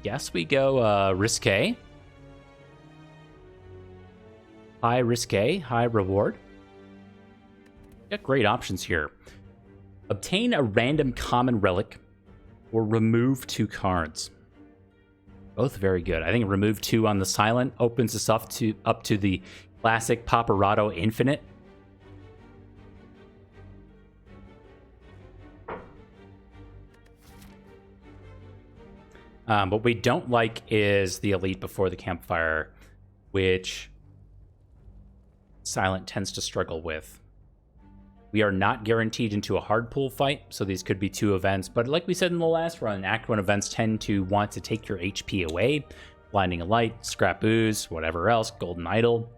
guess we go risque. High risque, high reward. Got great options here. Obtain a random common relic or remove 2 cards. Both very good. I think remove 2 on the silent opens us up to the classic Paparazzo Infinite. What we don't like is the Elite Before the Campfire, which Silent tends to struggle with. We are not guaranteed into a hard pull fight, so these could be 2 events. But like we said in the last run, Act 1 events tend to want to take your HP away. Blinding Light, Scrap Ooze, whatever else, Golden Idol.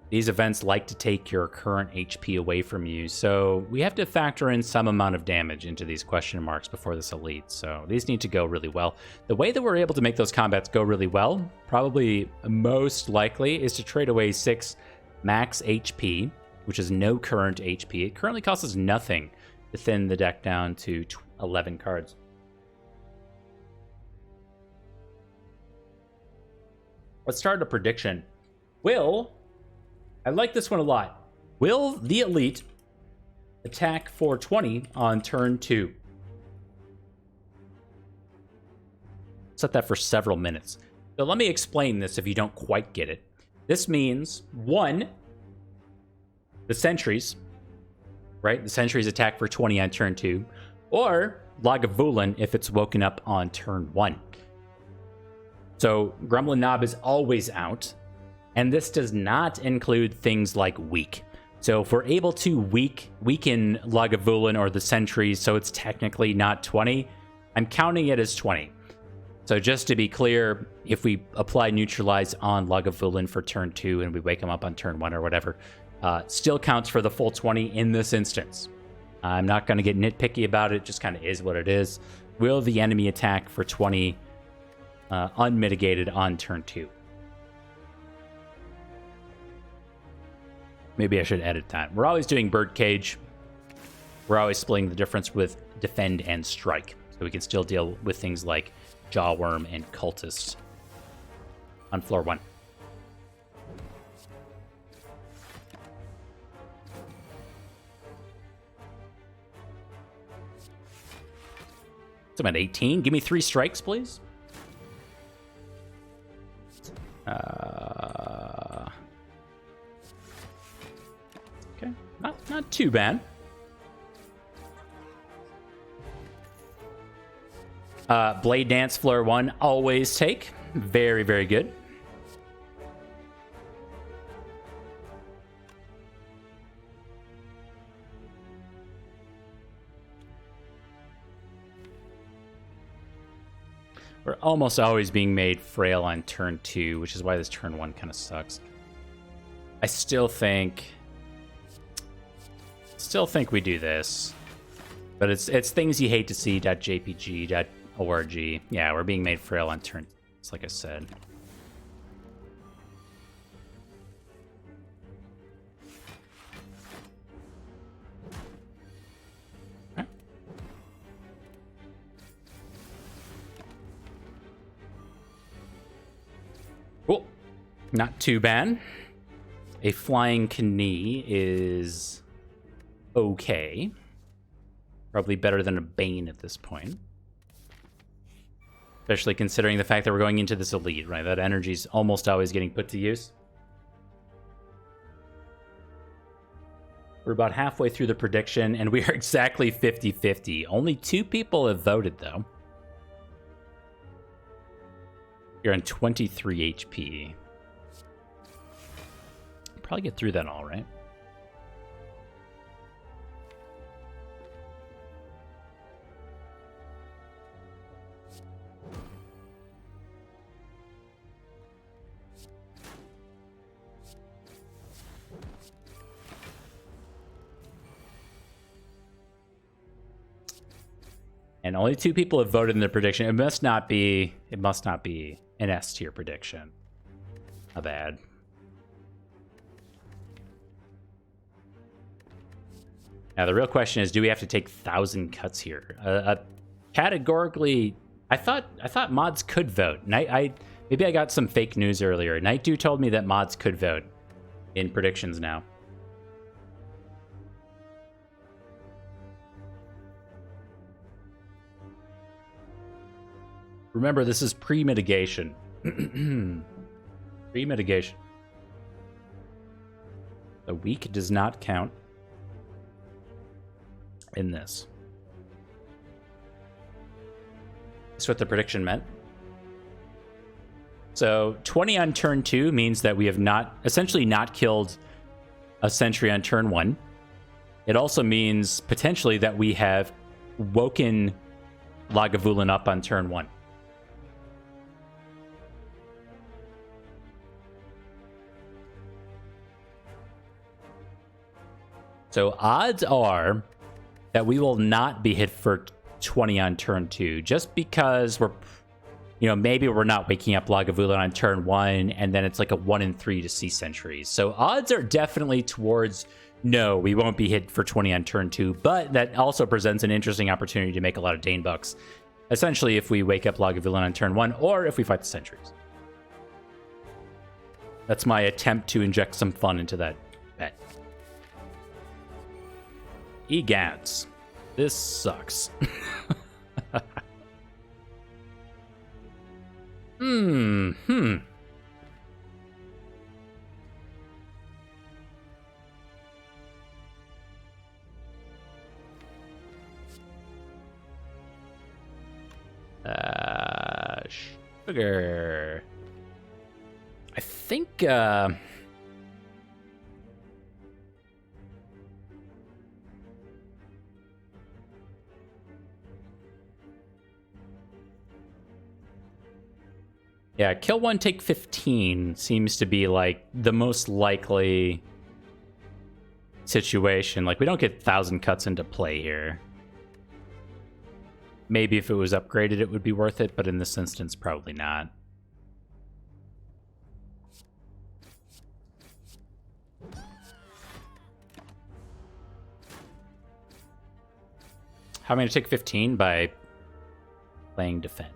These events like to take your current HP away from you, so we have to factor in some amount of damage into these question marks before this Elite, so these need to go really well. The way that we're able to make those combats go really well, probably most likely, is to trade away 6 max HP, which is no current HP. It currently costs us nothing to thin the deck down to 11 cards. Let's start a prediction. I like this one a lot. Will the Elite attack for 20 on turn 2? Set that for several minutes. So let me explain this if you don't quite get it. This means, 1, the sentries, right? The sentries attack for 20 on turn 2, or Lagavulin if it's woken up on turn 1. So Gremlin Knob is always out, and this does not include things like weak. So if we're able to weaken Lagavulin or the sentries, so it's technically not 20, I'm counting it as 20. So just to be clear, if we apply Neutralize on Lagavulin for turn 2 and we wake him up on turn 1 or whatever, still counts for the full 20 in this instance. I'm not going to get nitpicky about it, just kind of is what it is. Will the enemy attack for 20 unmitigated on turn 2? Maybe I should edit that. We're always doing Birdcage. We're always splitting the difference with Defend and Strike, so we can still deal with things like Jawworm and Cultist on floor 1. So I'm at 18. Give me 3 strikes, please. Okay, not too bad. Blade Dance floor 1, always take. Very, very good. We're almost always being made frail on turn 2, which is why this turn 1 kind of sucks. I still think we do this, but it's things you hate to see. .jpg.org. Yeah, we're being made frail on turn. It's like I said. Cool. Not too bad. A Flying Kunai is okay. Probably better than a Bane at this point. Especially considering the fact that we're going into this Elite, right? That energy's almost always getting put to use. We're about halfway through the prediction, and we are exactly 50-50. Only 2 people have voted, though. You're on 23 HP. Probably get through that all right. And only 2 people have voted in the prediction. It must not be an S tier prediction. How bad. Now the real question is, do we have to take 1,000 cuts here? A categorically I thought mods could vote. Maybe I got some fake news earlier. Nightdew told me that mods could vote in predictions now. Remember, this is pre-mitigation. Pre-mitigation. A week does not count in this. That's what the prediction meant. So 20 on turn 2 means that we have essentially not killed a sentry on turn 1. It also means potentially that we have woken Lagavulin up on turn 1. So odds are that we will not be hit for 20 on turn 2, just because maybe we're not waking up Lagavulin on turn 1, and then it's like a 1 in 3 to see sentries. So odds are definitely towards no, we won't be hit for 20 on turn 2, but that also presents an interesting opportunity to make a lot of Dane bucks. Essentially, if we wake up Lagavulin on turn 1, or if we fight the sentries. That's my attempt to inject some fun into that bet. Egads. This sucks. Sugar. I think, yeah, kill 1, take 15 seems to be, like, the most likely situation. Like, we don't get 1,000 cuts into play here. Maybe if it was upgraded, it would be worth it, but in this instance, probably not. How am I going to take 15? By playing defend.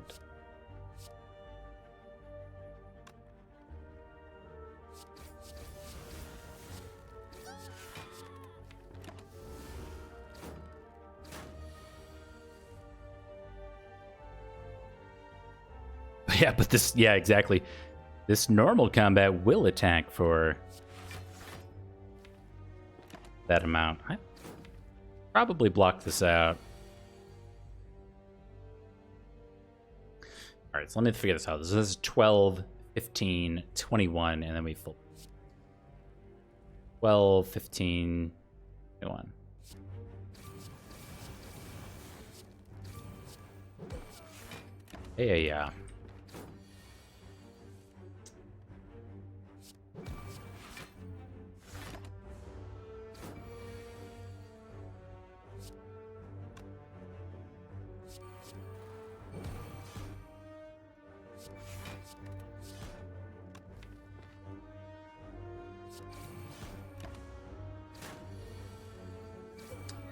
Yeah, but yeah, exactly. This normal combat will attack for that amount. I probably block this out. All right, so let me figure this out. This is 12, 15, 21, and then we full 12, 15, 21. Yeah.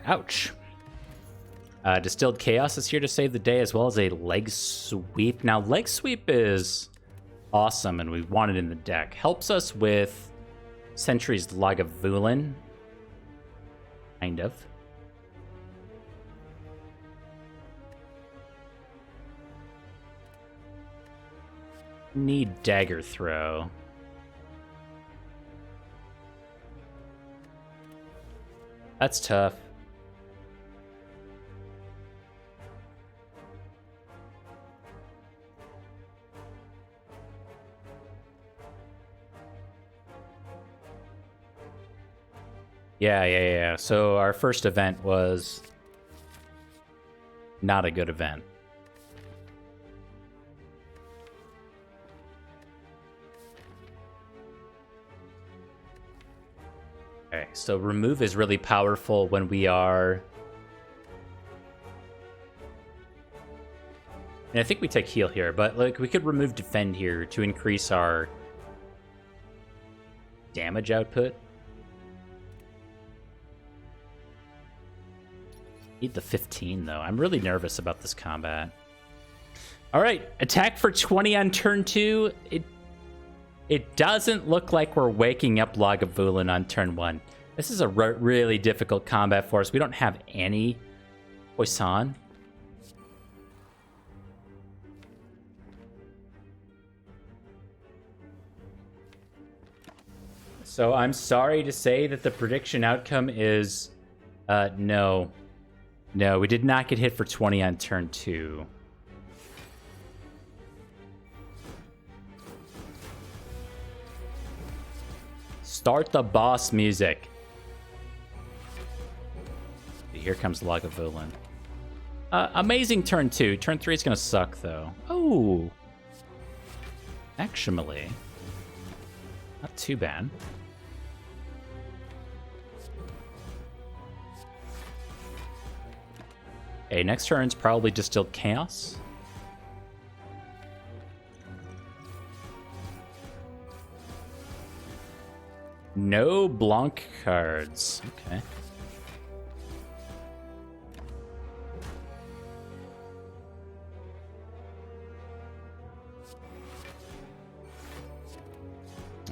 Ouch. Distilled Chaos is here to save the day, as well as a Leg Sweep. Now, Leg Sweep is awesome, and we want it in the deck. Helps us with Sentry's Lagavulin. Kind of. Need Dagger Throw. That's tough. Yeah. So our first event was not a good event. Okay, so remove is really powerful when we are... And I think we take heal here, but like we could remove defend here to increase our damage output. Need the 15 though. I'm really nervous about this combat. All right, attack for 20 on turn 2. It doesn't look like we're waking up Lagavulin on turn 1. This is a really difficult combat for us. We don't have any Poison. So I'm sorry to say that the prediction outcome is no. No, we did not get hit for 20 on turn 2. Start the boss music. Here comes Lagavulin. Amazing turn 2. Turn 3 is going to suck, though. Oh. Actually. Not too bad. Okay, next turn's probably Distilled Chaos. No Blanc cards. Okay.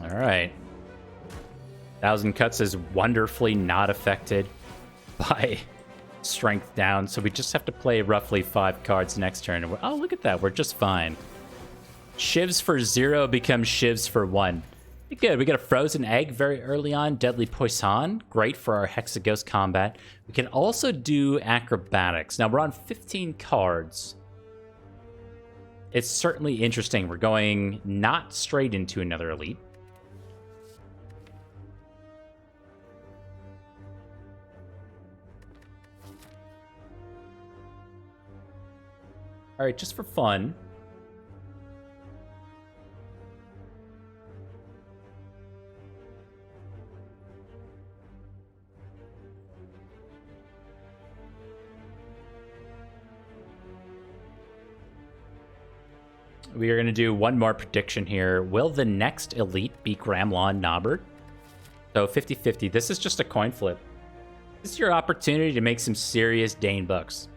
All right. 1,000 Cuts is wonderfully not affected by strength down, so we just have to play roughly 5 cards next turn. Oh, look at that. We're just fine. Shivs for 0 becomes Shivs for 1. Good. We got a Frozen Egg very early on. Deadly Poison. Great for our Hexaghost combat. We can also do Acrobatics. Now, we're on 15 cards. It's certainly interesting. We're going not straight into another Elite. All right, just for fun. We are going to do one more prediction here. Will the next Elite be Gramlaw Nobbert? So 50-50. This is just a coin flip. This is your opportunity to make some serious Dane bucks.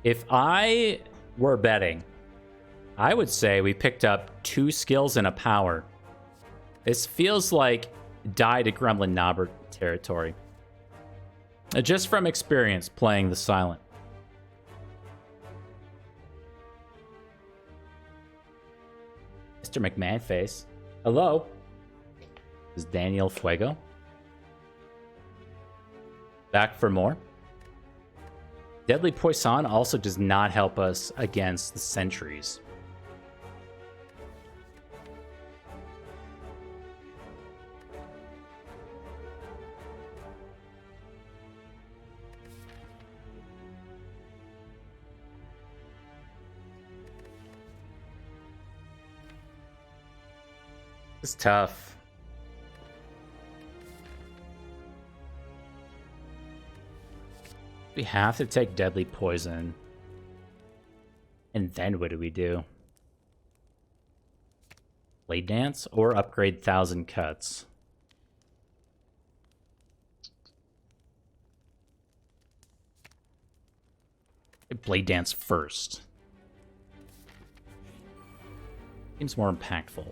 If I were betting, I would say we picked up 2 skills and a power. This feels like die to Gremlin Nobbert territory. Just from experience playing the Silent. Mr. McMahon face. Hello. This is Daniel Fuego. Back for more. Deadly Poison also does not help us against the sentries. It's tough. We have to take Deadly Poison. And then what do we do? Blade Dance or upgrade 1,000 Cuts? Blade Dance first. Seems more impactful.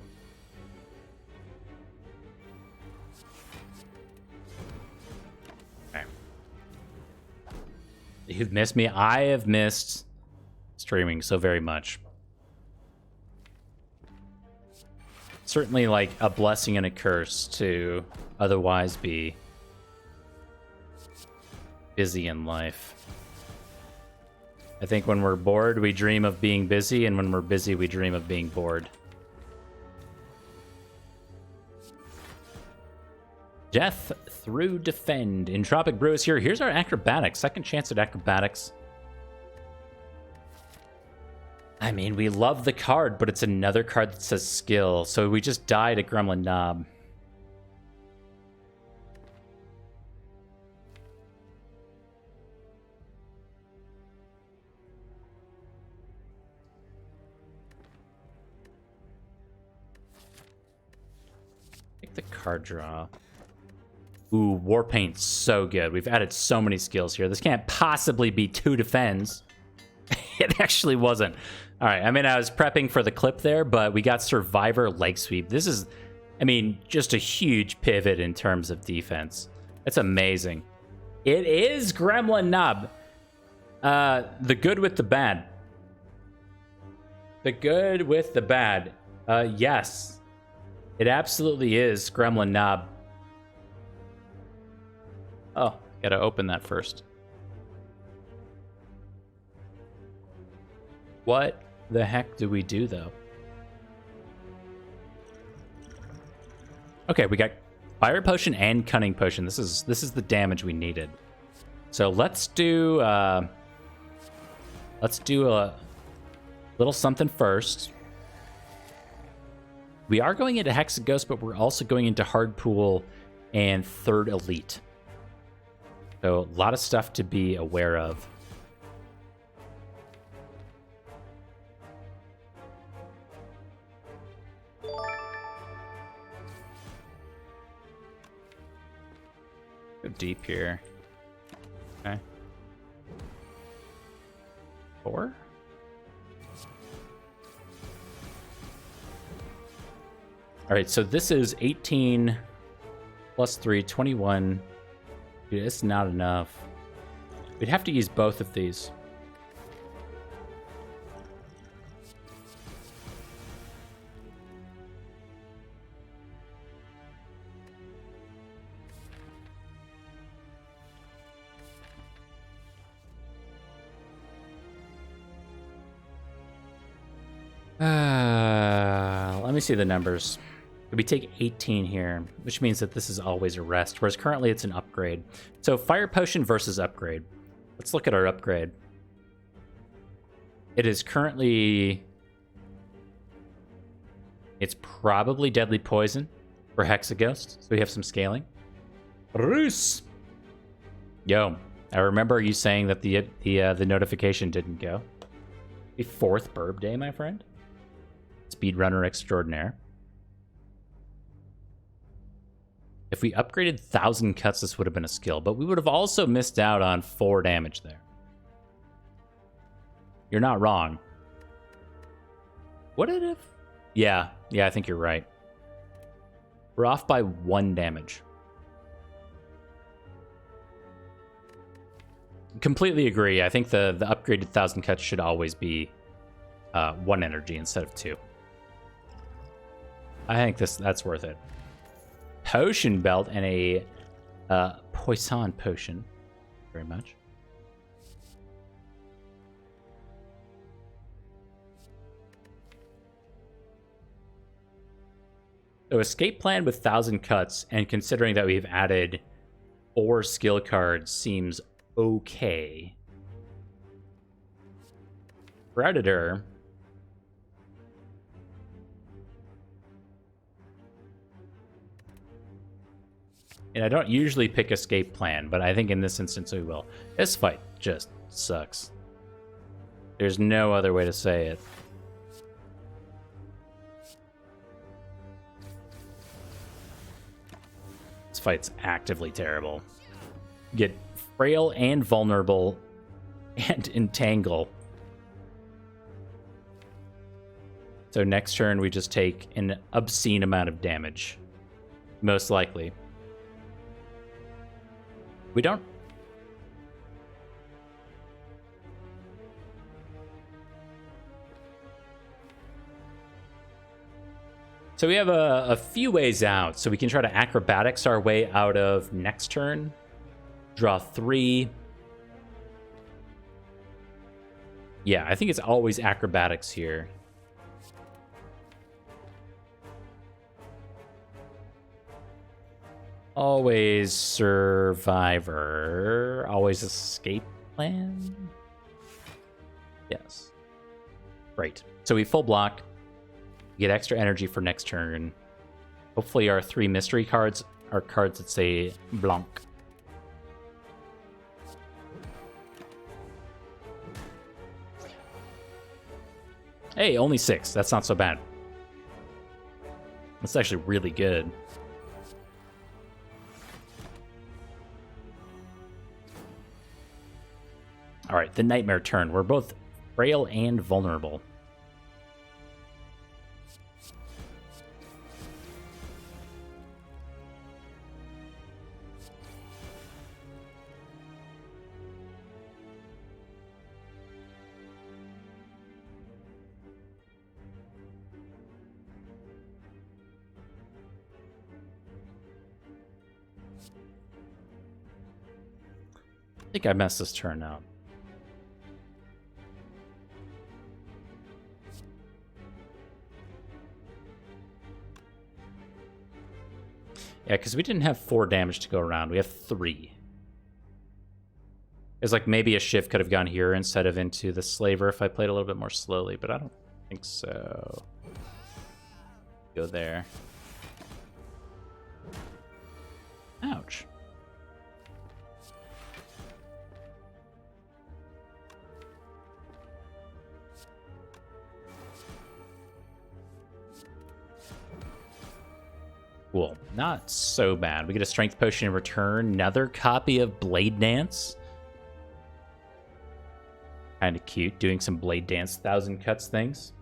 You've missed me. I have missed streaming so very much. Certainly like a blessing and a curse to otherwise be busy in life. I think when we're bored, we dream of being busy, and when we're busy, we dream of being bored. Death through Defend. Entropic Brew is here. Here's our Acrobatics. Second chance at Acrobatics. I mean, we love the card, but it's another card that says skill. So we just died at Gremlin Knob. Take the card draw. Ooh, Warpaint's so good. We've added so many skills here. This can't possibly be 2 defends. It actually wasn't. All right, I mean, I was prepping for the clip there, but we got Survivor leg sweep. This is, I mean, just a huge pivot in terms of defense. That's amazing. It is Gremlin Knob. The good with the bad. The good with the bad. Yes. It absolutely is Gremlin Knob. Oh, gotta open that first. What the heck do we do, though? Okay, we got Fire Potion and Cunning Potion. This is the damage we needed. So let's do a little something first. We are going into Hexaghost, but we're also going into Hardpool and Third Elite. So a lot of stuff to be aware of. Go deep here. Okay. 4? All right, so this is 18 plus 3, 21. Dude, it's not enough. We'd have to use both of these. Let me see the numbers. We take 18 here, which means that this is always a rest, whereas currently it's an upgrade. So Fire Potion versus upgrade. Let's look at our upgrade. It is currently... It's probably Deadly Poison for Hexaghost, so we have some scaling. Roos! Yo, I remember you saying that the notification didn't go. The 4th burb day, my friend. Speedrunner extraordinaire. If we upgraded 1,000 cuts, this would have been a skill, but we would have also missed out on 4 damage there. You're not wrong. Would it have? Yeah, I think you're right. We're off by 1 damage. Completely agree. I think the upgraded 1,000 cuts should always be 1 energy instead of 2. I think that's worth it. Potion belt and a Poison potion. Very much. So escape plan with 1,000 cuts, and considering that we've added 4 skill cards, seems okay. Predator. And I don't usually pick escape plan, but I think in this instance we will. This fight just sucks. There's no other way to say it. This fight's actively terrible. Get frail and vulnerable and entangle. So next turn we just take an obscene amount of damage. Most likely. We don't... So we have a few ways out. So we can try to acrobatics our way out of next turn. Draw 3. Yeah, I think it's always acrobatics here. Always survivor. Always escape plan. Yes. Right. So we full block. Get extra energy for next turn. Hopefully our 3 mystery cards are cards that say Blanc. Hey, only 6. That's not so bad. That's actually really good. All right, the Nightmare turn. We're both Frail and vulnerable. I think I messed this turn up. Yeah, because we didn't have 4 damage to go around. We have 3. It's like maybe a Shiv could have gone here instead of into the Slaver if I played a little bit more slowly, but I don't think so. Go there. Ouch. Cool. Not so bad. We get a strength potion in return. Another copy of Blade Dance. Kind of cute. Doing some Blade Dance 1000 cuts things.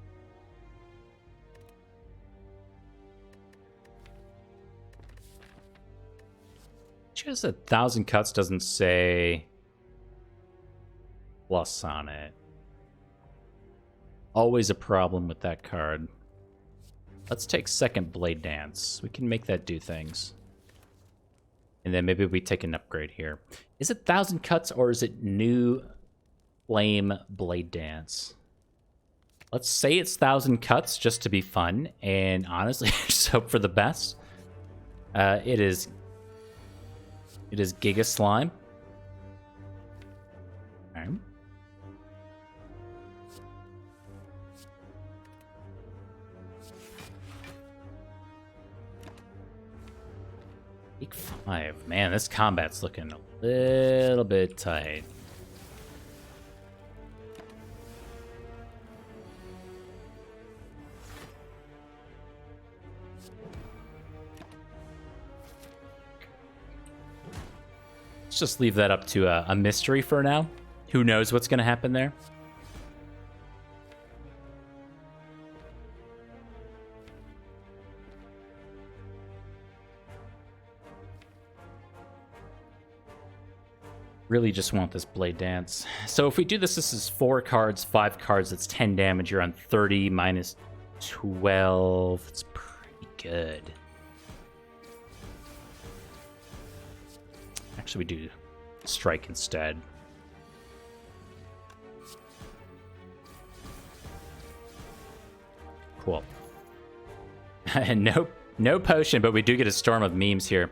Just 1,000 cuts doesn't say plus on it. Always a problem with that card. Let's take second Blade Dance. We can make that do things. And then maybe we take an upgrade here. Is it 1,000 cuts or is it new Flame Blade Dance? Let's say it's 1,000 cuts just to be fun. And honestly, just hope for the best. It is Giga Slime. All right. Week 5. Man, this combat's looking a little bit tight. Let's just leave that up to a mystery for now. Who knows what's going to happen there? Really just want this Blade Dance. So if we do this, this is 4 cards, 5 cards, that's 10 damage. You're on 30 minus 12. It's pretty good. Actually, we do strike instead. Cool. And no potion, but we do get a storm of memes here.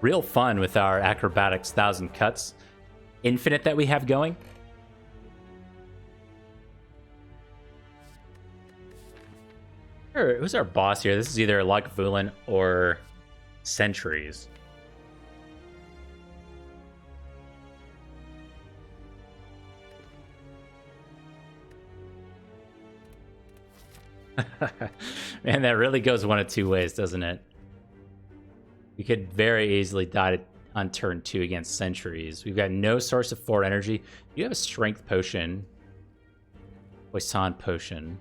Real fun with our acrobatics 1,000 cuts infinite that we have going. Who's our boss here? This is either Lagavulin or Sentries. Man, that really goes one of 2 ways, doesn't it? We could very easily die on turn 2 against Sentries. We've got no source of 4 energy. You have a strength potion. Poison potion.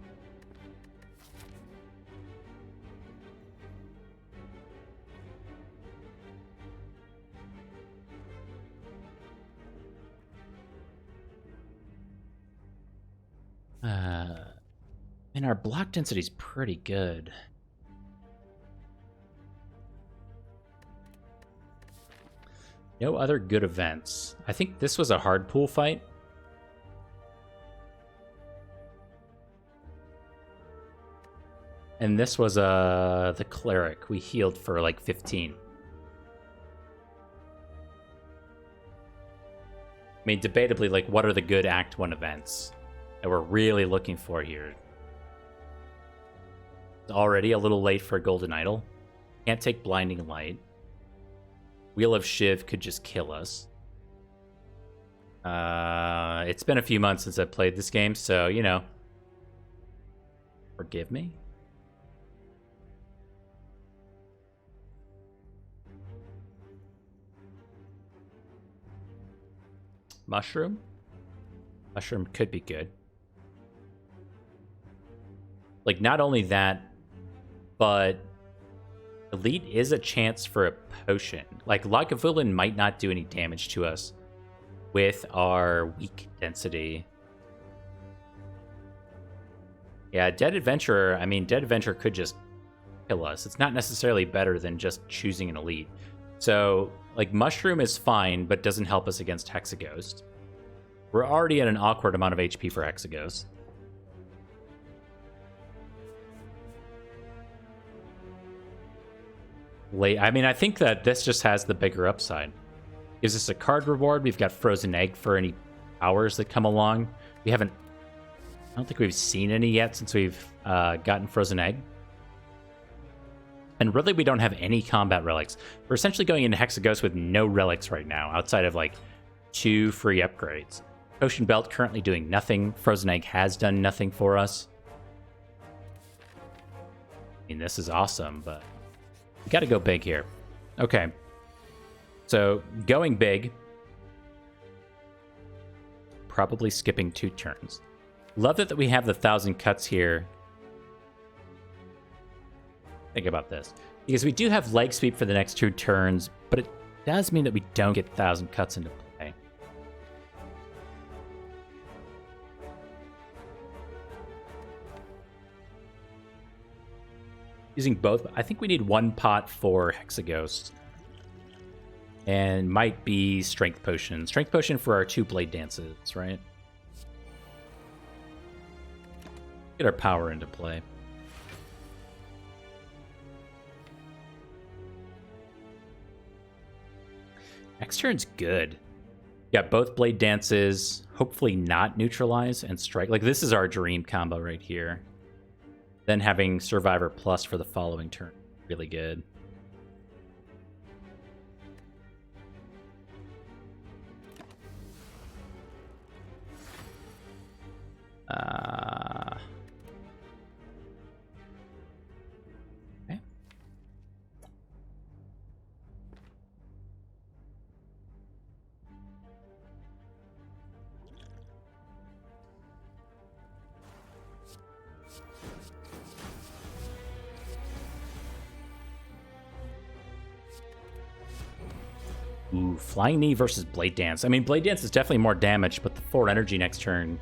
And our block density is pretty good. No other good events. I think this was a hard pool fight. And this was the cleric. We healed for like 15. I mean, debatably, like, what are the good Act 1 events that we're really looking for here? It's already a little late for a Golden Idol. Can't take Blinding Light. Wheel of Shiv could just kill us. It's been a few months since I've played this game, so, you know. Forgive me? Mushroom? Mushroom could be good. Like, not only that, but Elite is a chance for a potion. Like, Lagavulin might not do any damage to us with our weak density. Yeah, Dead Adventurer, I mean, Dead Adventurer could just kill us. It's not necessarily better than just choosing an Elite. So, like, Mushroom is fine, but doesn't help us against Hexaghost. We're already at an awkward amount of HP for Hexaghost. I mean, I think that this just has the bigger upside. Gives us a card reward. We've got Frozen Egg for any powers that come along. We haven't... I don't think we've seen any yet since we've gotten Frozen Egg. And really, we don't have any combat relics. We're essentially going into Hexaghost with no relics right now, outside of, like, 2 free upgrades. Potion Belt currently doing nothing. Frozen Egg has done nothing for us. I mean, this is awesome, but we got to go big here. Okay. So, going big. Probably skipping 2 turns. Love it that we have the 1,000 cuts here. Think about this. Because we do have leg sweep for the next 2 turns, but it does mean that we don't get 1,000 cuts into play. Using both, I think we need 1 pot for Hexaghost. And might be Strength Potion. Strength Potion for our 2 Blade Dances, right? Get our power into play. Next turn's good. Got both Blade Dances, hopefully not neutralize, and strike. Like, this is our dream combo right here. Then having Survivor Plus for the following turn. Really good. Okay. Ooh, Flying Knee versus Blade Dance. I mean, Blade Dance is definitely more damage, but the 4 energy next turn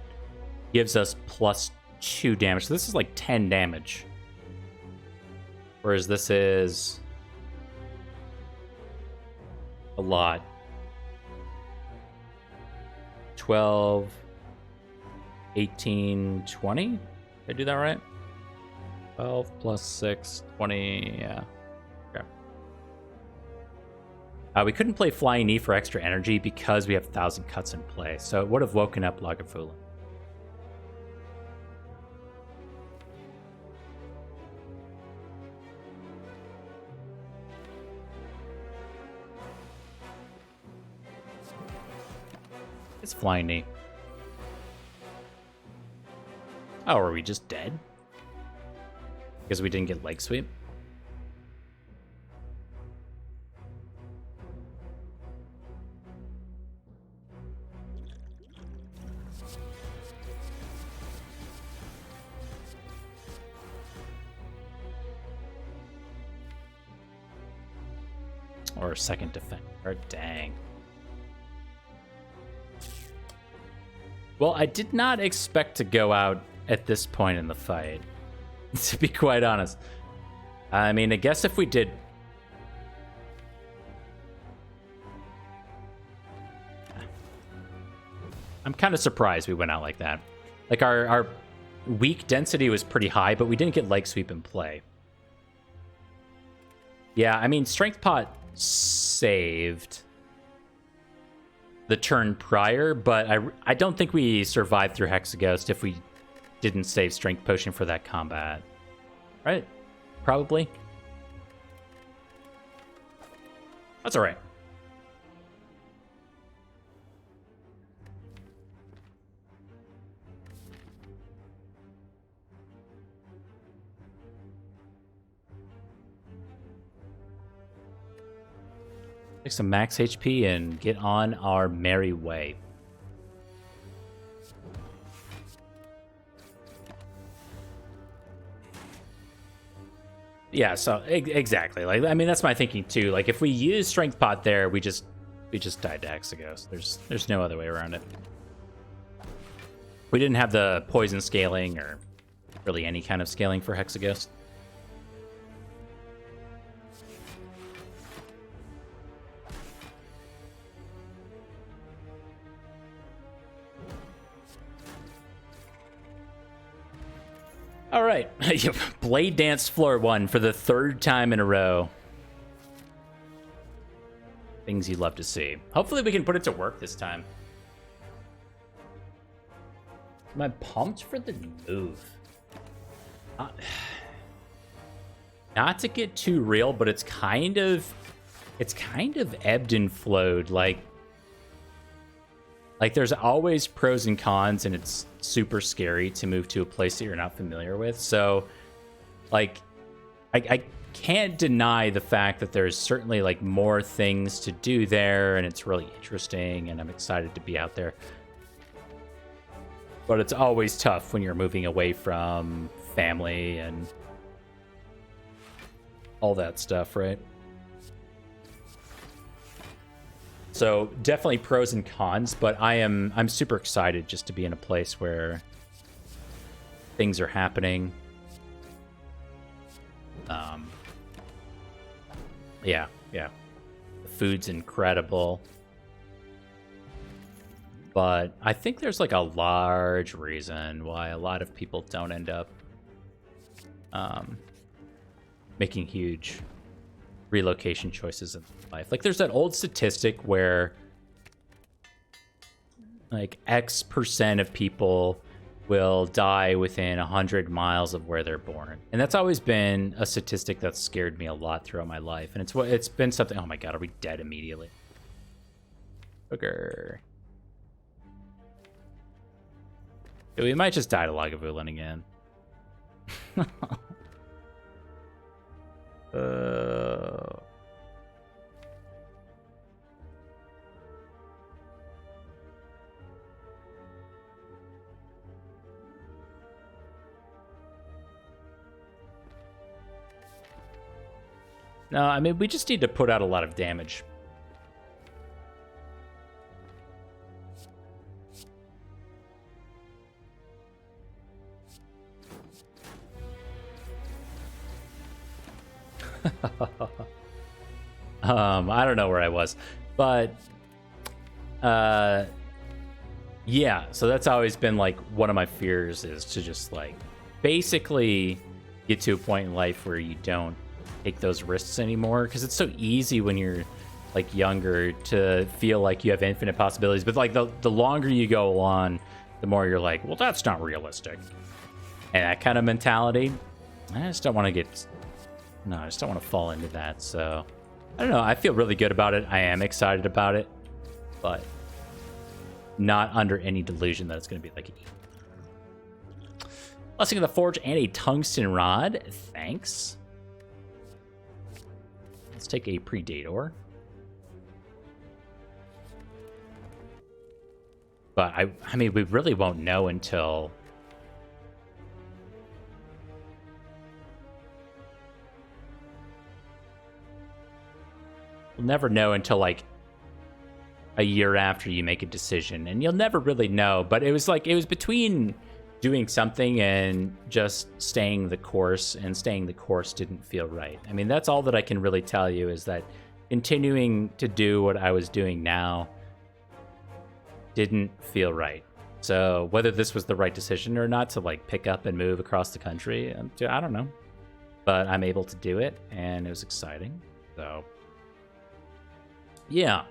gives us +2 damage. So this is like 10 damage. Whereas this is a lot. 12, 18, 20? Did I do that right? 12 plus 6, 20, yeah. We couldn't play Flying Knee for extra energy because we have 1,000 cuts in play, so it would have woken up Lagavulin. It's Flying Knee. Oh, are we just dead? Because we didn't get Leg Sweep? Or second defense. Or dang. Well, I did not expect to go out at this point in the fight, to be quite honest. I mean, I guess if we did... I'm kind of surprised we went out like that. Like, our weak density was pretty high, but we didn't get Leg Sweep in play. Yeah, I mean, Strength Pot saved the turn prior, but I don't think we survived through Hexaghost if we didn't save Strength Potion for that combat. Right? Probably. That's alright. Take some max HP and get on our merry way. Yeah, so exactly. Like, I mean, that's my thinking too. Like, if we use strength pot there, we just died to Hexaghost. There's no other way around it. We didn't have the poison scaling or really any kind of scaling for Hexaghost. All right, Blade Dance Floor 1 for the 3rd time in a row. Things you'd love to see. Hopefully we can put it to work this time. Am I pumped for the move? Not to get too real, but it's kind of ebbed and flowed. Like there's always pros and cons, and it's super scary to move to a place that you're not familiar with. So, like, I can't deny the fact that there's certainly like more things to do there, and it's really interesting, and I'm excited to be out there. But it's always tough when you're moving away from family and all that stuff, right? So definitely pros and cons, but I'm super excited just to be in a place where things are happening. Yeah. The food's incredible. But I think there's like a large reason why a lot of people don't end up making huge relocation choices in life. Like, there's that old statistic where like X% of people will die within 100 miles of where they're born. And that's always been a statistic that's scared me a lot throughout my life. And it's been something, oh my god, are we dead immediately? Okay. We might just die to Lagavulin again. No, I mean, we just need to put out a lot of damage. I don't know where I was, but yeah, so that's always been like one of my fears, is to just like basically get to a point in life where you don't take those risks anymore, because it's so easy when you're like younger to feel like you have infinite possibilities, but like the longer you go on, the more you're like, well, that's not realistic. And that kind of mentality, I just don't want to get, no, I just don't want to fall into that. So I don't know, I feel really good about it. I am excited about it, but not under any delusion that it's going to be like Blessing of the Forge and a tungsten rod. Thanks. Let's take a Predator. But I mean, we really won't know until we'll never know until like a year after you make a decision, and you'll never really know. But it was like, it was between doing something and just staying the course, and staying the course didn't feel right. I mean, that's all that I can really tell you, is that continuing to do what I was doing now didn't feel right. So whether this was the right decision or not to like pick up and move across the country, I don't know. But I'm able to do it, and it was exciting. So yeah.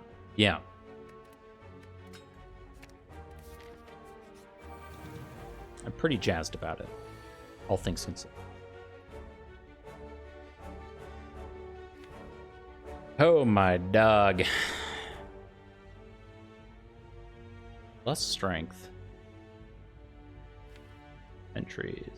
I'm pretty jazzed about it, all things considered. Oh, my dog. Plus strength. Entries.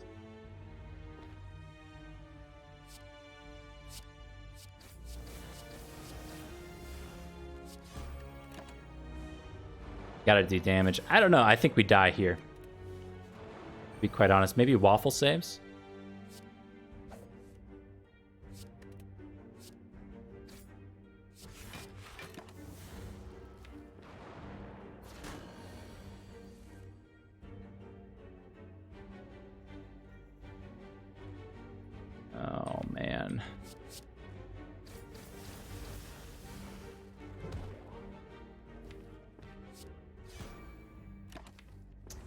Gotta do damage. I don't know. I think we die here. To be quite honest. Maybe Waffle saves? Oh, man.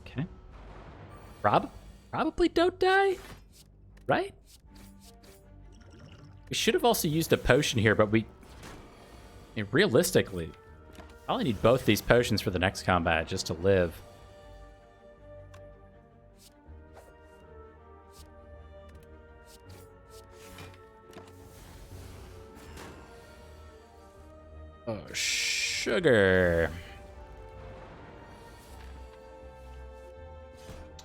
Okay. Probably don't die, right? We should have also used a potion here, but realistically, probably need both these potions for the next combat just to live. Oh, sugar.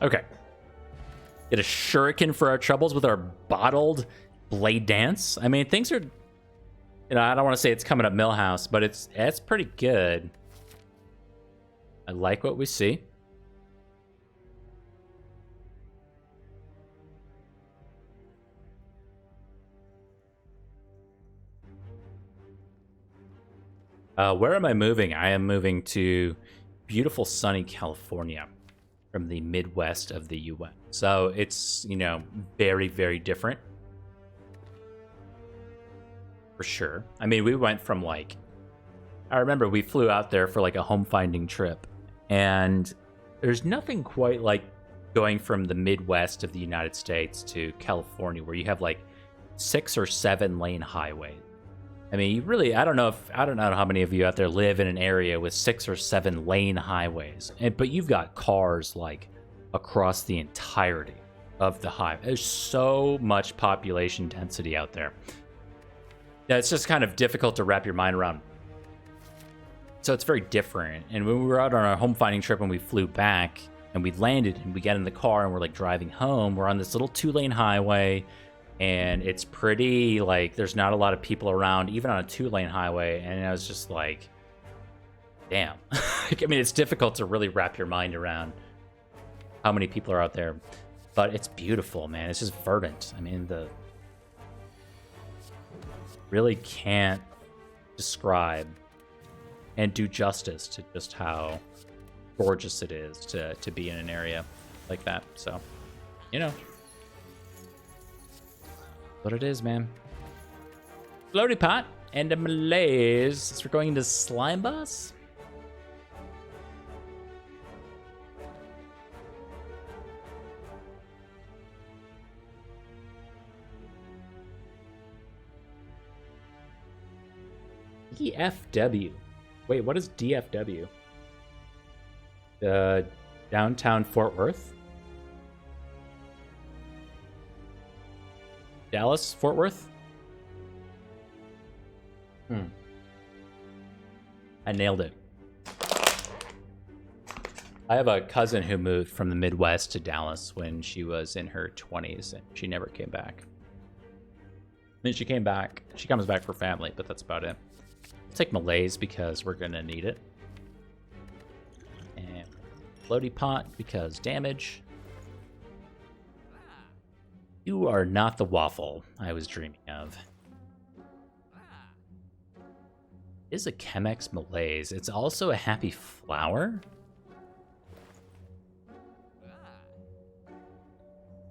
Okay. Get a shuriken for our troubles with our bottled blade dance. I mean, things are... I don't want to say it's coming up Millhouse, but it's pretty good. I like what we see. Where am I moving? I am moving to beautiful sunny California from the Midwest of the US. So it's, very, very different. For sure. I mean, we went from I remember we flew out there for a home finding trip, and there's nothing quite like going from the Midwest of the United States to California, where you have 6 or 7 lane highways. I mean, you really, I don't know how many of you out there live in an area with 6 or 7 lane highways, but you've got cars across the entirety of the highway. There's so much population density out there. Yeah, it's just kind of difficult to wrap your mind around. So it's very different. And when we were out on our home finding trip and we flew back and we landed and we get in the car and we're driving home, we're on this little 2-lane highway. And it's pretty, there's not a lot of people around, even on a 2-lane highway. And I was just damn. I mean, it's difficult to really wrap your mind around how many people are out there. But it's beautiful, man. It's just verdant. I mean, really can't describe and do justice to just how gorgeous it is to be in an area like that. So, what it is, man. Floaty pot and a malaise. So we're going into slime boss. DFW. Wait, what is DFW? Downtown Fort Worth? Dallas, Fort Worth? I nailed it. I have a cousin who moved from the Midwest to Dallas when she was in her 20s, and she never came back. Then she came back. She comes back for family, but that's about it. I'll take malaise because we're going to need it. And floaty pot because damage. You are not the waffle I was dreaming of. It is a Chemex malaise. It's also a happy flower.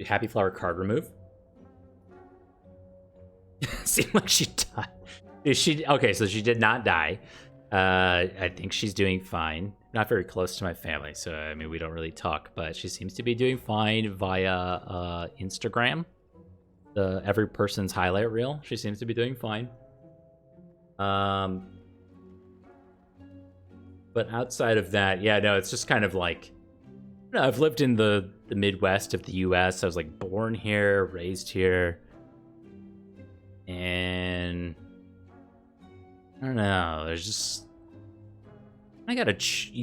Happy flower card remove. Seemed like she died. Okay, so she did not die. I think she's doing fine. Not very close to my family, so I mean we don't really talk, but she seems to be doing fine via Instagram. Every person's highlight reel. She seems to be doing fine. But outside of that, yeah, no, it's just kind of I've lived in the Midwest of the US. I was born here, raised here. And I don't know, there's just you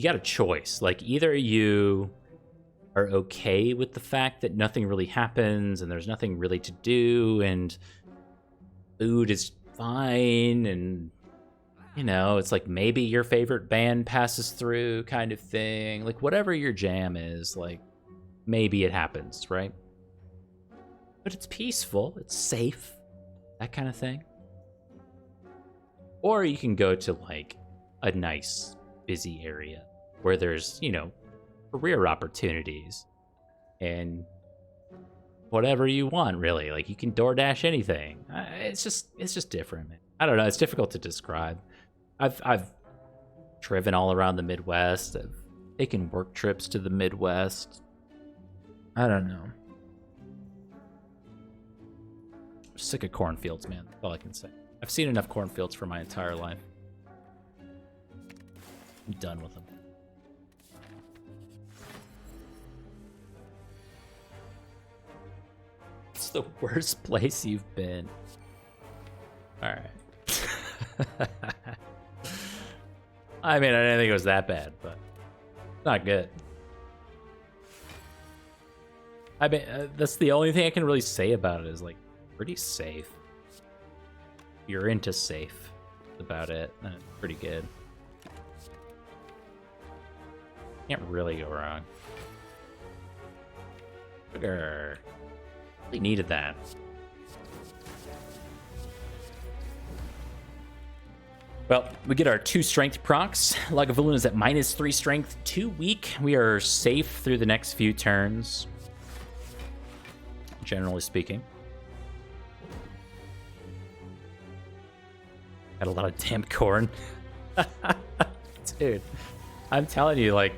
got a choice. Either you are okay with the fact that nothing really happens and there's nothing really to do and food is fine and you know, it's like maybe your favorite band passes through kind of thing. Like whatever your jam is, like maybe it happens, right? But it's peaceful, it's safe, that kind of thing. Or you can go to like a nice, busy area where there's, you know, career opportunities and whatever you want, really. Like you can DoorDash anything. It's just different, man. I don't know. It's difficult to describe. I've driven all around the Midwest. I've taken work trips to the Midwest. I don't know. I'm sick of cornfields, man. That's all I can say. I've seen enough cornfields for my entire life. I'm done with them. It's the worst place you've been. All right. I mean, I didn't think it was that bad, but not good. I mean, that's the only thing I can really say about it is like pretty safe. You're into safe. That's about it. Pretty good. Can't really go wrong. Sugar. Really needed that. Well, we get our 2 strength procs. Lagavulin is at -3 strength, 2 weak. We are safe through the next few turns, generally speaking. Got a lot of damn corn. Dude, I'm telling you, like,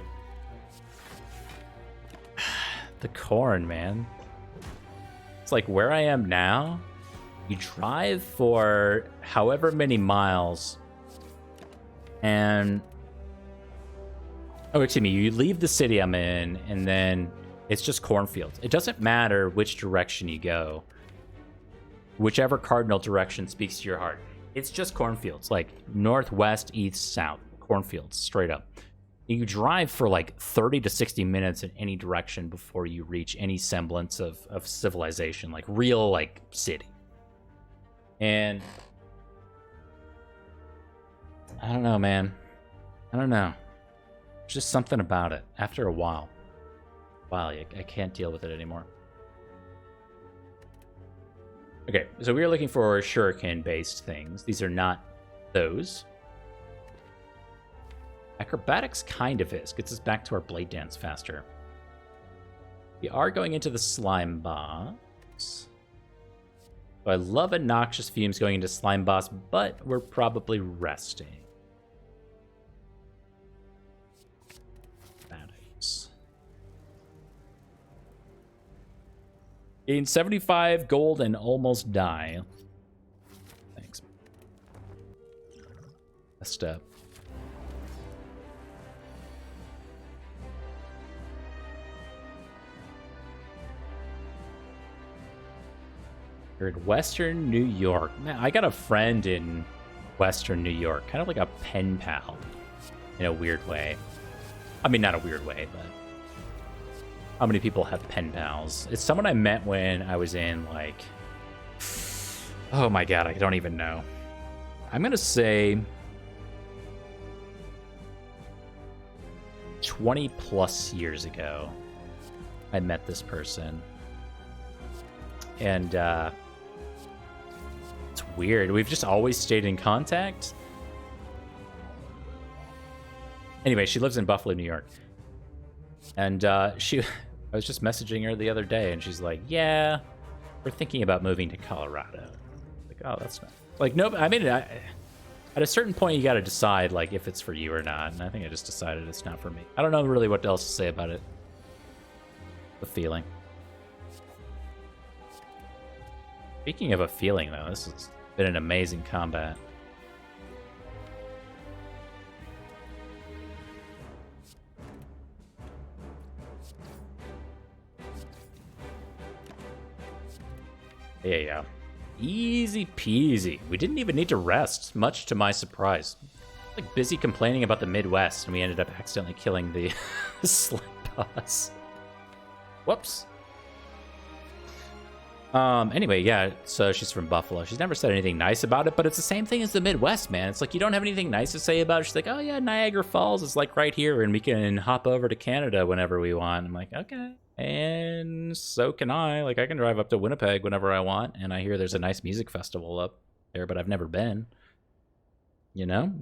the corn, man. It's like where I am now, you drive for however many miles, and excuse me, you leave the city I'm in, and then it's just cornfields. It doesn't matter which direction you go, whichever cardinal direction speaks to your heart. It's just cornfields, like northwest, east, south, cornfields, straight up. You drive for like 30 to 60 minutes in any direction before you reach any semblance of civilization, like real, like, city. And I don't know, man. I don't know. There's just something about it. After a while. I can't deal with it anymore. Okay, so we are looking for shuriken-based things. These are not those. Acrobatics kind of is. Gets us back to our blade dance faster. We are going into the slime boss. So I love a noxious fumes going into slime boss, but we're probably resting. Acrobatics. Gain 75 gold and almost die. Thanks. Messed up. You're in Western New York. Man, I got a friend in Western New York, kind of like a pen pal in a weird way. I mean, not a weird way, but how many people have pen pals? It's someone I met when I was in, like, oh my god, I don't even know. I'm gonna say 20 plus years ago, I met this person. And it's weird. We've just always stayed in contact. Anyway, she lives in Buffalo, New York. And I was just messaging her the other day, and she's like, yeah, we're thinking about moving to Colorado. Like, oh, that's not... Like, no, I mean, at a certain point, you got to decide, like, if it's for you or not. And I think I just decided it's not for me. I don't know really what else to say about it. The feeling. Speaking of a feeling, though, this has been an amazing combat. Yeah, yeah. Easy peasy. We didn't even need to rest, much to my surprise. Like busy complaining about the Midwest, and we ended up accidentally killing the slime boss. Whoops. Anyway, yeah, so she's from Buffalo. She's never said anything nice about it, but it's the same thing as the Midwest, man. It's like you don't have anything nice to say about it. She's like, oh yeah, Niagara Falls is like right here, and we can hop over to Canada whenever we want. I'm like, okay. And so can I. Like, I can drive up to Winnipeg whenever I want, and I hear there's a nice music festival up there, but I've never been. You know?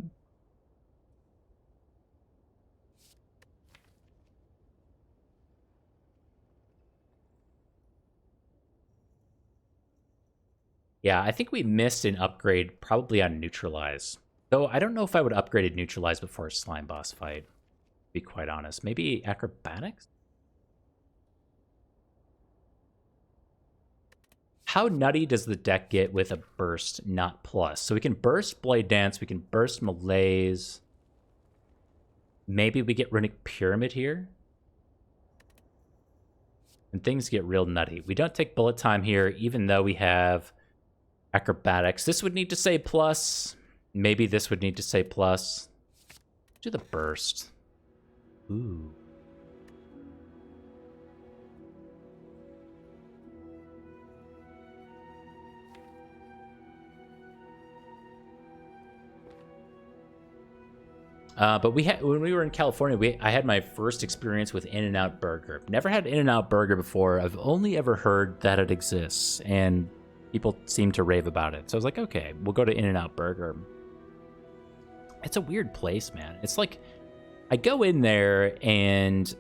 Yeah, I think we missed an upgrade probably on Neutralize. Though I don't know if I would upgrade Neutralize before a Slime Boss fight, to be quite honest. Maybe Acrobatics? How nutty does the deck get with a Burst, not Plus? So we can Burst Blade Dance, we can Burst Malaise. Maybe we get Runic Pyramid here? And things get real nutty. We don't take Bullet Time here, even though we have Acrobatics. This would need to say Plus. Maybe this would need to say Plus. Do the Burst. Ooh. But when we were in California, I had my first experience with In-N-Out Burger. Never had In-N-Out Burger before. I've only ever heard that it exists, and people seem to rave about it. So I was like, okay, we'll go to In-N-Out Burger. It's a weird place, man. It's like, I go in there, and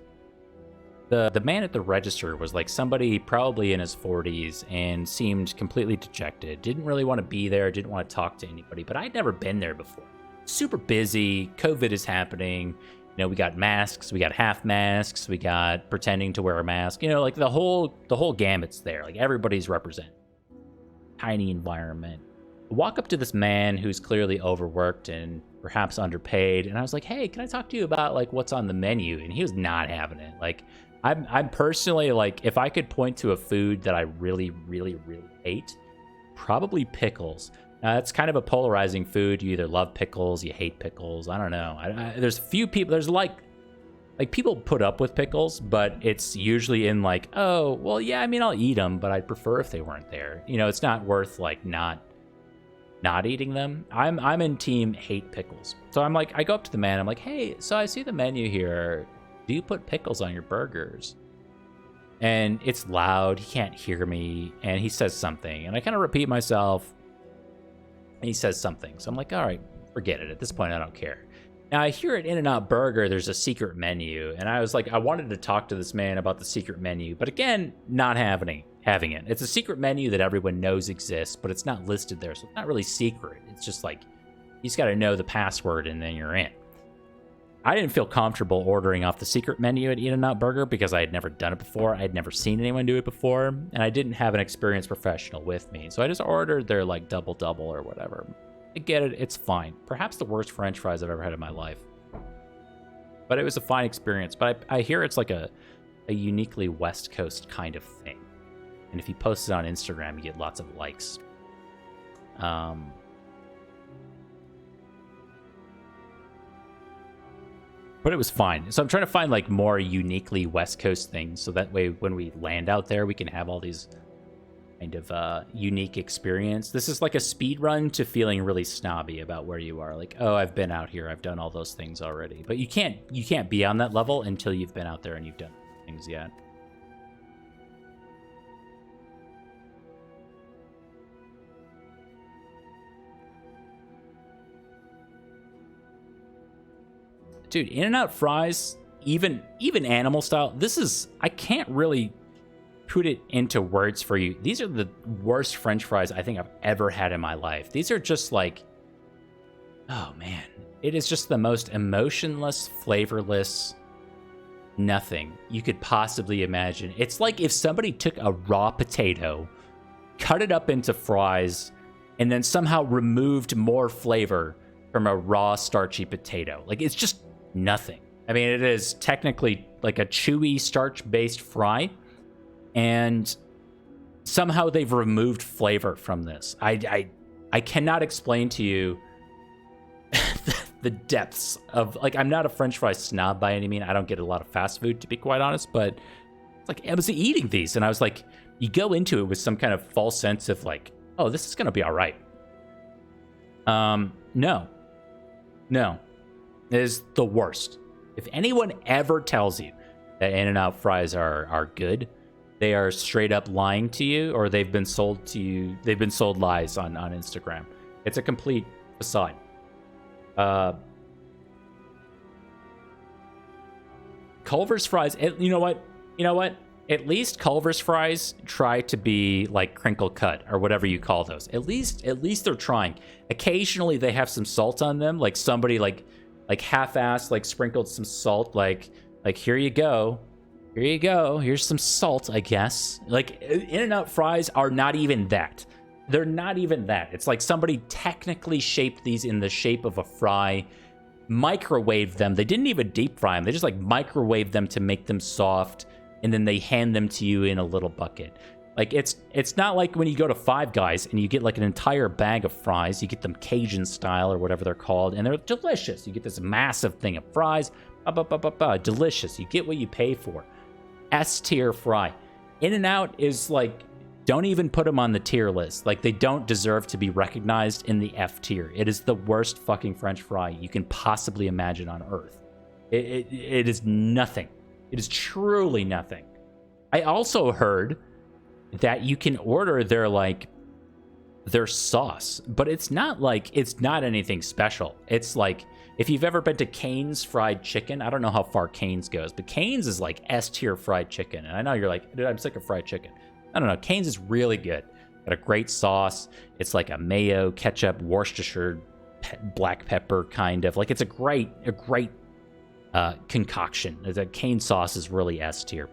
the man at the register was like somebody probably in his 40s and seemed completely dejected. Didn't really want to be there, didn't want to talk to anybody, but I'd never been there before. Super busy, COVID is happening, you know, we got masks, we got half masks, we got pretending to wear a mask, you know, like the whole gambit's there, like everybody's represented. Tiny environment. I walk up to this man who's clearly overworked and perhaps underpaid, and I was like, hey, can I talk to you about like what's on the menu? And he was not having it. Like, I'm personally like, if I could point to a food that I really, really, really hate, probably pickles. It's kind of a polarizing food. You either love pickles, you hate pickles. I don't know. There's few people. There's like people put up with pickles, but it's usually in like, oh, well, yeah. I mean, I'll eat them, but I'd prefer if they weren't there. You know, it's not worth like not eating them. I'm in team hate pickles. So I'm like, I go up to the man. I'm like, hey, so I see the menu here. Do you put pickles on your burgers? And it's loud. He can't hear me, and he says something, and I kind of repeat myself. And he says something. So I'm like, all right, forget it. At this point, I don't care. Now, I hear at In-N-Out Burger, there's a secret menu. And I was like, I wanted to talk to this man about the secret menu. But again, not having it. It's a secret menu that everyone knows exists, but it's not listed there. So it's not really secret. It's just like, you just got to know the password and then you're in. I didn't feel comfortable ordering off the secret menu at In-N-Out Burger because I had never done it before. I had never seen anyone do it before, and I didn't have an experienced professional with me. So I just ordered their like double or whatever. I get it, it's fine. Perhaps the worst French fries I've ever had in my life. But it was a fine experience. But I hear it's like a uniquely West Coast kind of thing. And if you post it on Instagram, you get lots of likes. But it was fine. So I'm trying to find like more uniquely West Coast things, so that way when we land out there, we can have all these kind of unique experience. This is like a speed run to feeling really snobby about where you are. Like, oh, I've been out here, I've done all those things already. But you can't be on that level until you've been out there and you've done things yet. Dude, In-N-Out fries, even animal style, this is, I can't really put it into words for you. These are the worst French fries I think I've ever had in my life. These are just like, oh man, it is just the most emotionless, flavorless, nothing you could possibly imagine. It's like if somebody took a raw potato, cut it up into fries, and then somehow removed more flavor from a raw, starchy potato. Like, it's just nothing. I mean, it is technically like a chewy, starch-based fry, and somehow they've removed flavor from this. I cannot explain to you the depths of, like, I'm not a French fry snob by any means. I don't get a lot of fast food, to be quite honest, but it's like, I was eating these, and I was like, you go into it with some kind of false sense of like, oh, this is gonna be all right. No, it is the worst. If anyone ever tells you that In-N-Out fries are good, they are straight up lying to you, or they've been sold to you. They've been sold lies on Instagram. It's a complete facade. Culver's fries. You know what? At least Culver's fries try to be like crinkle cut or whatever you call those. At least they're trying. Occasionally they have some salt on them, like somebody like half-assed, like sprinkled some salt, like here you go, here's some salt, I guess. Like In-N-Out fries are not even that. They're not even that. It's like somebody technically shaped these in the shape of a fry, microwaved them. They didn't even deep fry them. They just like microwaved them to make them soft, and then they hand them to you in a little bucket. Like it's not like when you go to Five Guys and you get like an entire bag of fries. You get them Cajun style or whatever they're called, and they're delicious. You get this massive thing of fries, delicious. You get what you pay for. S-tier fry. In-N-Out is like, don't even put them on the tier list. Like, they don't deserve to be recognized in the F tier. It is the worst fucking French fry you can possibly imagine on Earth. It is nothing. It is truly nothing. I also heard that you can order their sauce, but it's not anything special. It's like, if you've ever been to Cane's Fried Chicken, I don't know how far Cane's goes, but Cane's is like S-tier fried chicken. And I know you're like, dude, I'm sick of fried chicken. I don't know. Cane's is really good. Got a great sauce. It's like a mayo, ketchup, Worcestershire, black pepper kind of. Like, it's a great concoction. The Cane's sauce is really S-tier.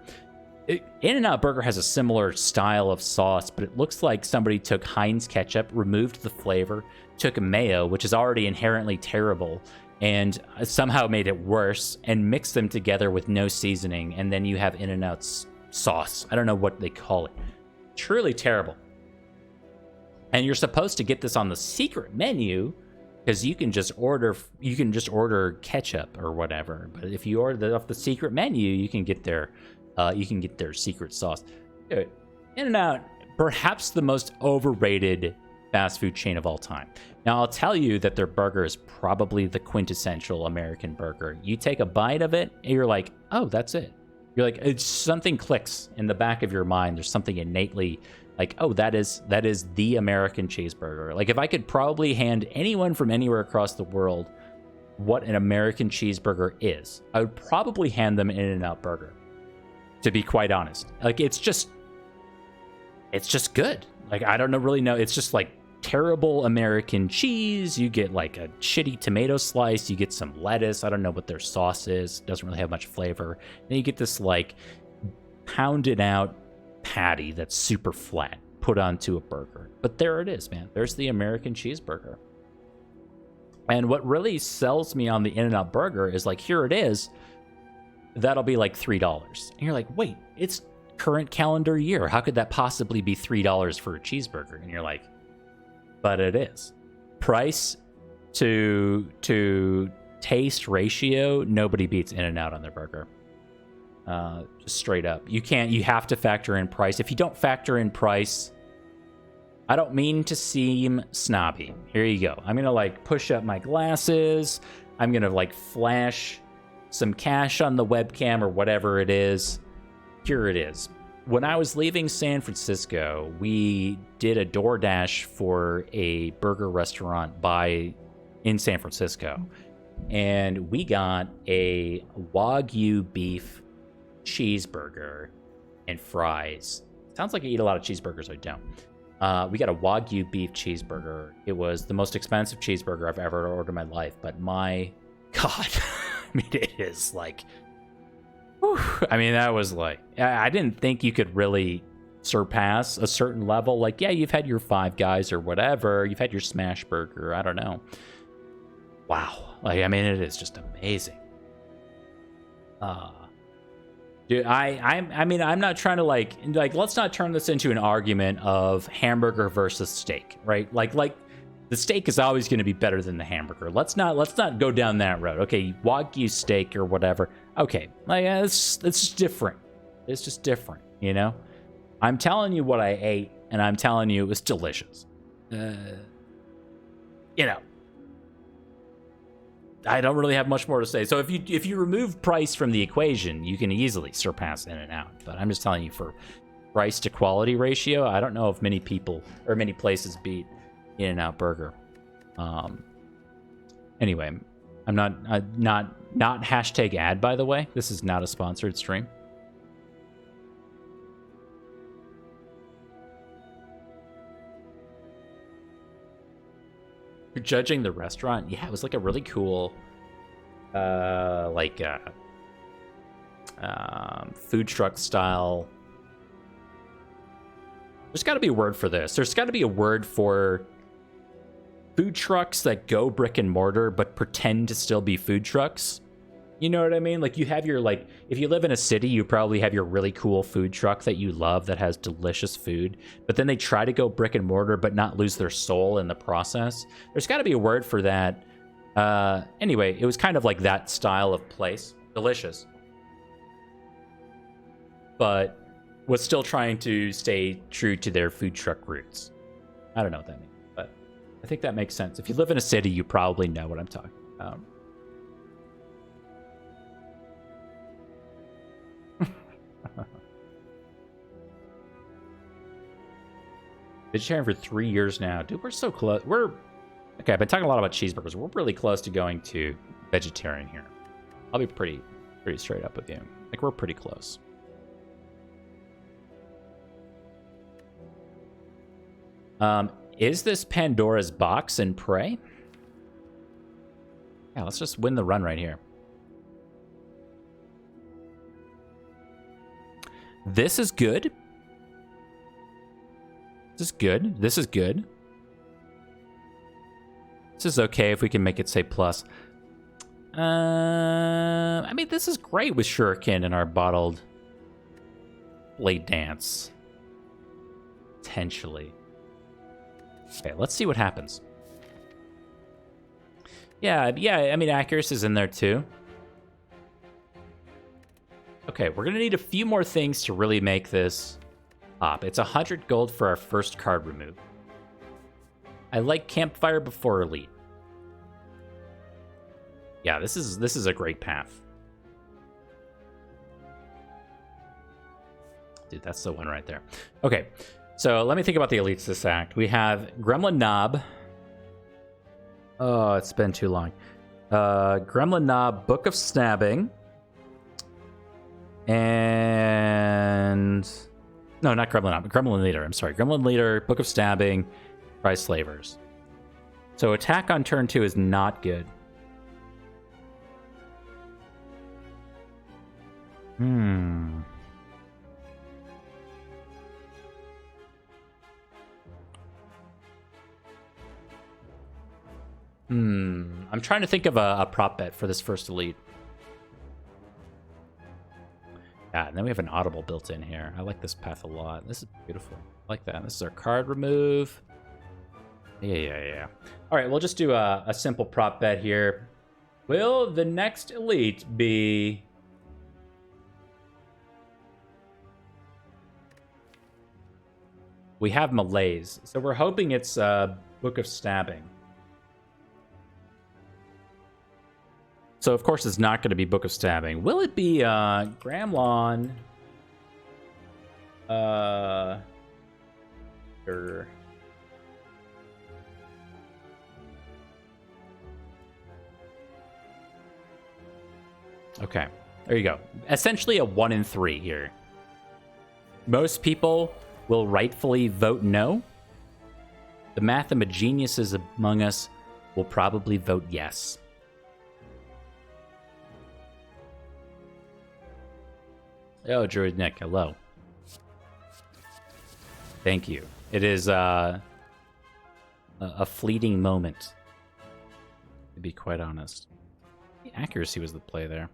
In-N-Out Burger has a similar style of sauce, but it looks like somebody took Heinz ketchup, removed the flavor, took a mayo, which is already inherently terrible, and somehow made it worse, and mixed them together with no seasoning, and then you have In-N-Out's sauce. I don't know what they call it. Truly terrible. And you're supposed to get this on the secret menu, because you can just order ketchup or whatever. But if you order off the secret menu, you can get their secret sauce. Dude, In-N-Out, perhaps the most overrated fast food chain of all time. Now, I'll tell you that their burger is probably the quintessential American burger. You take a bite of it, and you're like, oh, that's it. You're like, it's something clicks in the back of your mind. There's something innately like, oh, that is the American cheeseburger. Like, if I could probably hand anyone from anywhere across the world what an American cheeseburger is, I would probably hand them an In-N-Out burger, to be quite honest. Like, it's just good. Like, I don't really know. It's just like terrible American cheese. You get like a shitty tomato slice. You get some lettuce. I don't know what their sauce is. Doesn't really have much flavor. Then you get this like pounded out patty that's super flat put onto a burger. But there it is, man. There's the American cheeseburger. And what really sells me on the In-N-Out burger is like, here it is. That'll be like $3. And you're like, wait, it's current calendar year. How could that possibly be $3 for a cheeseburger? And you're like, but it is. Price to taste ratio, nobody beats In-N-Out on their burger. Just straight up. You have to factor in price. If you don't factor in price, I don't mean to seem snobby. Here you go. I'm gonna like push up my glasses. I'm gonna like flash some cash on the webcam or whatever it is. Here it is. When I was leaving San Francisco, we did a DoorDash for a burger restaurant in San Francisco. And we got a Wagyu beef cheeseburger and fries. Sounds like I eat a lot of cheeseburgers. I don't. We got a Wagyu beef cheeseburger. It was the most expensive cheeseburger I've ever ordered in my life. But my God, I mean, it is like... I mean, that was like, I didn't think you could really surpass a certain level. Like, yeah, you've had your Five Guys or whatever. You've had your smash burger. I don't know. Wow. Like, I mean, it is just amazing. Dude, I mean, I'm not trying to like, let's not turn this into an argument of hamburger versus steak, right? Like the steak is always going to be better than the hamburger. Let's not go down that road. Okay, Wagyu steak or whatever. Okay, like it's different. It's just different, you know. I'm telling you what I ate, and I'm telling you it was delicious. You know, I don't really have much more to say. So if you remove price from the equation, you can easily surpass In-N-Out. But I'm just telling you, for price to quality ratio, I don't know if many people or many places beat In-N-Out Burger. Anyway, I'm not hashtag ad, by the way. This is not a sponsored stream. You're judging the restaurant? Yeah, it was like a really cool, food truck style. There's got to be a word for this. There's got to be a word for food trucks that go brick and mortar but pretend to still be food trucks. You know what I mean? Like, you have your, like, if you live in a city, you probably have your really cool food truck that you love that has delicious food, but then they try to go brick and mortar but not lose their soul in the process. There's got to be a word for that. Anyway, it was kind of like that style of place. Delicious. But was still trying to stay true to their food truck roots. I don't know what that means, but I think that makes sense. If you live in a city, you probably know what I'm talking about. Vegetarian for 3 years now. Dude, we're so close. Okay, I've been talking a lot about cheeseburgers. We're really close to going to vegetarian here. I'll be pretty straight up with you. Like, we're pretty close. Is this Pandora's box in Prey? Yeah, let's just win the run right here. This is good. This is good. This is good. This is okay if we can make it say plus. I mean, this is great with Shuriken and our bottled blade dance. Potentially. Okay, let's see what happens. Yeah, I mean, accuracy's in there too. Okay, we're gonna need a few more things to really make this pop. It's 100 gold for our first card remove. I like Campfire before Elite. Yeah, this is a great path. Dude, that's the one right there. Okay, so let me think about the elites this act. We have Gremlin Knob. Oh, it's been too long. Gremlin Knob, Book of Stabbing. And... No, not Gremlin Knob. Gremlin Leader. I'm sorry. Gremlin Leader, Book of Stabbing, Prize Slavers. So attack on turn 2 is not good. I'm trying to think of a prop bet for this first elite. Yeah, and then we have an audible built in here. I like this path a lot. This is beautiful. I like that. This is our card remove. Yeah. All right, we'll just do a simple prop bet here. Will the next elite be... We have Malaise, so we're hoping it's Book of Stabbing. So, of course, it's not going to be Book of Stabbing. Will it be Gramlon? Sure. Okay, there you go. Essentially a 1 in 3 here. Most people will rightfully vote no. The mathemageniuses among us will probably vote yes. Oh, Druid Nick, hello. Thank you. It is a fleeting moment, to be quite honest. The accuracy was the play there.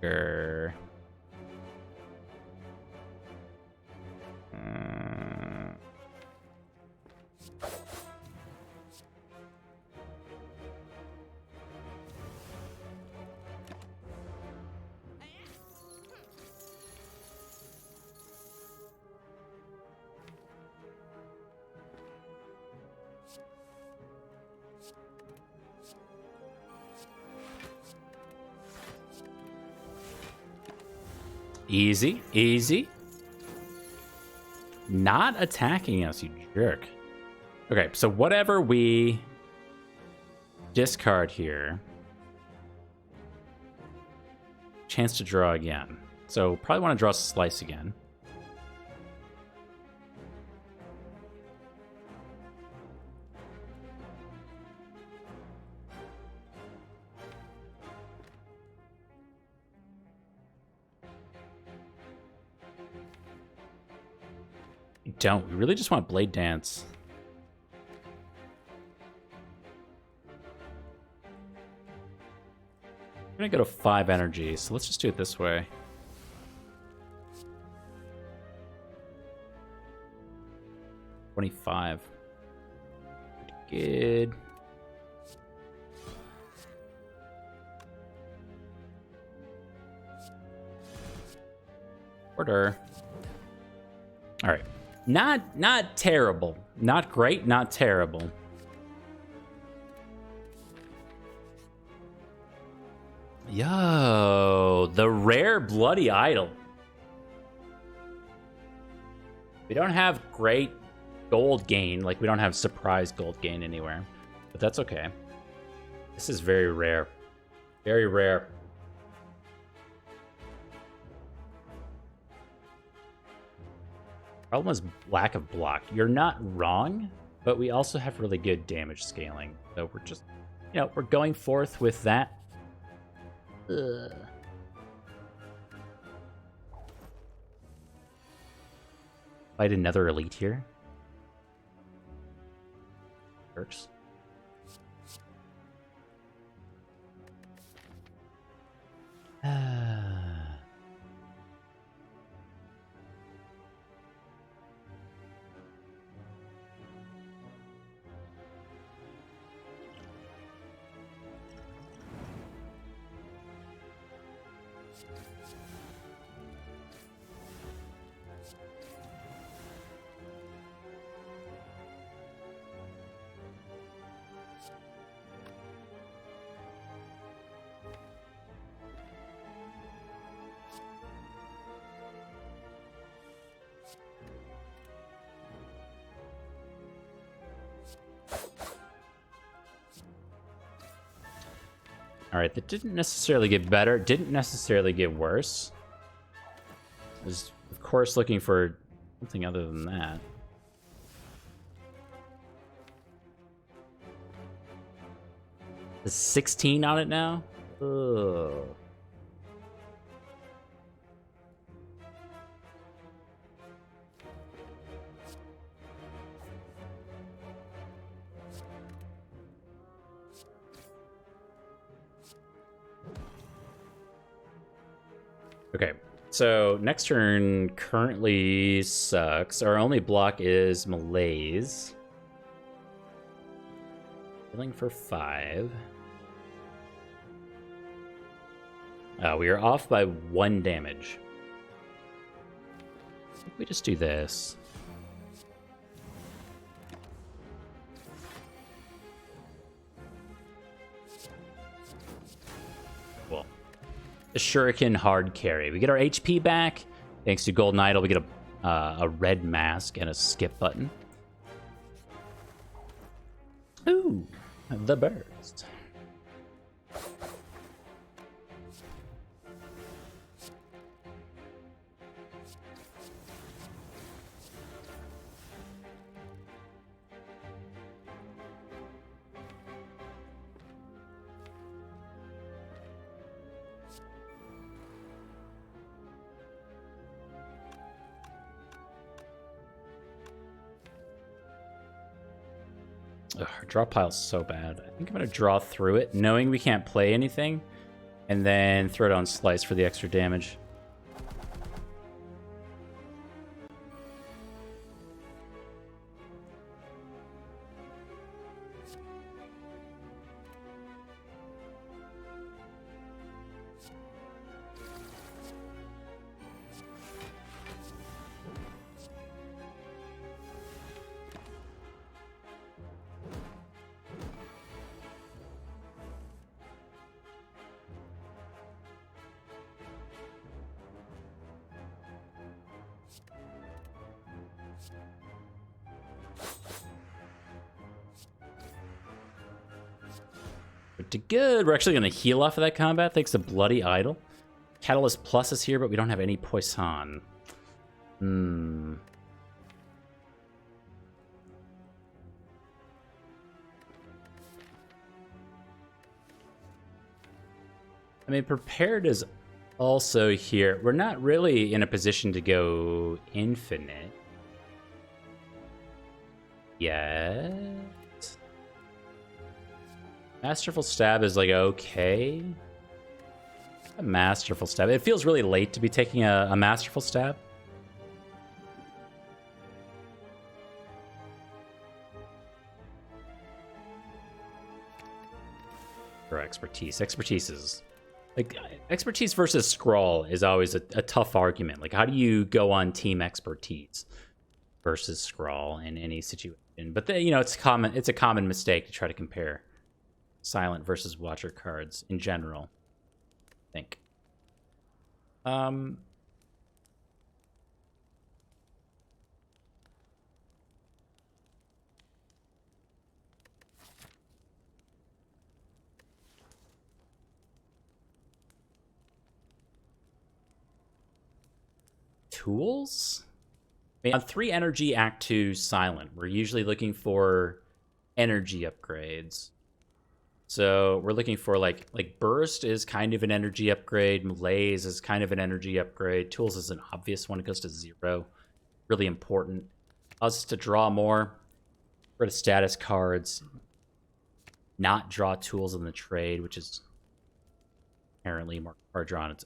Sure. Easy, easy. Not attacking us, you jerk. Okay, so whatever we discard here, chance to draw again. So probably want to draw Slice again. We don't. We really just want Blade Dance. We're gonna go to 5 energy, so let's just do it this way. $25. Good. Order. All right. Not terrible. Not great, not terrible. Yo, the rare Bloody Idol. We don't have great gold gain, like we don't have surprise gold gain anywhere, but that's okay. This is very rare. Very rare. Problem is lack of block. You're not wrong, but we also have really good damage scaling. So we're just, we're going forth with that. Ugh. Fight another elite here. Works. All right, that didn't necessarily get better. Didn't necessarily get worse. I was, of course, looking for something other than that. There's 16 on it now? Ugh. Okay, so next turn currently sucks. Our only block is Malaise. Healing for 5. We are off by 1 damage. I think we just do this. Cool. The Shuriken hard carry. We get our HP back. Thanks to Golden Idol, we get a red mask and a skip button. Ooh, the burst. Ugh, our draw pile's so bad. I think I'm going to draw through it, knowing we can't play anything, and then throw it on Slice for the extra damage. Pretty good. We're actually going to heal off of that combat thanks to Bloody Idol. Catalyst Plus is here, but we don't have any Poison. I mean, Prepared is also here. We're not really in a position to go infinite yet. Masterful Stab is like okay. A Masterful Stab. It feels really late to be taking a Masterful Stab. For expertise. Expertise is like expertise versus scroll is always a tough argument. Like, how do you go on team expertise versus scroll in any situation? But it's common. It's a common mistake to try to compare silent versus watcher cards in general, I think. Tools? On 3 energy, Act 2, silent. We're usually looking for energy upgrades. So we're looking for like Burst is kind of an energy upgrade. Malaise is kind of an energy upgrade. Tools is an obvious one. It goes to 0. Really important. Allows us to draw more. Rid of status cards. Not draw tools in the trade, which is apparently more card drawn.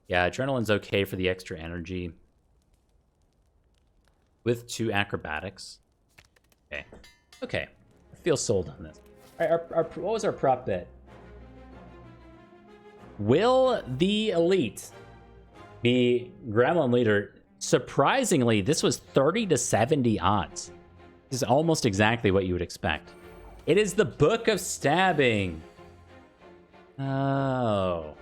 Yeah, Adrenaline's okay for the extra energy. With 2 acrobatics. Okay. I feel sold on this. All right, what was our prop bet? Will the Elite be Gremlin Leader? Surprisingly, this was 30 to 70 odds. This is almost exactly what you would expect. It is the Book of Stabbing. Oh.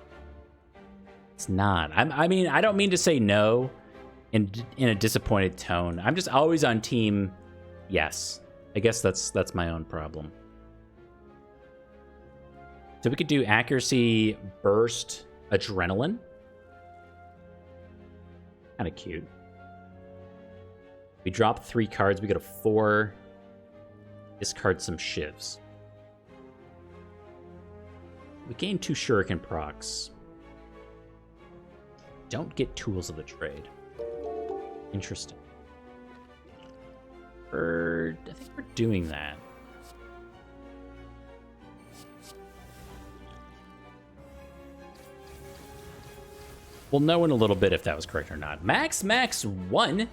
It's not. I mean, I don't mean to say no in a disappointed tone. I'm just always on team yes. I guess that's my own problem. So we could do accuracy, burst, adrenaline. Kind of cute. We drop 3 cards. We go to 4. Discard some shivs. We gain 2 shuriken procs. Don't get tools of the trade. Interesting. I think we're doing that. We'll know in a little bit if that was correct or not. Max1,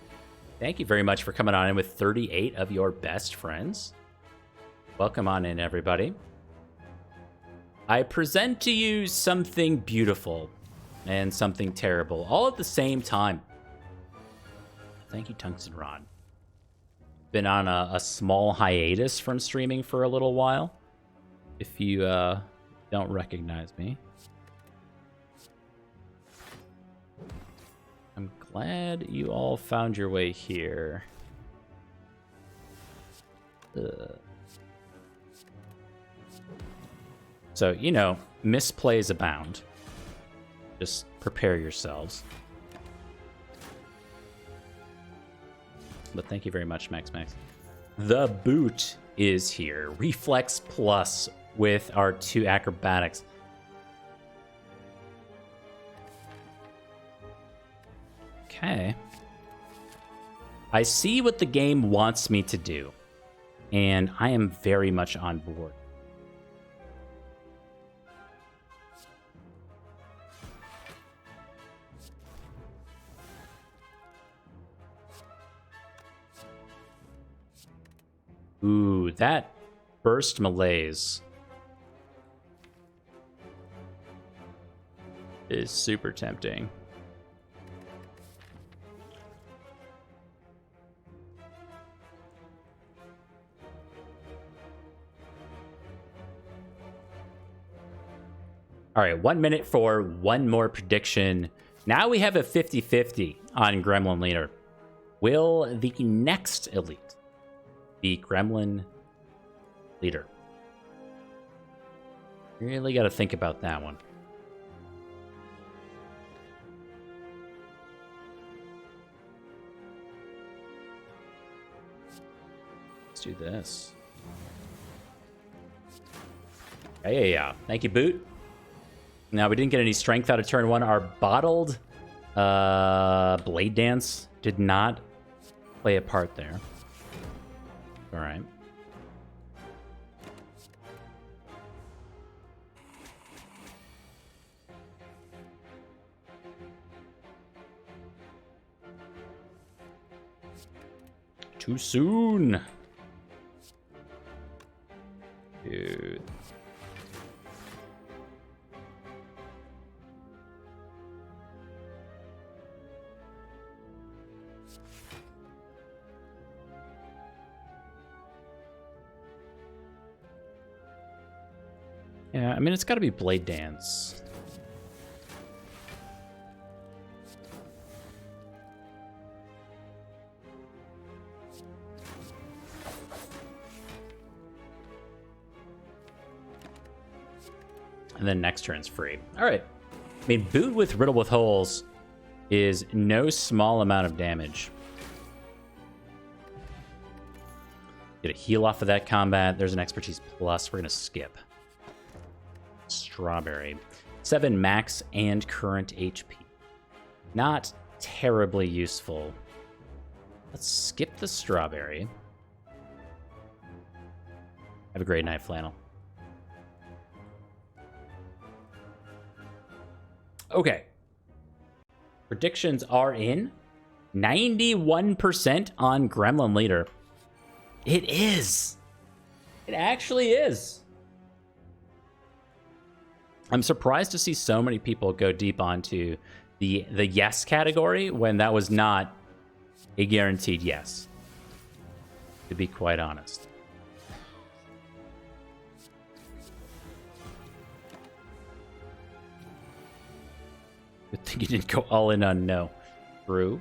thank you very much for coming on in with 38 of your best friends. Welcome on in, everybody. I present to you something beautiful and something terrible, all at the same time. Thank you, Tungsten Rod. Been on a small hiatus from streaming for a little while. If you don't recognize me. I'm glad you all found your way here. So, misplays abound. Just prepare yourselves. But thank you very much, Max. The boot is here. Reflex plus with our 2 acrobatics. Okay. I see what the game wants me to do, and I am very much on board. Ooh, that burst malaise is super tempting. All right, 1 minute for one more prediction. Now we have a 50-50 on Gremlin Leader. Will the next Elite be Gremlin Leader? Really got to think about that one. Let's do this. Yeah. Thank you, Boot. Now, we didn't get any strength out of turn 1. Our bottled Blade Dance did not play a part there. All right. Too soon. Dude. Yeah, I mean, it's got to be Blade Dance. And then next turn's free. All right. I mean, Boot with Riddle with Holes is no small amount of damage. Get a heal off of that combat. There's an Expertise Plus. We're going to skip. Strawberry. 7 max and current HP. Not terribly useful. Let's skip the Strawberry. Have a great night, Flannel. Okay. Predictions are in. 91% on Gremlin Leader. It is. It actually is. I'm surprised to see so many people go deep onto the yes category when that was not a guaranteed yes, to be quite honest. Good thing you didn't go all in on no. True.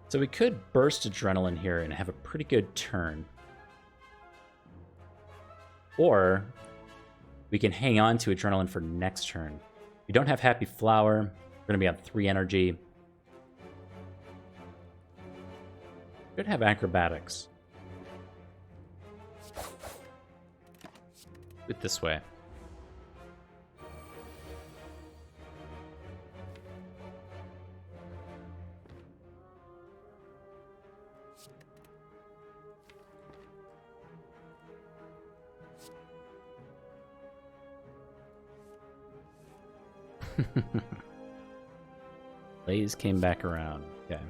So we could burst Adrenaline here and have a pretty good turn. Or we can hang on to Adrenaline for next turn. We don't have Happy Flower. We're going to be on 3 energy. Could have Acrobatics. Do it this way. Blaze came back around. Okay.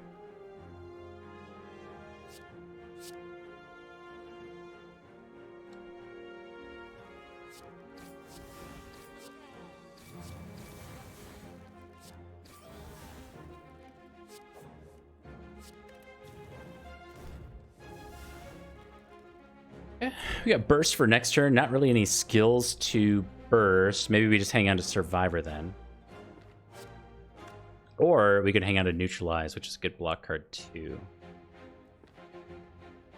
We got burst for next turn. Not really any skills to burst. Maybe we just hang on to Survivor then. Or we could hang on to Neutralize, which is a good block card too.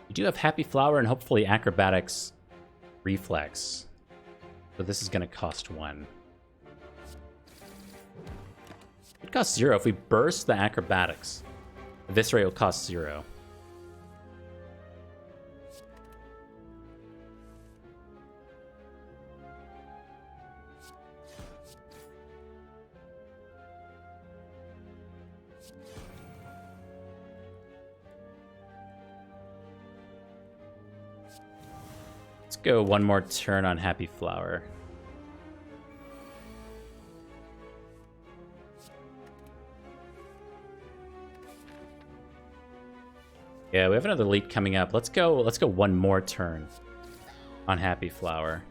You do have Happy Flower and hopefully Acrobatics Reflex. So this is going to cost 1. It costs 0. If we burst the Acrobatics, Eviscerate will cost 0. Let's go one more turn on Happy Flower. Yeah, we have another lead coming up. Let's go one more turn on Happy Flower.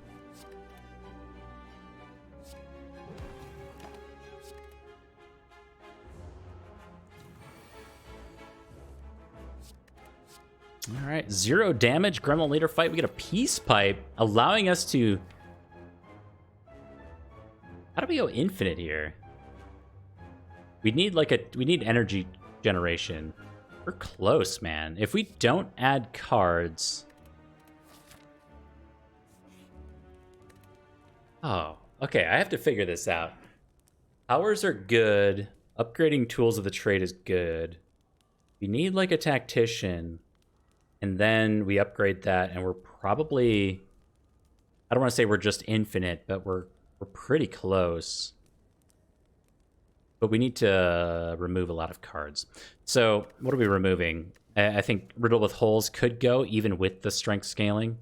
All right, 0 damage. Gremlin leader fight. We get a peace pipe, allowing us to. How do we go infinite here? We need we need energy generation. We're close, man. If we don't add cards. Oh, okay. I have to figure this out. Powers are good. Upgrading tools of the trade is good. We need like a tactician. And then we upgrade that, and we're probably. I don't want to say we're just infinite, but we're pretty close. But we need to remove a lot of cards. So what are we removing? I think Riddle with Holes could go, even with the strength scaling.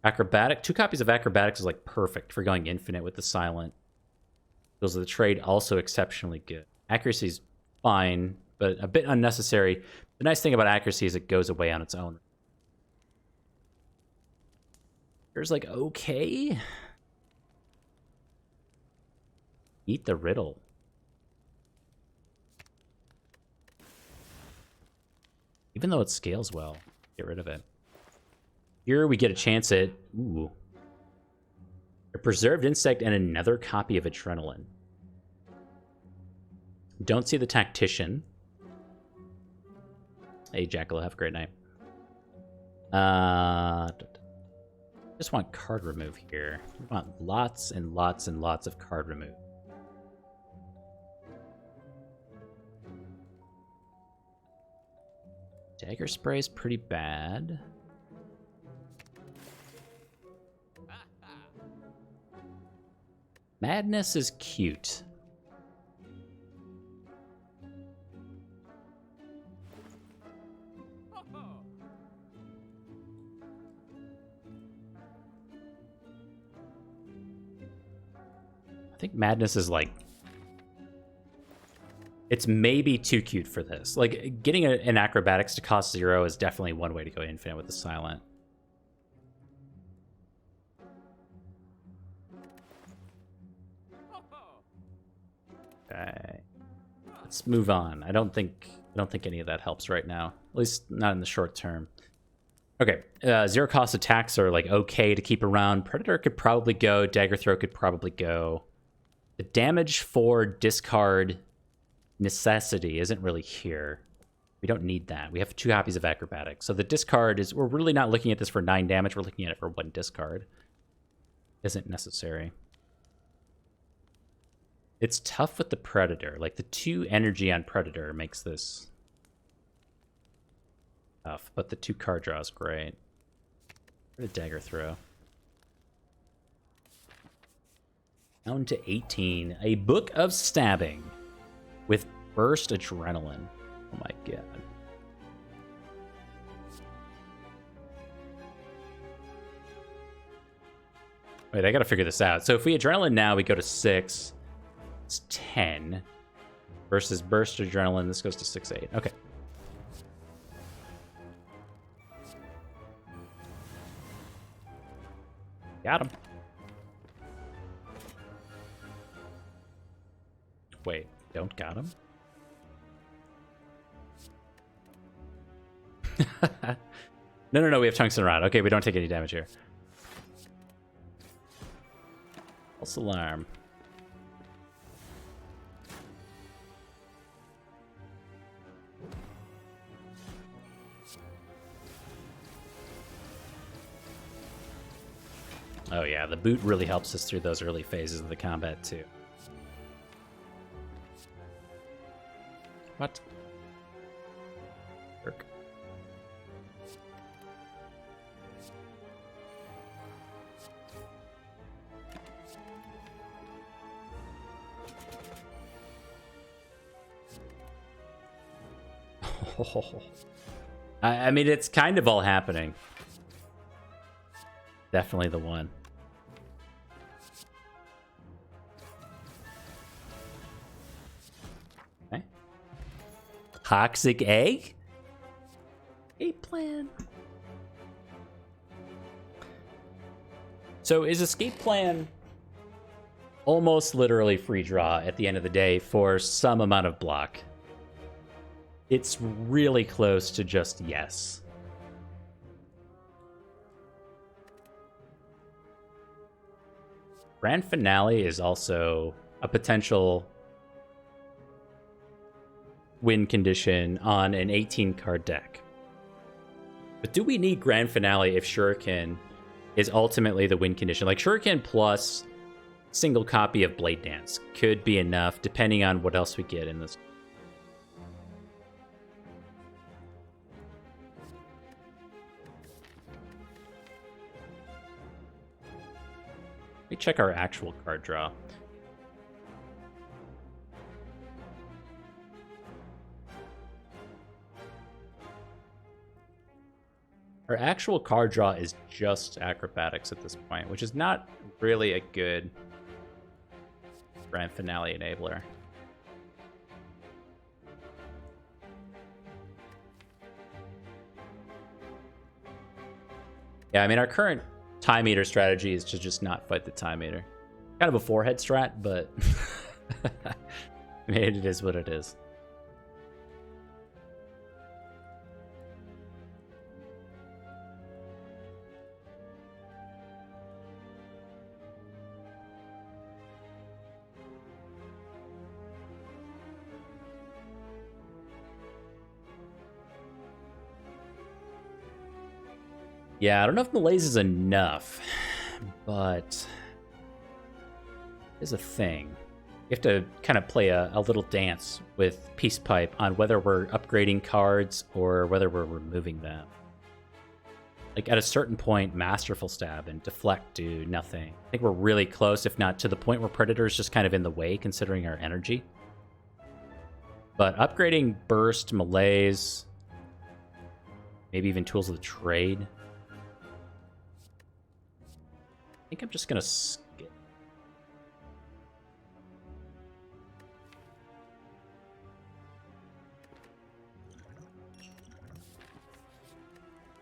Acrobatic. 2 copies of Acrobatics is like perfect for going infinite with the silent. Those of the trade also exceptionally good. Accuracy is fine, but a bit unnecessary. The nice thing about accuracy is it goes away on its own. There's like, okay. Eat the riddle. Even though it scales well, get rid of it. Here we get a chance at, ooh, a preserved insect and another copy of adrenaline. Don't see the tactician. Hey, Jackal, have a great night. Just want card remove here. We want lots and lots and lots of card remove. Dagger spray is pretty bad. Madness is cute. I think Madness is like... It's maybe too cute for this. Like, getting an Acrobatics to cost 0 is definitely one way to go infinite with the Silent. Okay. Let's move on. I don't think any of that helps right now. At least not in the short term. Okay. 0 cost attacks are like okay to keep around. Predator could probably go. Dagger Throw could probably go. The damage for discard necessity isn't really here. We don't need that. We have 2 copies of Acrobatics. So the discard is... We're really not looking at this for 9 damage. We're looking at it for 1 discard. Isn't necessary. It's tough with the Predator. Like, the 2 energy on Predator makes this tough. But the 2 card draw is great. What a Dagger Throw. Down to 18. A Book of Stabbing. With Burst Adrenaline. Oh my god. Wait, I gotta figure this out. So if we Adrenaline now, we go to 6. It's 10. Versus Burst Adrenaline, this goes to 6-8. Okay. Got him. Wait. Don't got him? No, we have Tungsten Rod. Okay, we don't take any damage here. False alarm. Oh yeah, the boot really helps us through those early phases of the combat too. What? Work. I mean, it's kind of all happening. Definitely the one. Toxic Egg? Escape Plan. So is Escape Plan almost literally free draw at the end of the day for some amount of block? It's really close to just yes. Grand Finale is also a potential win condition on an 18-card deck. But do we need Grand Finale if Shuriken is ultimately the win condition? Like, Shuriken plus single copy of Blade Dance could be enough, depending on what else we get in this. Let me check our actual card draw. Our actual card draw is just Acrobatics at this point, which is not really a good Grand Finale enabler. Yeah, I mean, our current Time Eater strategy is to just not fight the Time Eater. Kind of a forehead strat, but I mean, it is what it is. Yeah, I don't know if Malaise is enough, but there's a thing. You have to kind of play a little dance with Peace Pipe on whether we're upgrading cards or whether we're removing them. Like, at a certain point, Masterful Stab and Deflect do nothing. I think we're really close, if not to the point where Predator is just kind of in the way, considering our energy. But upgrading Burst, Malaise, maybe even Tools of the Trade. I think I'm just going to skip.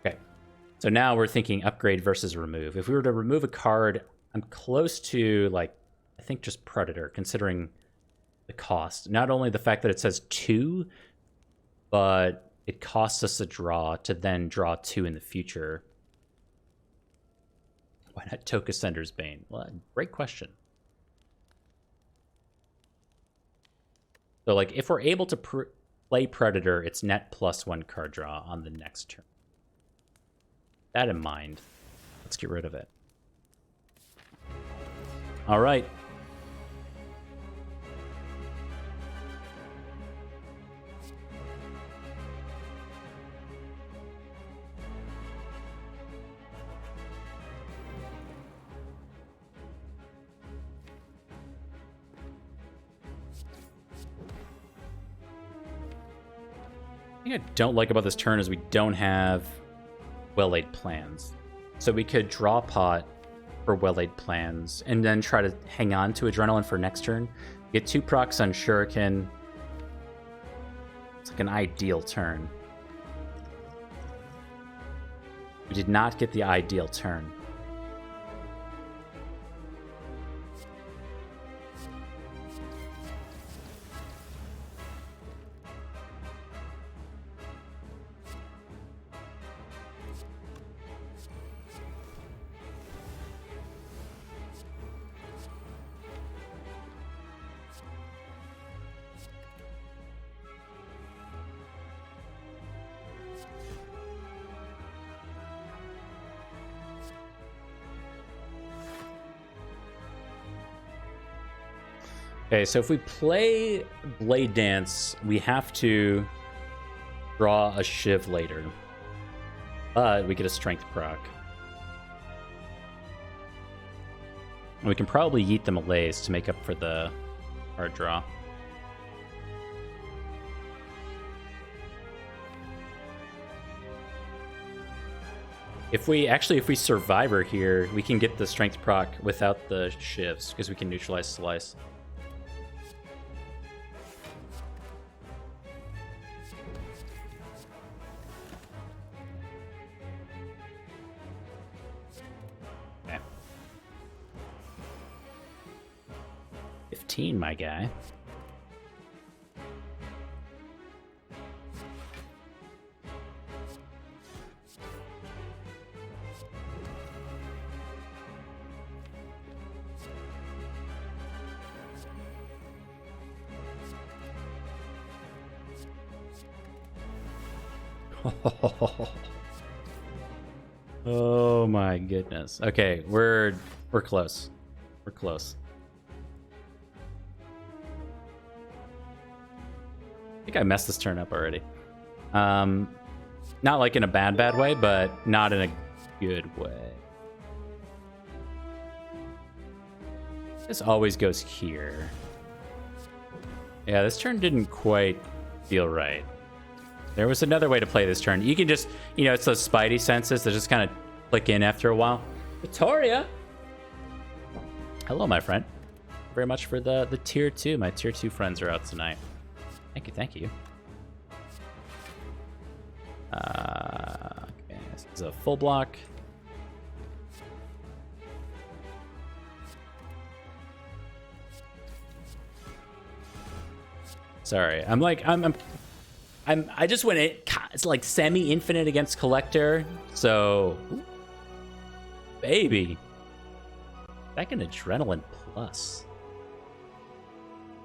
Okay, so now we're thinking upgrade versus remove. If we were to remove a card, I'm close to, like, I think just Predator, considering the cost. Not only the fact that it says 2, but it costs us a draw to then draw 2 in the future. Why not Toka Sender's Bane? Well, great question. So, like, if we're able to play Predator, it's net +1 card draw on the next turn. That in mind, let's get rid of it. All right. The thing I don't like about this turn is we don't have well-laid plans. So we could draw pot for well-laid plans and then try to hang on to Adrenaline for next turn. Get 2 procs on Shuriken. It's like an ideal turn. We did not get the ideal turn. Okay, so if we play Blade Dance, we have to draw a Shiv later. But we get a Strength proc. And we can probably yeet the Malaise to make up for the card draw. If we Survivor here, we can get the Strength proc without the Shivs, because we can neutralize Slice. Okay. 15, my guy. Oh my goodness. Okay, we're close. We're close. I think I messed this turn up already. Not like in a bad way, but not in a good way. This always goes here. Yeah, this turn didn't quite feel right. There was another way to play this turn. You can just, you know, it's those spidey senses that just kind of click in after a while. Victoria! Hello, my friend. Thank you very much for the tier 2. My tier 2 friends are out tonight. Thank you, thank you. Okay, this is a full block. Sorry, I just went it's like semi-infinite against Collector, so baby, back in Adrenaline Plus.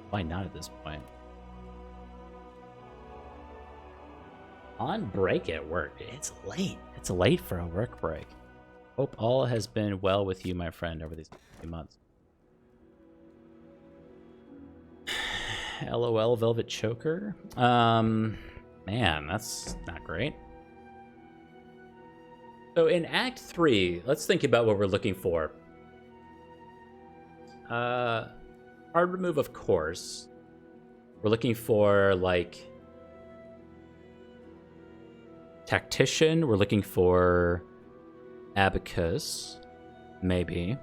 Why not at this point? On break at work. It's late. It's late for a work break. Hope all has been well with you, my friend, over these few months. LOL, Velvet Choker. Man, that's not great. So in Act 3, let's think about what we're looking for. Hard remove, of course. We're looking for, like, Tactician. We're looking for Abacus, maybe.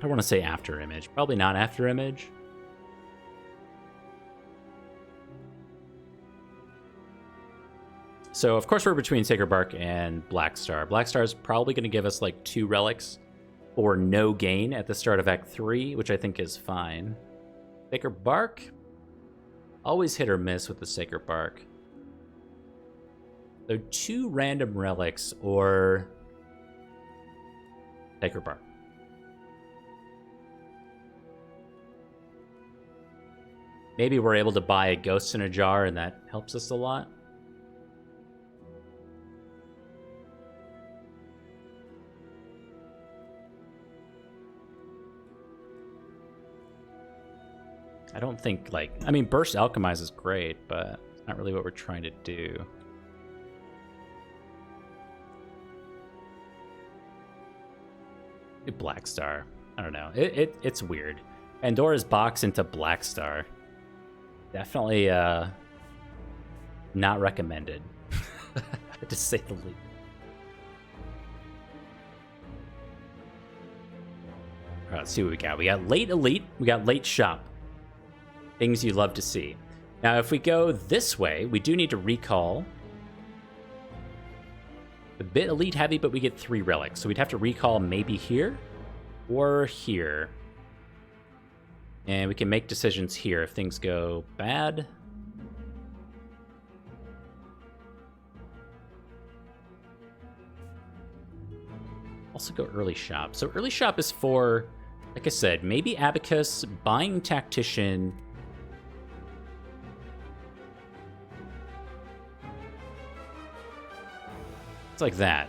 I want to say After Image. Probably not After Image. So, of course, we're between Sacred Bark and Black Star. Black Star is probably going to give us, like, 2 relics for no gain at the start of Act 3, which I think is fine. Sacred Bark? Always hit or miss with the Sacred Bark. So 2 random relics or Sacred Bark. Maybe we're able to buy a Ghost in a Jar and that helps us a lot. I don't think, like, I mean, Burst Alchemize is great, but it's not really what we're trying to do. Black Star. I don't know. It's weird. Pandora's Box into Black Star. Definitely not recommended, to say the least. All right, let's see what we got. We got Late Elite. We got Late Shop. Things you love to see. Now, if we go this way, we do need to recall. A bit Elite heavy, but we get 3 relics. So we'd have to recall maybe here or here. And we can make decisions here if things go bad. Also go Early Shop. So Early Shop is for, like I said, maybe Abacus, buying Tactician. It's like that.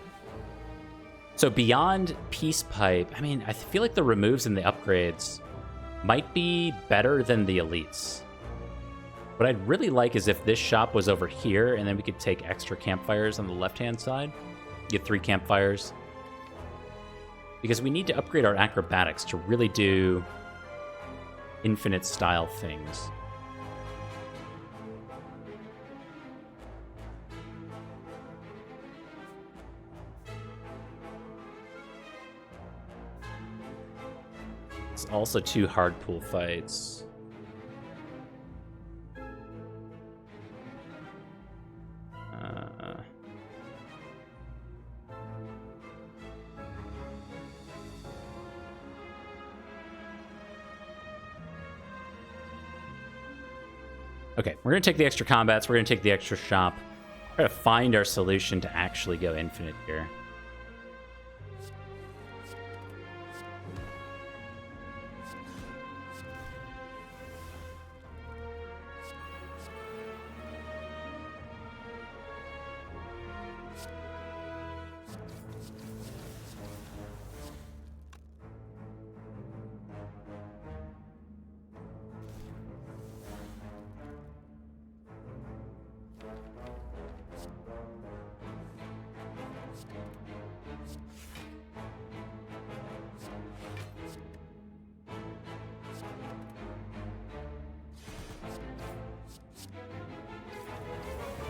So beyond Peace Pipe, I mean, I feel like the removes and the upgrades might be better than the elites. What I'd really like is if this shop was over here, and then we could take extra campfires on the left-hand side. Get 3 campfires. Because we need to upgrade our acrobatics to really do infinite style things. It's also 2 hard pool fights. Okay, we're going to take the extra combats. We're going to take the extra shop. Try to find our solution to actually go infinite here.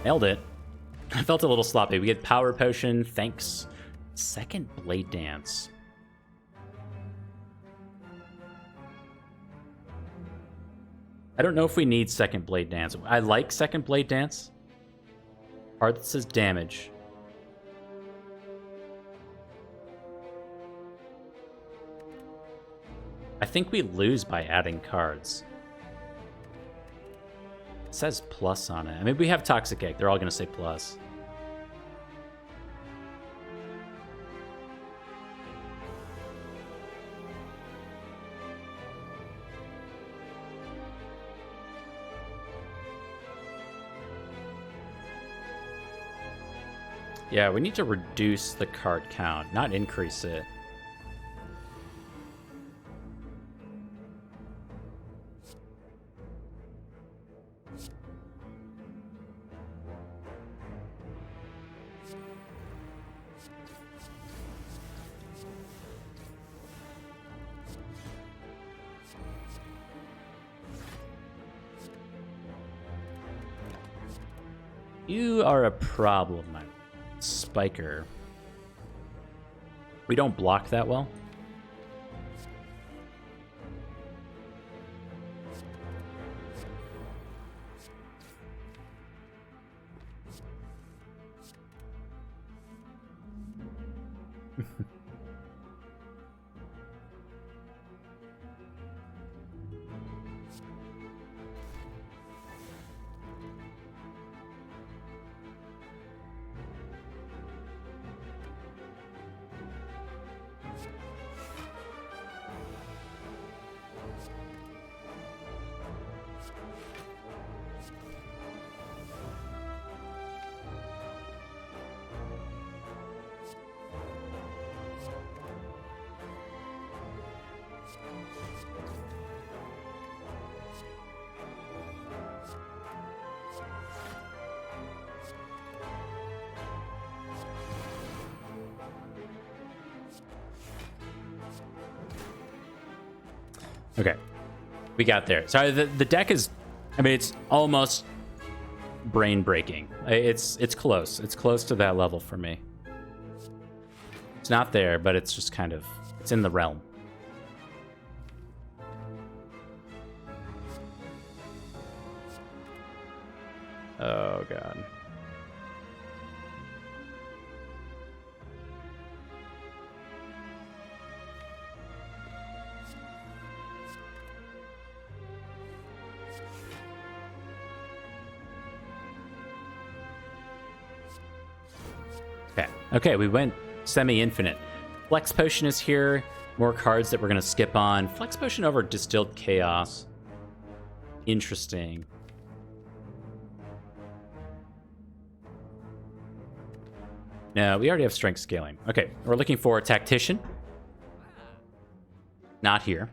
Nailed it. I felt a little sloppy. We get Power Potion, thanks. Second Blade Dance. I don't know if we need Second Blade Dance. I like Second Blade Dance. Part that says damage. I think we lose by adding cards. It says plus on it. I mean, we have Toxic Egg. They're all going to say plus. Yeah, we need to reduce the card count, not increase it. You are a problem, my Spiker. We don't block that well. Okay, we got there. Sorry, the deck is, I mean, it's almost brain breaking. It's close. It's close to that level for me. It's not there, but it's just kind of, it's in the realm. Oh god. Okay, we went semi-infinite. Flex Potion is here. More cards that we're going to skip on. Flex Potion over Distilled Chaos. Interesting. No, we already have Strength Scaling. Okay, we're looking for a Tactician. Not here.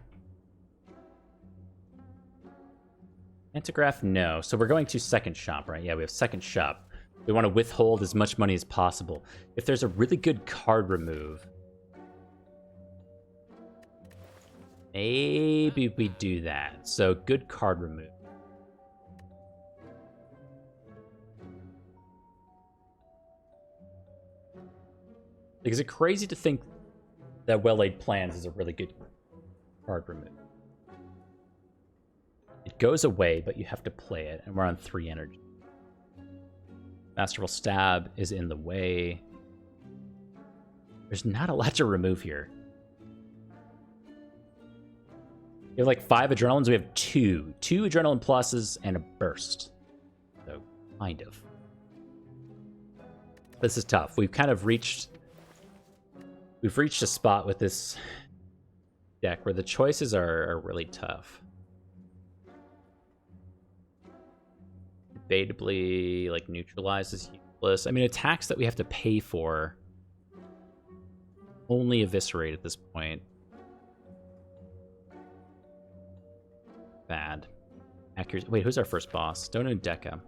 Antigraph, no. So we're going to Second Shop, right? Yeah, we have Second Shop. We want to withhold as much money as possible. If there's a really good card remove, maybe we do that. So good card remove. Like, is it crazy to think that Well-Laid Plans is a really good card remove? It goes away, but you have to play it, and we're on 3 energy. Masterful Stab is in the way. There's not a lot to remove here. We have like 5 Adrenalines. We have 2. 2 Adrenaline Pluses and a Burst. So, kind of. This is tough. We've kind of reached... We've reached a spot with this deck where the choices are really tough. Debatably, like, Neutralize is useless. I mean, attacks that we have to pay for only Eviscerate at this point. Bad. Accuracy. Wait, who's our first boss? Dono Deca.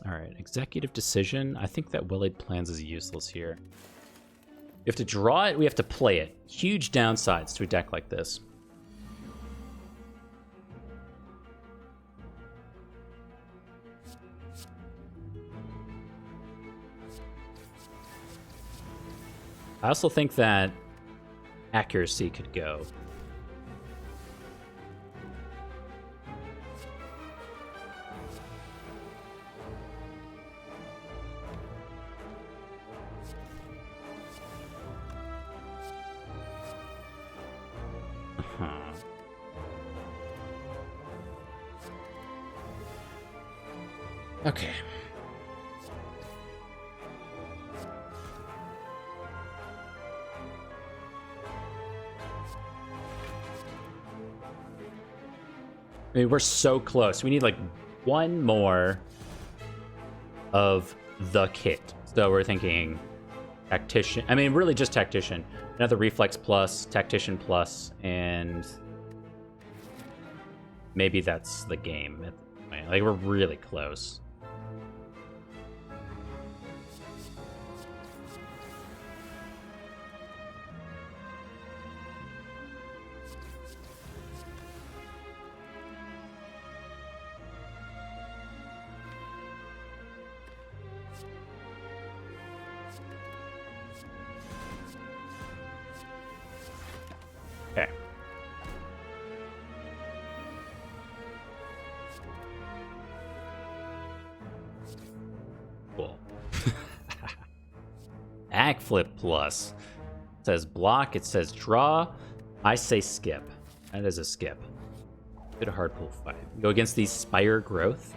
All right, Executive Decision. I think that Well-Laid Plans is useless here. We have to draw it, we have to play it. Huge downsides to a deck like this. I also think that accuracy could go. Okay. I mean, we're so close. We need like one more of the kit. So we're thinking Tactician. I mean, really just Tactician. Another Reflex plus, Tactician plus, and maybe that's the game. Like, we're really close. Okay. Cool. Ag Flip Plus. It says block, it says draw. I say skip. That is a skip. Good hard pull fight. Go against the Spire Growth.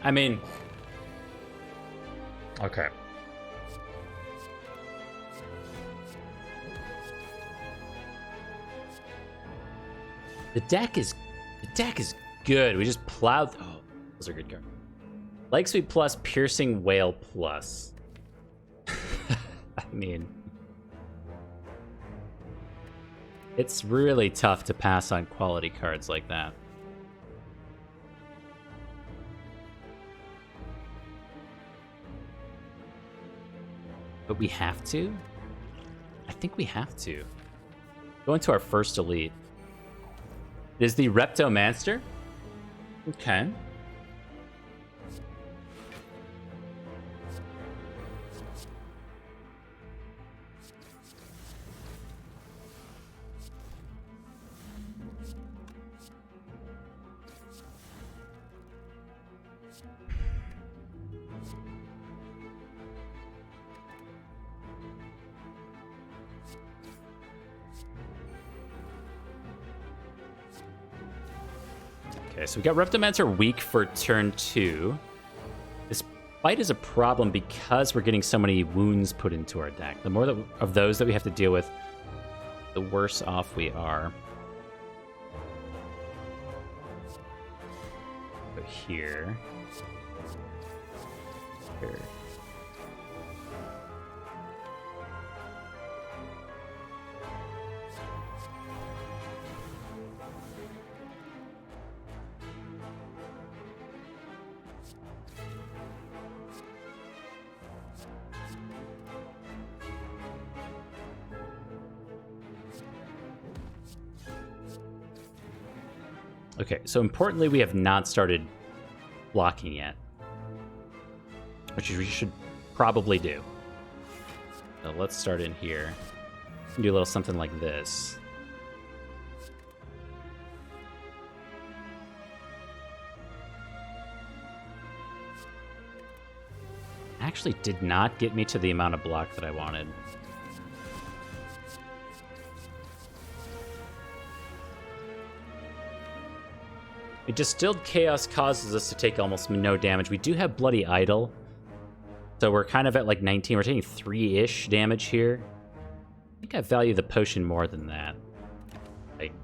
I mean, okay. The deck is good. We just plowed. Oh, those are good cards. Leg Sweep plus, Piercing Whale plus. I mean, it's really tough to pass on quality cards like that. But we have to? I think we have to. Go into our first elite. It is the Reptomancer? Okay. Okay, so we got Reptomancer weak for turn 2. This fight is a problem because we're getting so many wounds put into our deck. The more of those that we have to deal with, the worse off we are. Go here. Here. Okay, so importantly, we have not started blocking yet, which we should probably do. So let's start in here and do a little something like this. actually did not get me to the amount of block that I wanted. A Distilled Chaos causes us to take almost no damage. We do have Bloody Idol, so we're kind of at like 19. We're taking 3-ish damage here. I think I value the potion more than that. Like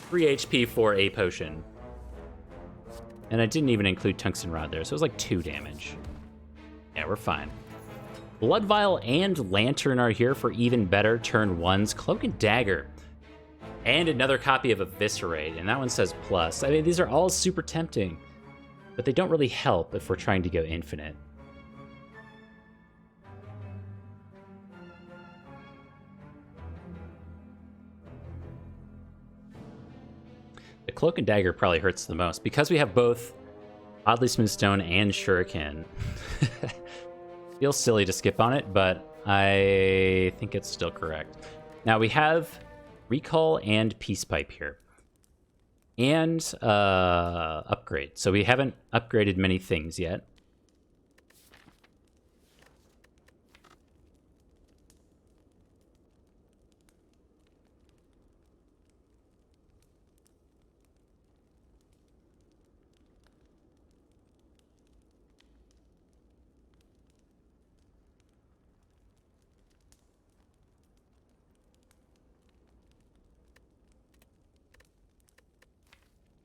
3 HP for a potion. And I didn't even include Tungsten Rod there, so it was like 2 damage. Yeah, we're fine. Blood Vial and Lantern are here for even better turn 1s. Cloak and Dagger. And another copy of Eviscerate, and that one says plus. I mean, these are all super tempting, but they don't really help if we're trying to go infinite. The Cloak and Dagger probably hurts the most, because we have both Oddly Smooth Stone and Shuriken. Feels silly to skip on it, but I think it's still correct. Now we have Recall and Peace Pipe here. And Upgrade. So we haven't upgraded many things yet.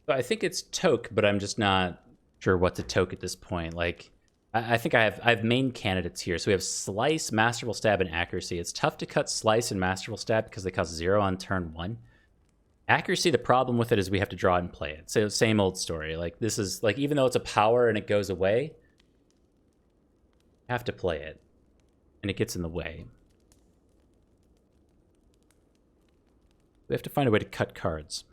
So I think it's Toke, but I'm just not sure what to Toke at this point. Like, I think I have main candidates here. So we have Slice, Masterful Stab, and Accuracy. It's tough to cut Slice and Masterful Stab because they cost 0 on turn 1. Accuracy, the problem with it is we have to draw it and play it. So same old story. Like, this is, like, even though it's a power and it goes away, you have to play it. And it gets in the way. We have to find a way to cut cards.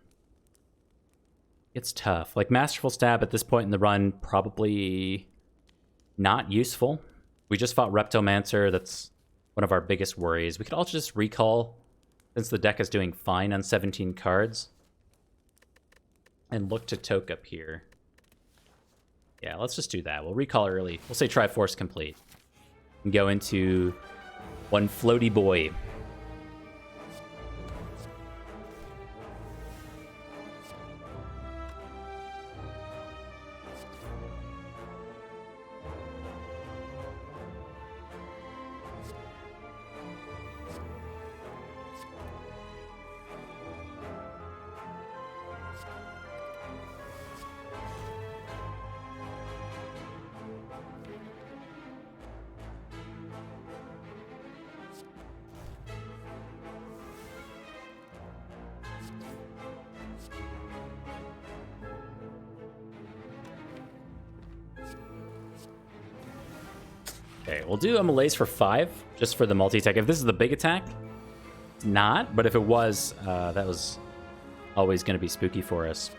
It's tough. Like, Masterful Stab at this point in the run, probably not useful. We just fought Reptomancer. That's one of our biggest worries. We could also just recall, since the deck is doing fine on 17 cards, and look to Toke up here. Yeah, let's just do that. We'll recall early. We'll say Triforce complete. And go into one floaty boy. Okay, we'll do a Malaise for 5, just for the multi-attack. If this is the big attack, it's not, but if it was, that was always going to be spooky for us.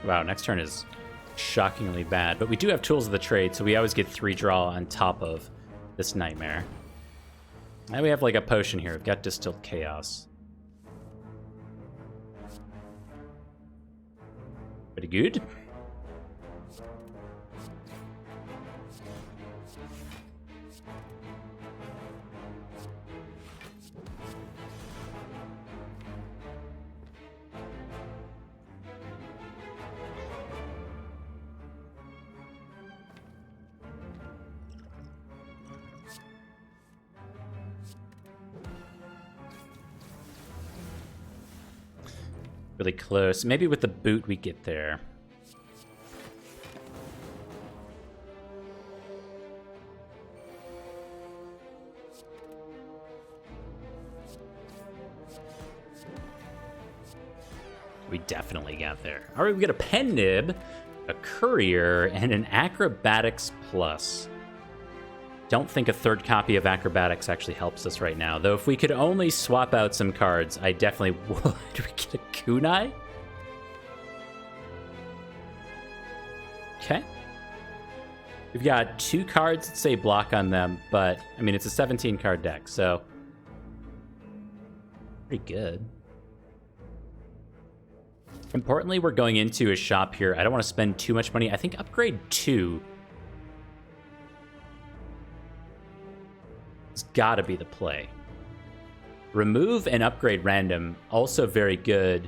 Wow, next turn is shockingly bad. But we do have Tools of the Trade, so we always get 3 draw on top of this Nightmare. And we have like a potion here. We've got Distilled Chaos. Pretty good. Really close. Maybe with the boot we get there. We definitely got there. All right, we get a Pen Nib, a Courier, and an Acrobatics Plus. Don't think a third copy of Acrobatics actually helps us right now. Though if we could only swap out some cards, I definitely would. Do we get a Kunai? Okay. We've got 2 cards that say block on them, but, I mean, it's a 17-card deck, so... pretty good. Importantly, we're going into a shop here. I don't want to spend too much money. I think upgrade 2 has got to be the play. Remove and upgrade random, also very good.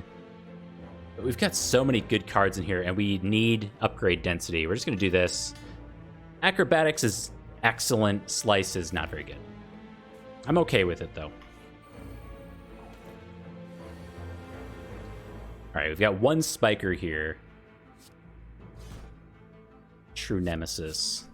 But we've got so many good cards in here, and we need upgrade density. We're just going to do this. Acrobatics is excellent. Slice is not very good. I'm okay with it, though. All right, we've got 1 Spiker here. True Nemesis.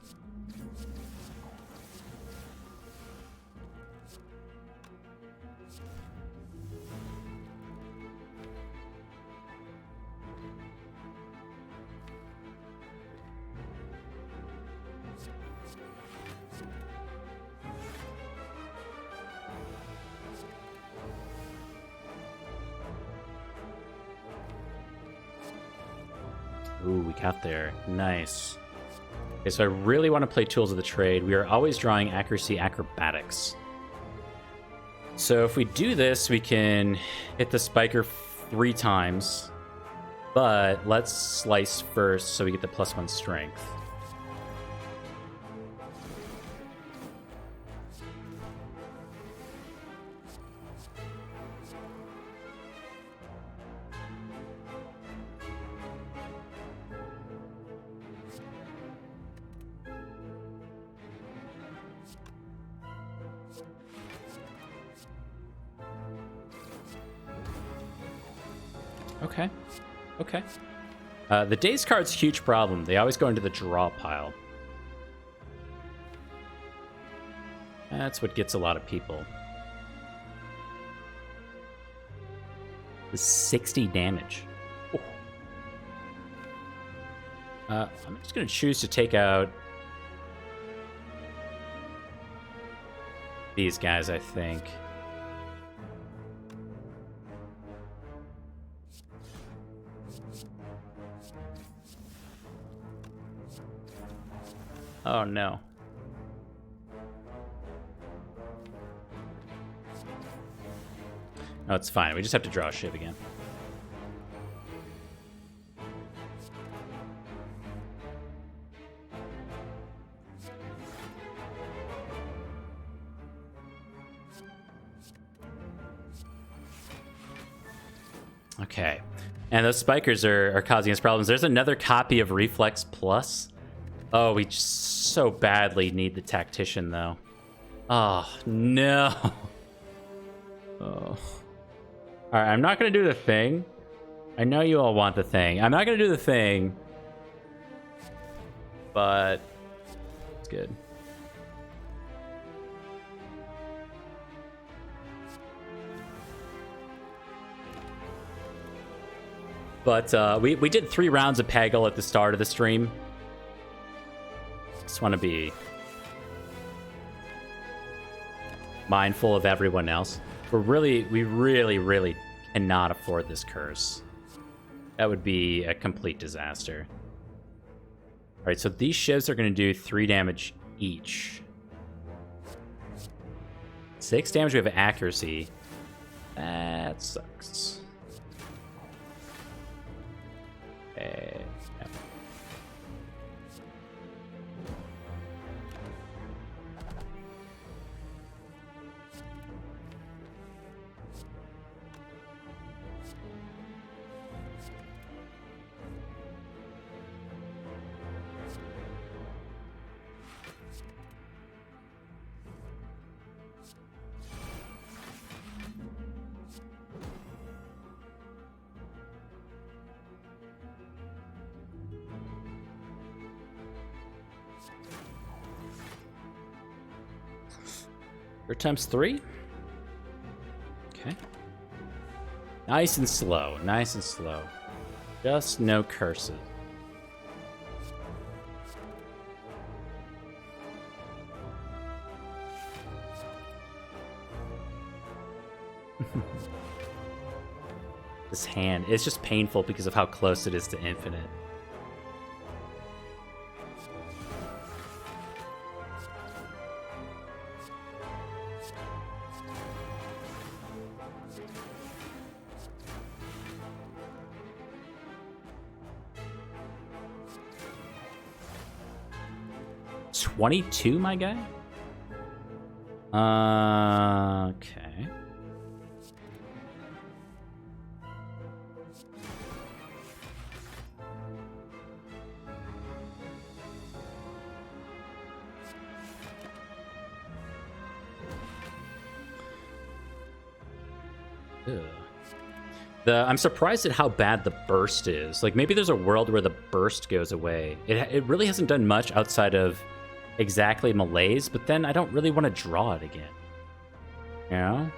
Ooh, we got there. Nice. Okay, so I really want to play Tools of the Trade. We are always drawing Accuracy Acrobatics. So if we do this, we can hit the Spiker 3 times. But let's Slice first so we get the +1 Strength. Okay. Okay. The Daze card's a huge problem. They always go into the draw pile. That's what gets a lot of people. The 60 damage. Ooh. I'm just going to choose to take out these guys, I think. Oh, no. No, it's fine. We just have to draw a Shiv again. Okay. And those Spikers are causing us problems. There's another copy of Reflex Plus. Oh, we just so badly need the Tactician, though. Oh, no. Oh. All right, I'm not going to do the thing. I know you all want the thing. I'm not going to do the thing. But it's good. But we did 3 rounds of Peggle at the start of the stream. Just want to be mindful of everyone else. We really cannot afford this curse. That would be a complete disaster. All right, so these shivs are going to do 3 damage each. 6 damage. We have accuracy. That sucks. Okay. Times 3. Okay. Nice and slow. Nice and slow. Just no curses. This hand is just painful because of how close it is to infinite. 22, my guy? Okay. I'm surprised at how bad the burst is. Like, maybe there's a world where the burst goes away. It really hasn't done much outside of exactly malaise, but then I don't really want to draw it again. You know?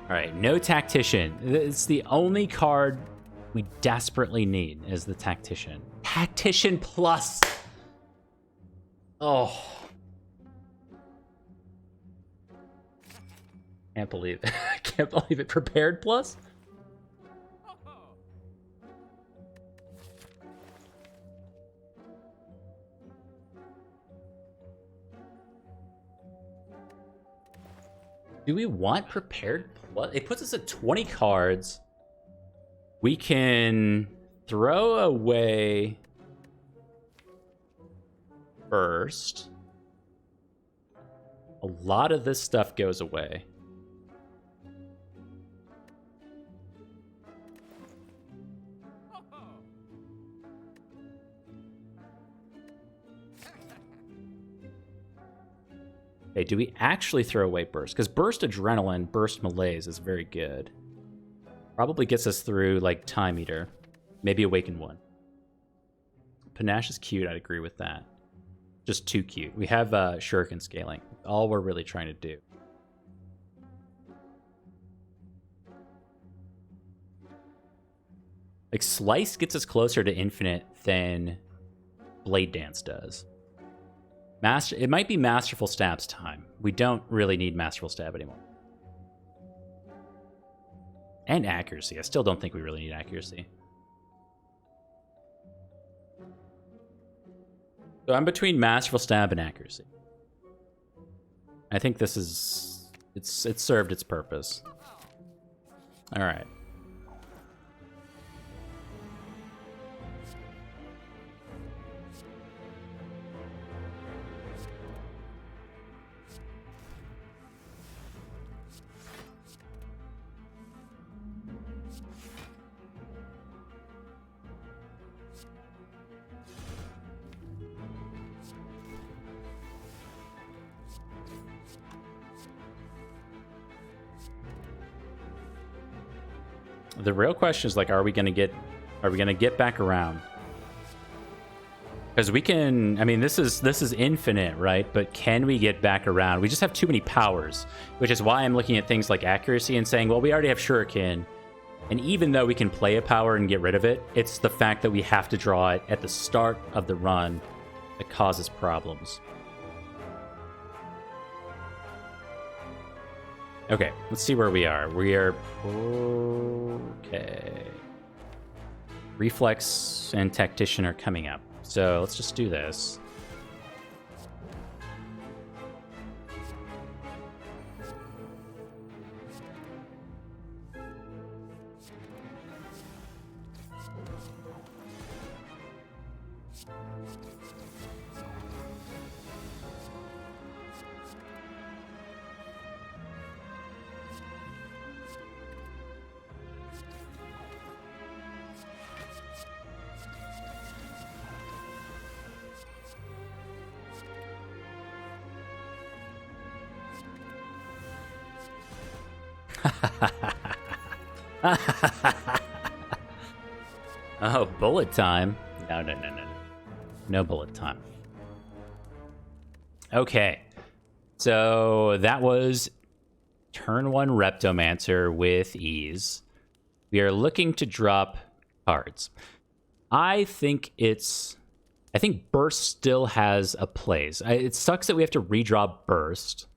Alright, no Tactician. It's the only card we desperately need is the Tactician. Tactician Plus! Oh. Can't believe it. I can't believe it. Prepared Plus? Do we want Prepared Plus? It puts us at 20 cards. We can throw away first. A lot of this stuff goes away. Hey, do we actually throw away Burst? Because Burst Adrenaline, Burst Malaise is very good. Probably gets us through, like, Time Eater. Maybe Awaken 1. Panache is cute, I'd agree with that. Just too cute. We have Shuriken Scaling. All we're really trying to do. Like, Slice gets us closer to Infinite than Blade Dance does. It might be Masterful Stab's time. We don't really need Masterful Stab anymore. And Accuracy. I still don't think we really need Accuracy. So I'm between Masterful Stab and Accuracy. I think this is... It's served its purpose. Alright. The real question is, like, are we gonna get back around? Because we can. I mean, this is infinite, right? But can we get back around? We just have too many powers, which is why I'm looking at things like Accuracy and saying, well, we already have Shuriken, and even though we can play a power and get rid of it, it's the fact that we have to draw it at the start of the run that causes problems. Okay, let's see where we are. We are... Okay. Reflex and Tactician are coming up. So let's just do this. Oh, bullet time. No. No bullet time. Okay. So that was turn 1 Reptomancer with ease. We are looking to drop cards. I think Burst still has a place. It sucks that we have to redraw Burst.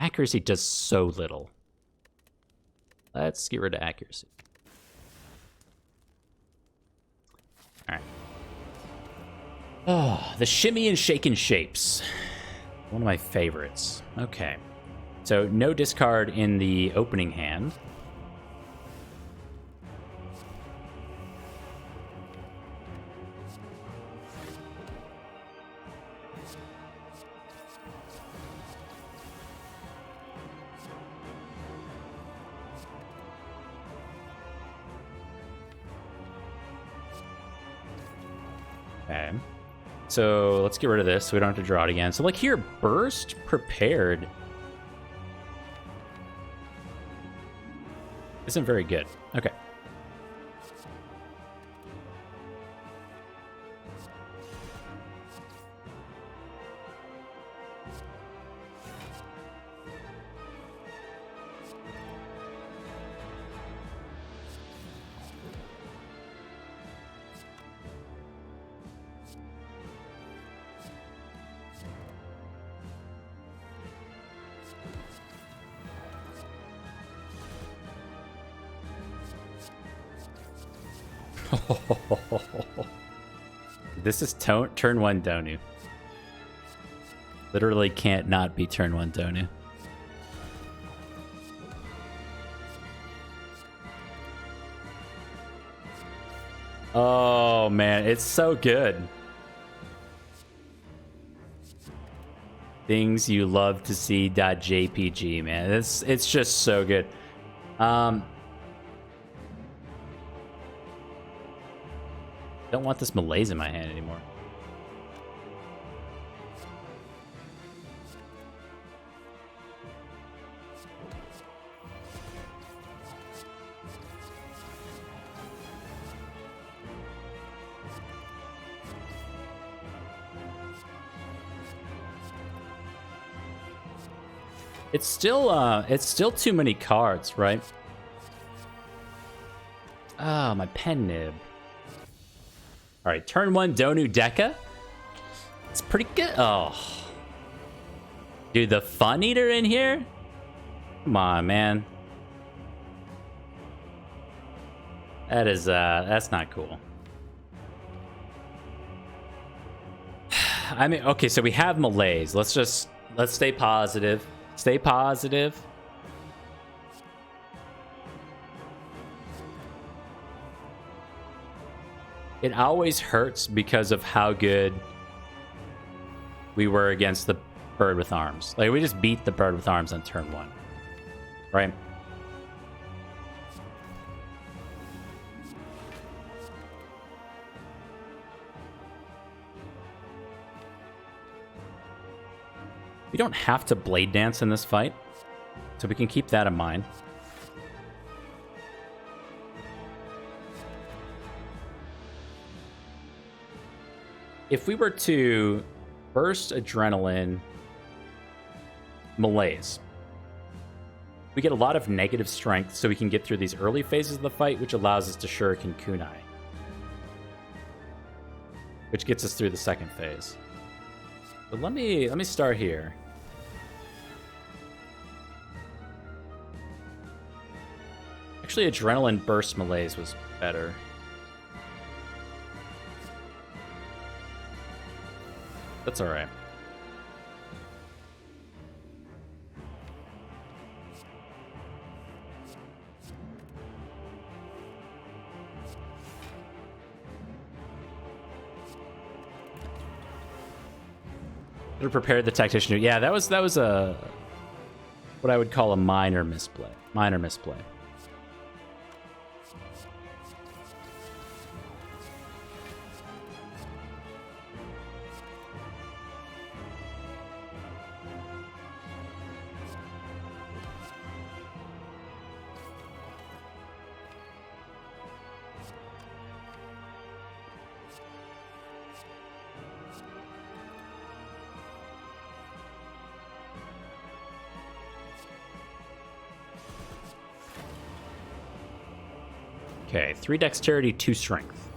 Accuracy does so little. Let's get rid of Accuracy. Alright. Oh, the Shimmy and Shaken Shapes. One of my favorites. Okay. So, no discard in the opening hand. Okay. So let's get rid of this so we don't have to draw it again. So like here, burst prepared isn't very good. Okay. This is turn 1 Donu. Literally can't not be turn 1 Donu. Oh man, it's so good. Things you love to see .jpg, man. It's just so good. Don't want this malaise in my hand anymore. It's still too many cards, right? Ah, my pen nib. All right, turn 1 Donu Deca. It's pretty good. Oh, dude, the Fun Eater in here. Come on, man. That's not cool. I mean, okay, so we have malaise. Let's stay positive. Stay positive. It always hurts because of how good we were against the bird with arms. Like, we just beat the bird with arms on turn 1. Right? We don't have to blade dance in this fight, so we can keep that in mind. If we were to burst adrenaline malaise, we get a lot of negative strength so we can get through these early phases of the fight, which allows us to Shuriken Kunai, which gets us through the second phase. But let me start here. Actually, adrenaline burst malaise was better. That's all right. Better prepared the tactician. Yeah, that was a what I would call a minor misplay. Minor misplay. Okay, 3 dexterity, 2 strength.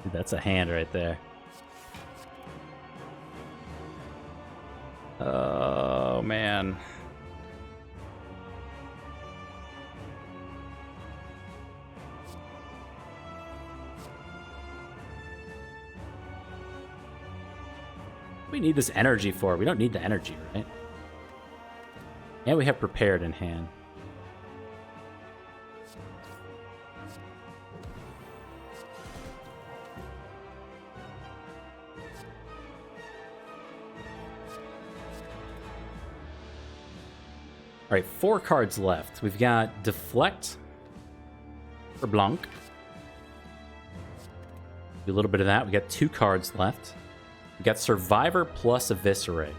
Dude, that's a hand right there. Oh, man. We need this energy for? We don't need the energy, right? And we have prepared in hand. All right, 4 cards left. We've got Deflect for Blanc. Do a little bit of that. We got 2 cards left. We got Survivor plus Eviscerate.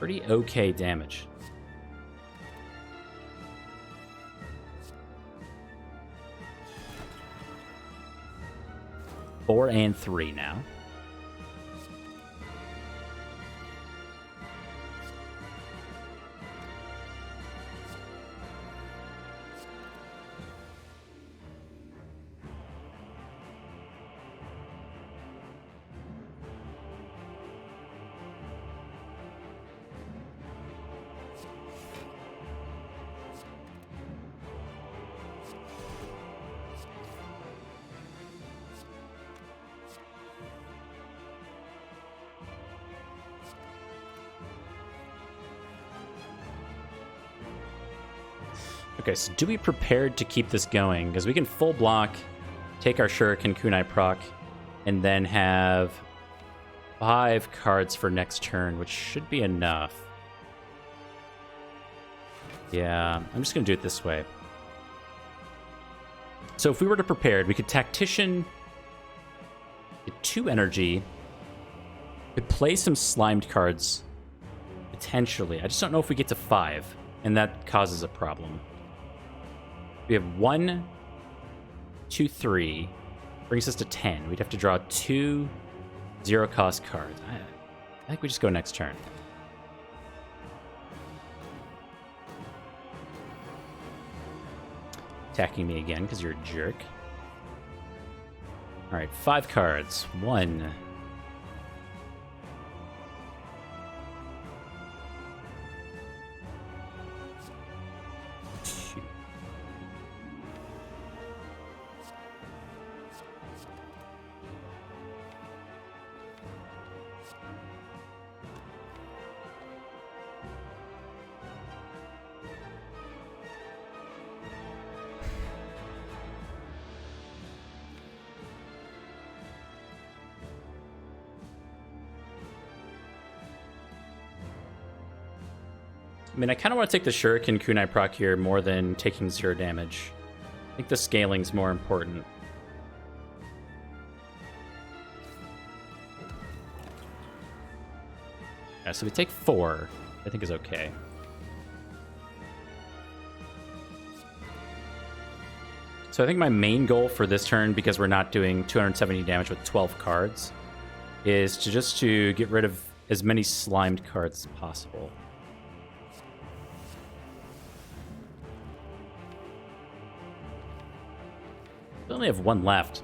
Pretty okay damage. Four and 3 now. Okay, so do we prepared to keep this going? Because we can full block, take our Shuriken Kunai proc, and then have 5 cards for next turn, which should be enough. Yeah, I'm just going to do it this way. So if we were to prepared, we could Tactician, get 2 energy, could play some slimed cards, potentially. I just don't know if we get to 5, and that causes a problem. We have 1, 2, 3. Brings us to 10. We'd have to draw 2 0-cost cards. I think we just go next turn. Attacking me again because you're a jerk. All right, 5 cards. 1. 2. I mean, I kind of want to take the Shuriken Kunai proc here more than taking 0 damage. I think the scaling's more important. Yeah, so we take 4, I think is okay. So I think my main goal for this turn, because we're not doing 270 damage with 12 cards, is to get rid of as many slimed cards as possible. We only have 1 left.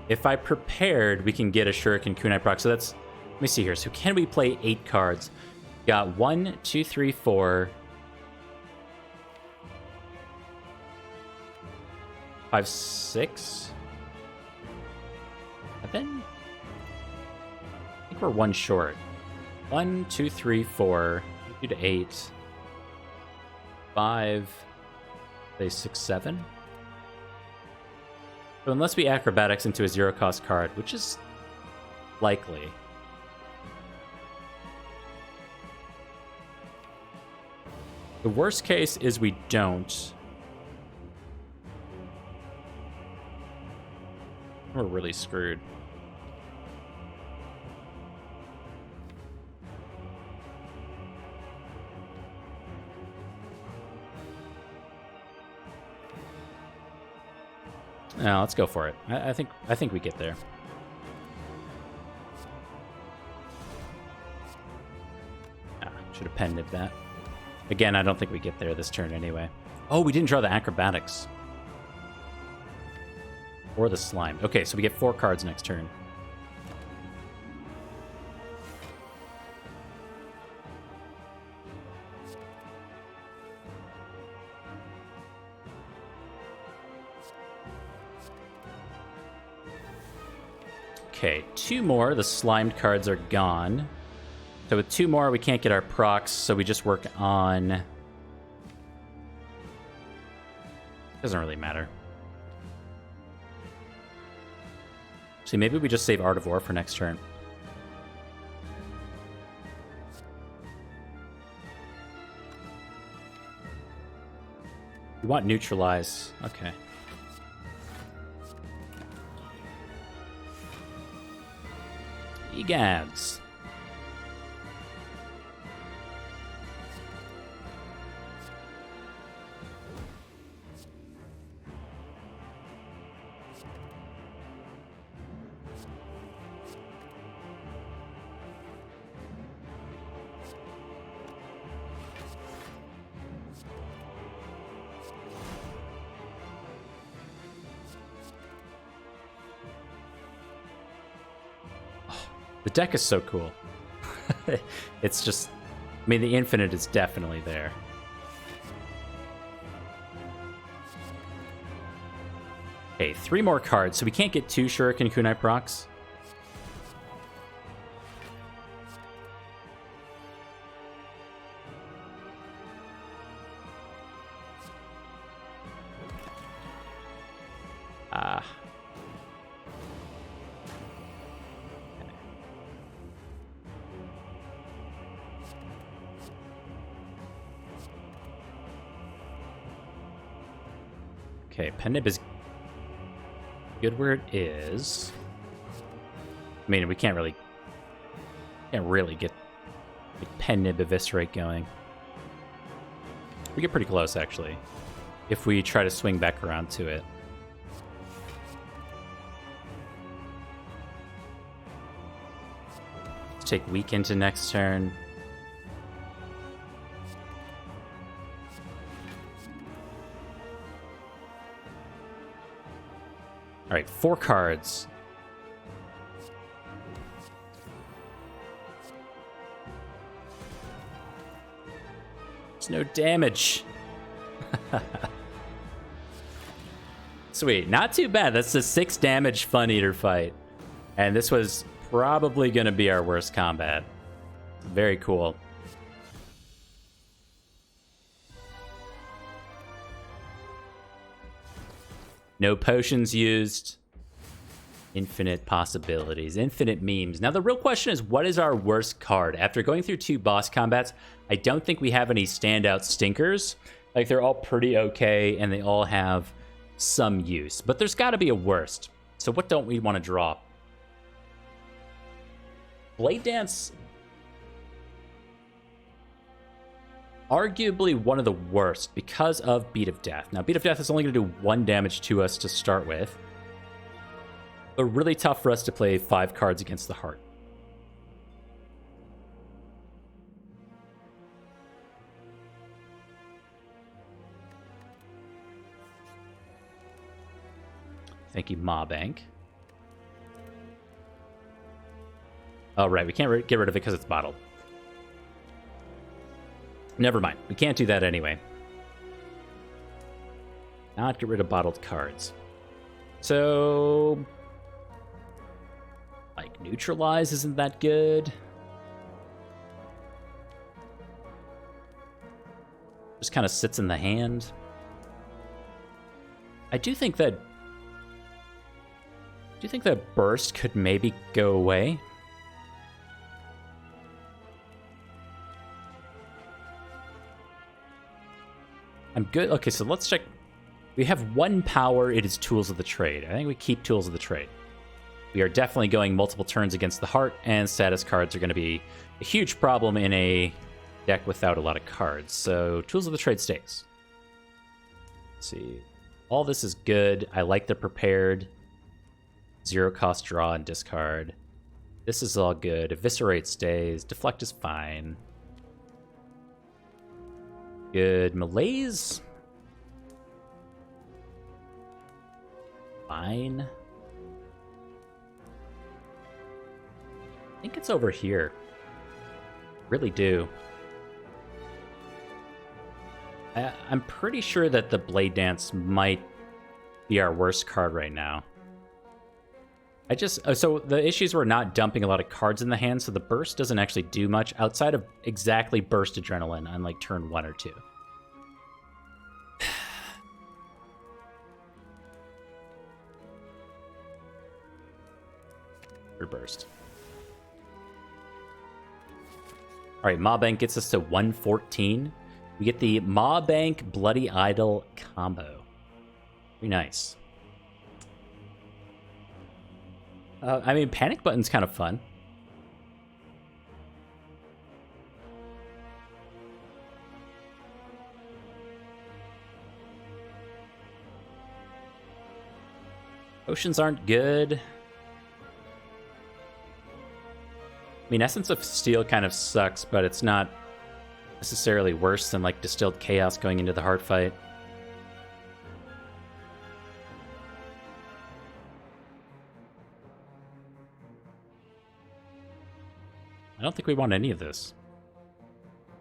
If I prepared, we can get a Shuriken Kunai proc. So that's, let me see here. So can we play 8 cards? Got 1, 2, 3, 4, 5, 6, 7. I think we're 1 short. 1, 2, 3, 4, 2 to 8, 5, say 6, 7. So unless we acrobatics into a 0-cost card, which is likely. The worst case is we don't. We're really screwed. No, let's go for it. I think we get there. Should have pen nibbed that. Again, I don't think we get there this turn anyway. Oh, we didn't draw the acrobatics. Or the slime. Okay, so we get 4 cards next turn. Okay, 2 more. The slimed cards are gone. So with 2 more, we can't get our procs, so we just work on... Doesn't really matter. See, maybe we just save Art of War for next turn. You want neutralize. Okay. Egads. The deck is so cool. It's just, I mean, the infinite is definitely there. Okay, 3 more cards, so we can't get 2 Shuriken Kunai procs. Okay, Pennib is good where it is. I mean, we can't really get Pennib Eviscerate going. We get pretty close, actually, if we try to swing back around to it. Let's take weak into next turn. All right, 4 cards. There's no damage. Sweet, not too bad. That's a 6 damage Fun Eater fight. And this was probably going to be our worst combat. Very cool. No potions used. Infinite possibilities. Infinite memes. Now, the real question is, what is our worst card? After going through 2 boss combats, I don't think we have any standout stinkers. Like, they're all pretty okay, and they all have some use. But there's got to be a worst. So what don't we want to draw? Blade Dance... arguably one of the worst because of Beat of Death. Now, Beat of Death is only going to do 1 damage to us to start with, but really tough for us to play 5 cards against the heart. Thank you, Ma Bank. Oh, right, we can't get rid of it because it's bottled. Never mind. We can't do that anyway. Not get rid of bottled cards. So... like, neutralize isn't that good. Just kind of sits in the hand. I do think that... burst could maybe go away. I'm good. Okay, so let's check. We have 1 power. It is Tools of the Trade. I think we keep Tools of the Trade. We are definitely going multiple turns against the heart, and status cards are going to be a huge problem in a deck without a lot of cards. So Tools of the Trade stays. Let's see. All this is good. I like the prepared. 0 cost draw and discard. This is all good. Eviscerate stays. Deflect is fine. Good. Malaise? Fine. I think it's over here. Really do. I'm pretty sure that the Blade Dance might be our worst card right now. So the issues were not dumping a lot of cards in the hand, so the burst doesn't actually do much outside of exactly burst adrenaline on like turn 1 or 2. For burst. All right, Maw Bank gets us to 114. We get the Maw Bank Bloody Idol combo. Very nice. I mean, Panic Button's kind of fun. Potions aren't good. I mean, Essence of Steel kind of sucks, but it's not necessarily worse than, like, Distilled Chaos going into the hard fight. I don't think we want any of this.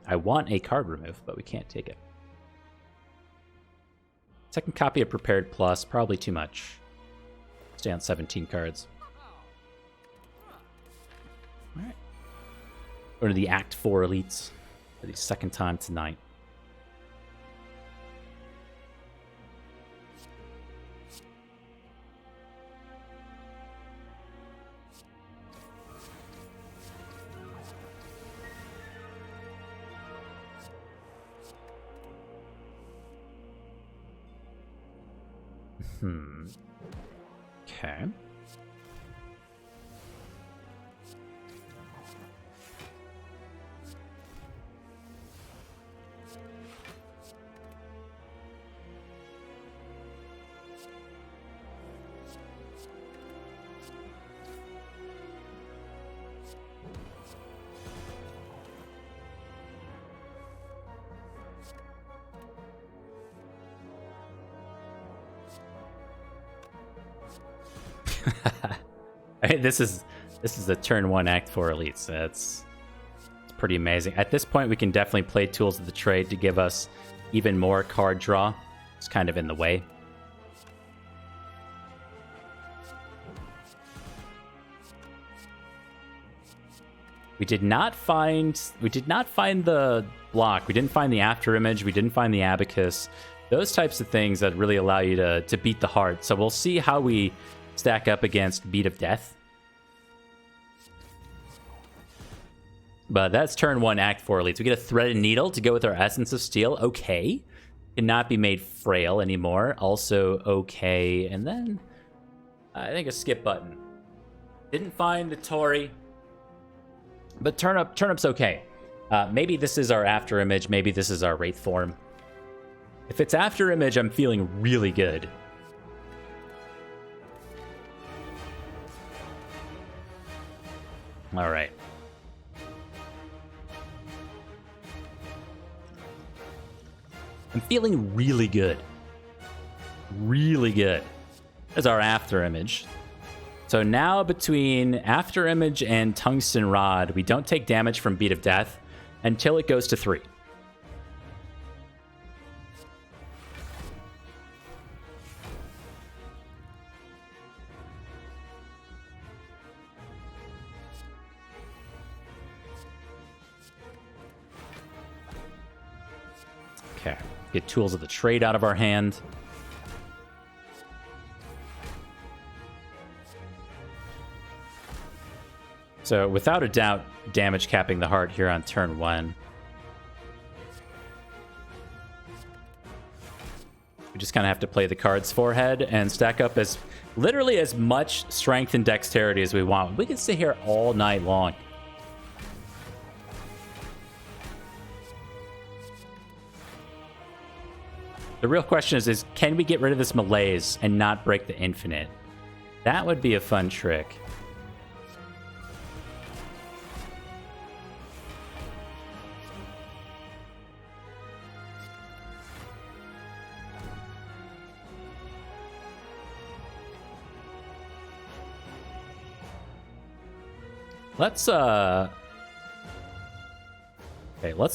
I want a card remove, but we can't take it. Second copy of Prepared Plus, probably too much. Stay on 17 cards. Alright. Go to the Act 4 Elites for the second time tonight. Okay. I mean, this is the turn 1 Act 4 Elites. It's pretty amazing. At this point, we can definitely play Tools of the Trade to give us even more card draw. It's kind of in the way. We did not find the block. We didn't find the After Image. We didn't find the Abacus. Those types of things that really allow you to beat the heart. So we'll see how we stack up against Beat of Death. But that's turn 1 Act 4 Elites. We get a Threaded Needle to go with our Essence of Steel. Okay. Cannot be made frail anymore. Also okay. And then I think a skip button. Didn't find the Torii. But turnup's okay. Maybe this is our After Image. Maybe this is our Wraith form. If it's After Image, I'm feeling really good. All right. I'm feeling really good. Really good. That's our After Image. So now between After Image and Tungsten Rod, we don't take damage from Beat of Death until it goes to 3. Okay, get Tools of the Trade out of our hand. So without a doubt, damage capping the heart here on turn 1. We just kind of have to play the card's forehead and stack up as literally as much strength and dexterity as we want. We can sit here all night long. The real question is can we get rid of this malaise and not break the infinite? That would be a fun trick. Let's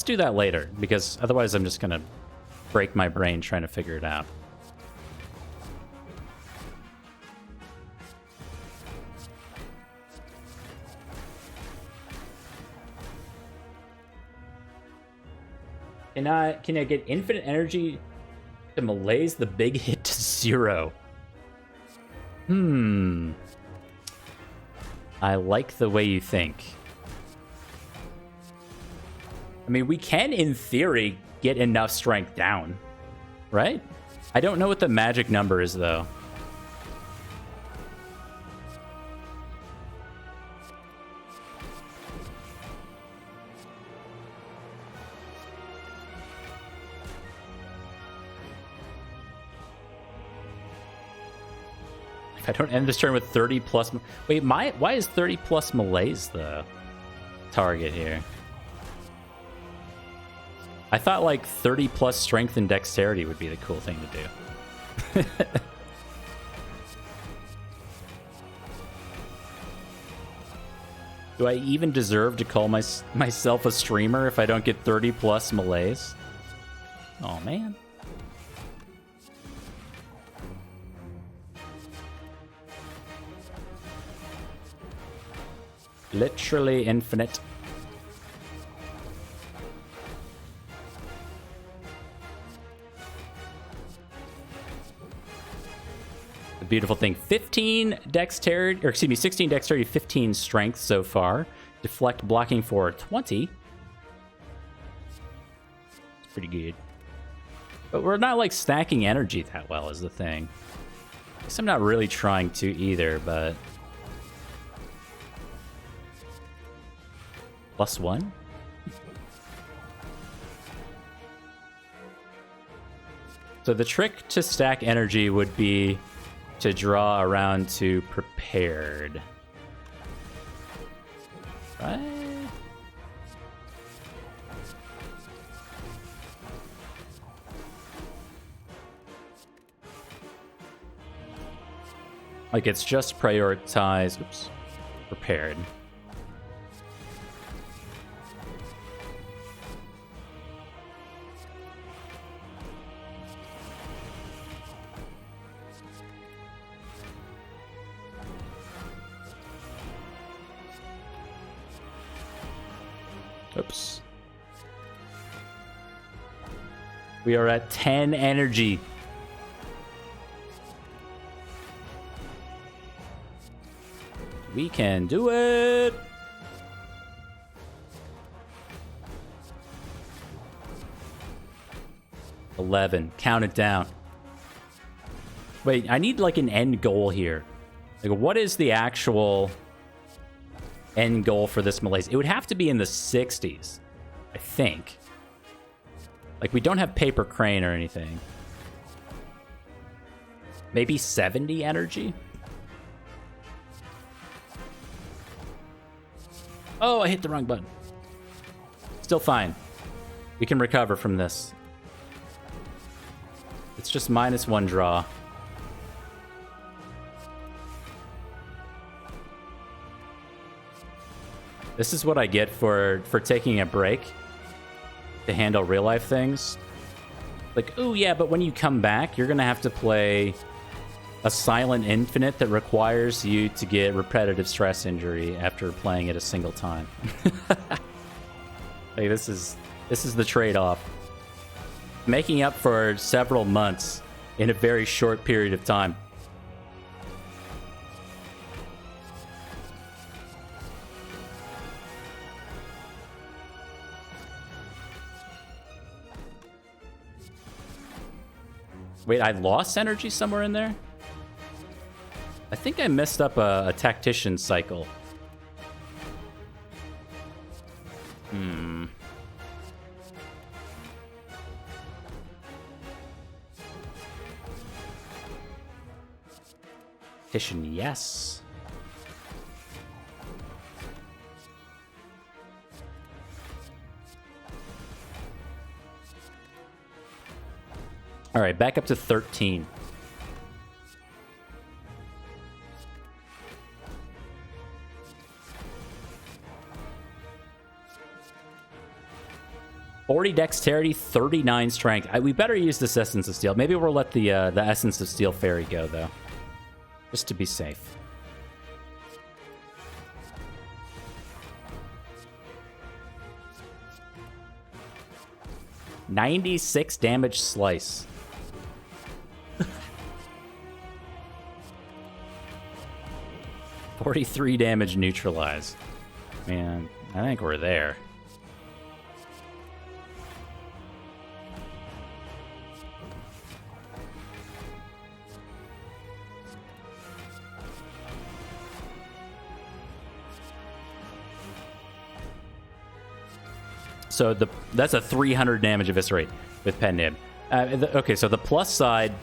do that later, because otherwise I'm just gonna break my brain trying to figure it out. Can I get infinite energy to malaise the big hit to 0? I like the way you think. I mean, we can, in theory, get enough strength down, right? I don't know what the magic number is, though. If I don't end this turn with 30 plus... Wait, why is 30 plus Malaise the target here? I thought like 30 plus strength and dexterity would be the cool thing to do. Do I even deserve to call myself a streamer if I don't get 30 plus Malaise? Oh, man. Literally infinite. The beautiful thing. 15 dexterity, or excuse me, 16 dexterity, 15 strength so far. Deflect blocking for 20. It's pretty good. But we're not like stacking energy that well is the thing. I guess I'm not really trying to either, but... +1? So the trick to stack energy would be to draw around to prepared. Right? Like it's just prioritize, oops, prepared. Oops. We are at 10 energy. We can do it. $11. Count it down. Wait, I need like an end goal here. Like, what is the actual end goal for this Malaise? It would have to be in the 60s, I think. Like, we don't have Paper Crane or anything. Maybe 70 energy? Oh, I hit the wrong button. Still fine. We can recover from this. It's just -1 draw. This is what I get for taking a break to handle real life things. Like, oh yeah, but when you come back, you're gonna have to play a silent infinite that requires you to get repetitive stress injury after playing it a single time. Like, this is the trade-off. Making up for several months in a very short period of time. Wait, I lost energy somewhere in there? I think I messed up a tactician cycle. Tactician, yes. All right, back up to 13. $40 dexterity, 39 strength. We better use this Essence of Steel. Maybe we'll let the Essence of Steel fairy go, though. Just to be safe. $96 damage slice. 43 damage neutralize. Man, I think we're there. So that's a 300 damage eviscerate with Pen Nib. Okay, so the plus side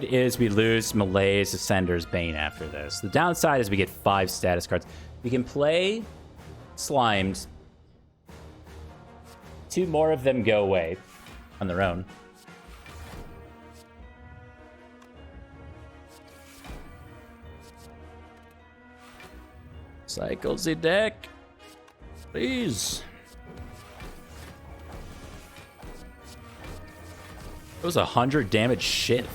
is we lose Malaise, Ascender's Bane after this. The downside is we get 5 status cards. We can play Slimes. 2 more of them go away on their own. Cycle the deck. Please. It was 100 damage shiv.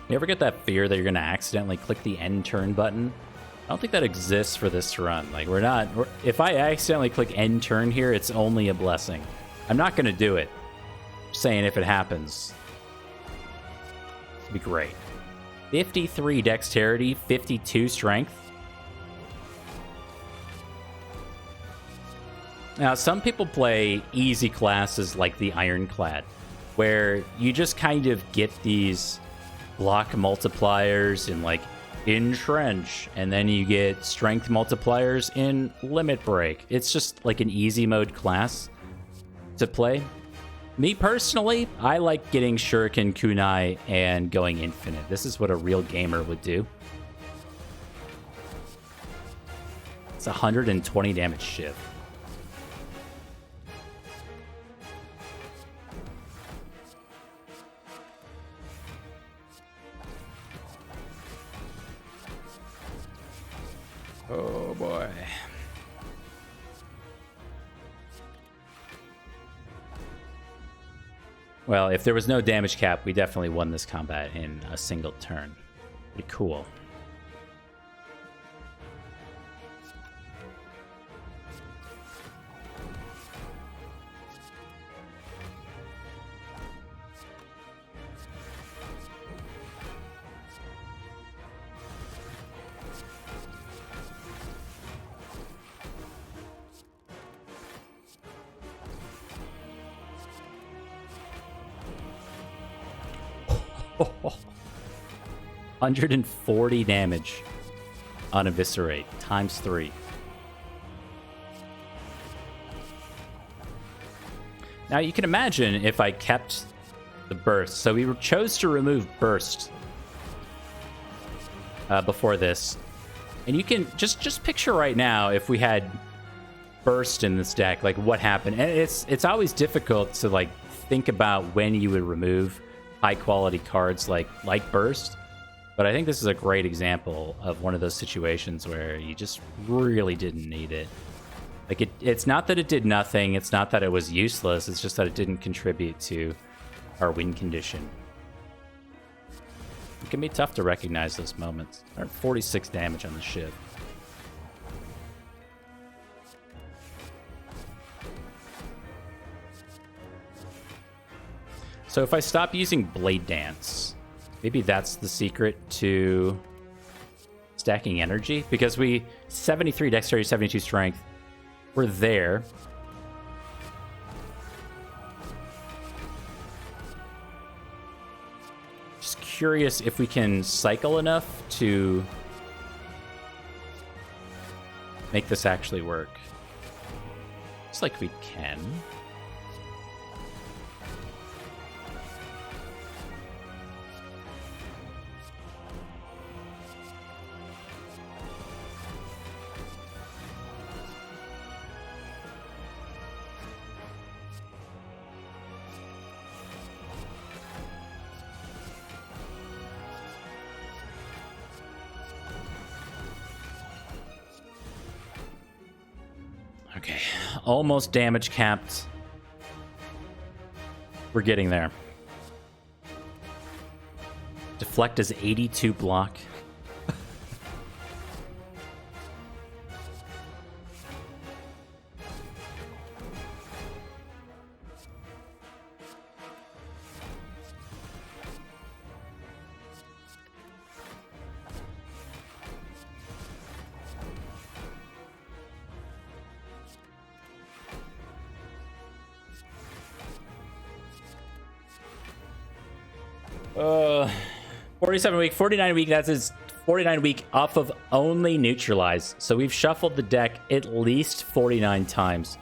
You ever get that fear that you're going to accidentally click the end turn button? I don't think that exists for this run. Like, if I accidentally click end turn here, it's only a blessing. I'm not going to do it. Just saying if it happens. It'd be great. 53 dexterity, 52 strength. Now, some people play easy classes like the Ironclad, where you just kind of get these block multipliers in like Entrench, and then you get strength multipliers in Limit Break. It's just like an easy mode class to play. Me personally, I like getting Shuriken Kunai and going infinite. This is what a real gamer would do. It's 120 damage shiv. Oh boy. Well, if there was no damage cap, we definitely won this combat in a single turn. Pretty cool. Oh, 140 damage on Eviscerate, times 3. Now you can imagine if I kept the burst. So we chose to remove burst before this. And you can just picture right now if we had burst in this deck, like what happened. And it's always difficult to like think about when you would remove high quality cards like burst, but I think this is a great example of one of those situations where you just really didn't need it. Like it's not that it did nothing, it's not that it was useless, it's just that it didn't contribute to our win condition. It can be tough to recognize those moments. 46 damage on the shiv. So if I stop using Blade Dance, maybe that's the secret to stacking energy, because we 73 dexterity, 72 strength. We're there. Just curious if we can cycle enough to make this actually work. Looks like we can. Okay, almost damage capped. We're getting there. Deflect is 82 block. 47 week, 49 week. That's his 49 week off of only neutralize. So we've shuffled the deck at least 49 times,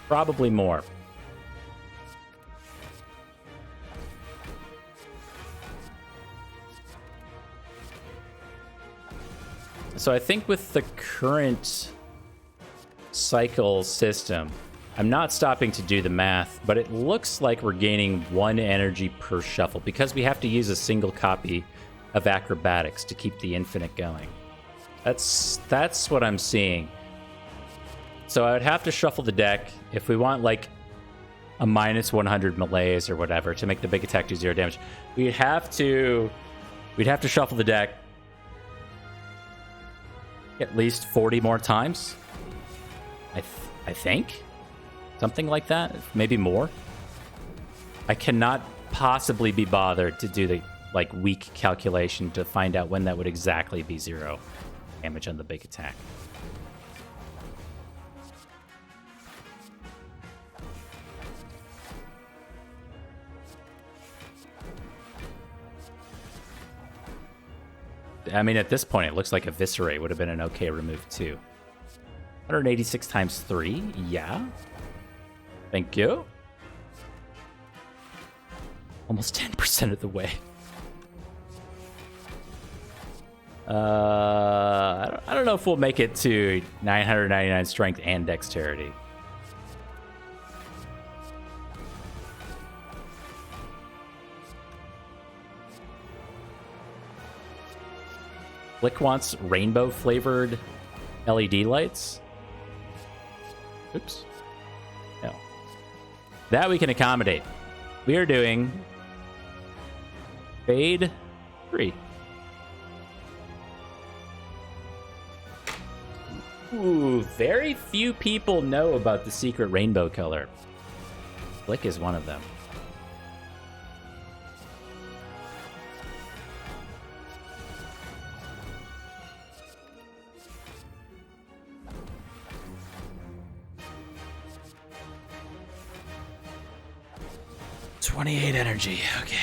probably more. So I think with the current cycle system, I'm not stopping to do the math, but it looks like we're gaining 1 energy per shuffle because we have to use a single copy of acrobatics to keep the infinite going. That's what I'm seeing. So I would have to shuffle the deck if we want like a minus 100 melees or whatever to make the big attack do 0 damage. We'd have to shuffle the deck at least 40 more times. I think. Something like that. Maybe more. I cannot possibly be bothered to do the like weak calculation to find out when that would exactly be 0 damage on the big attack. I mean, at this point, it looks like Eviscerate would have been an okay remove, too. 186 times 3? Yeah. Thank you. Almost 10% of the way. I don't know if we'll make it to 999 strength and dexterity. Flick wants rainbow flavored LED lights. Oops. No. That we can accommodate. We are doing Fade 3. Ooh, very few people know about the secret rainbow color. Flick is one of them. .28 energy, okay.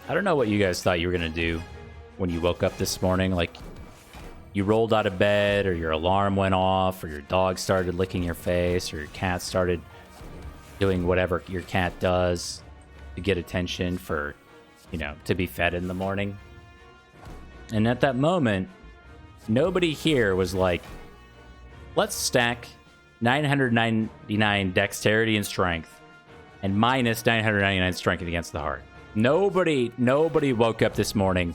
I don't know what you guys thought you were going to do when you woke up this morning. Like, you rolled out of bed, or your alarm went off, or your dog started licking your face, or your cat started doing whatever your cat does to get attention for, you know, to be fed in the morning. And at that moment, nobody here was like, let's stack 999 dexterity and strength and minus 999 strength against the heart. Nobody woke up this morning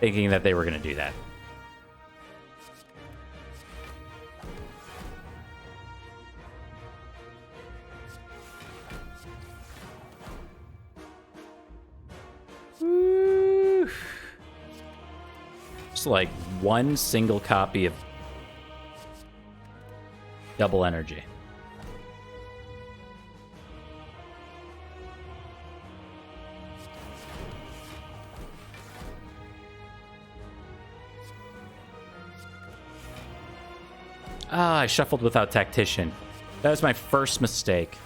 thinking that they were going to do that. Woo. Just like one single copy of double energy. Ah, I shuffled without Tactician. That was my first mistake.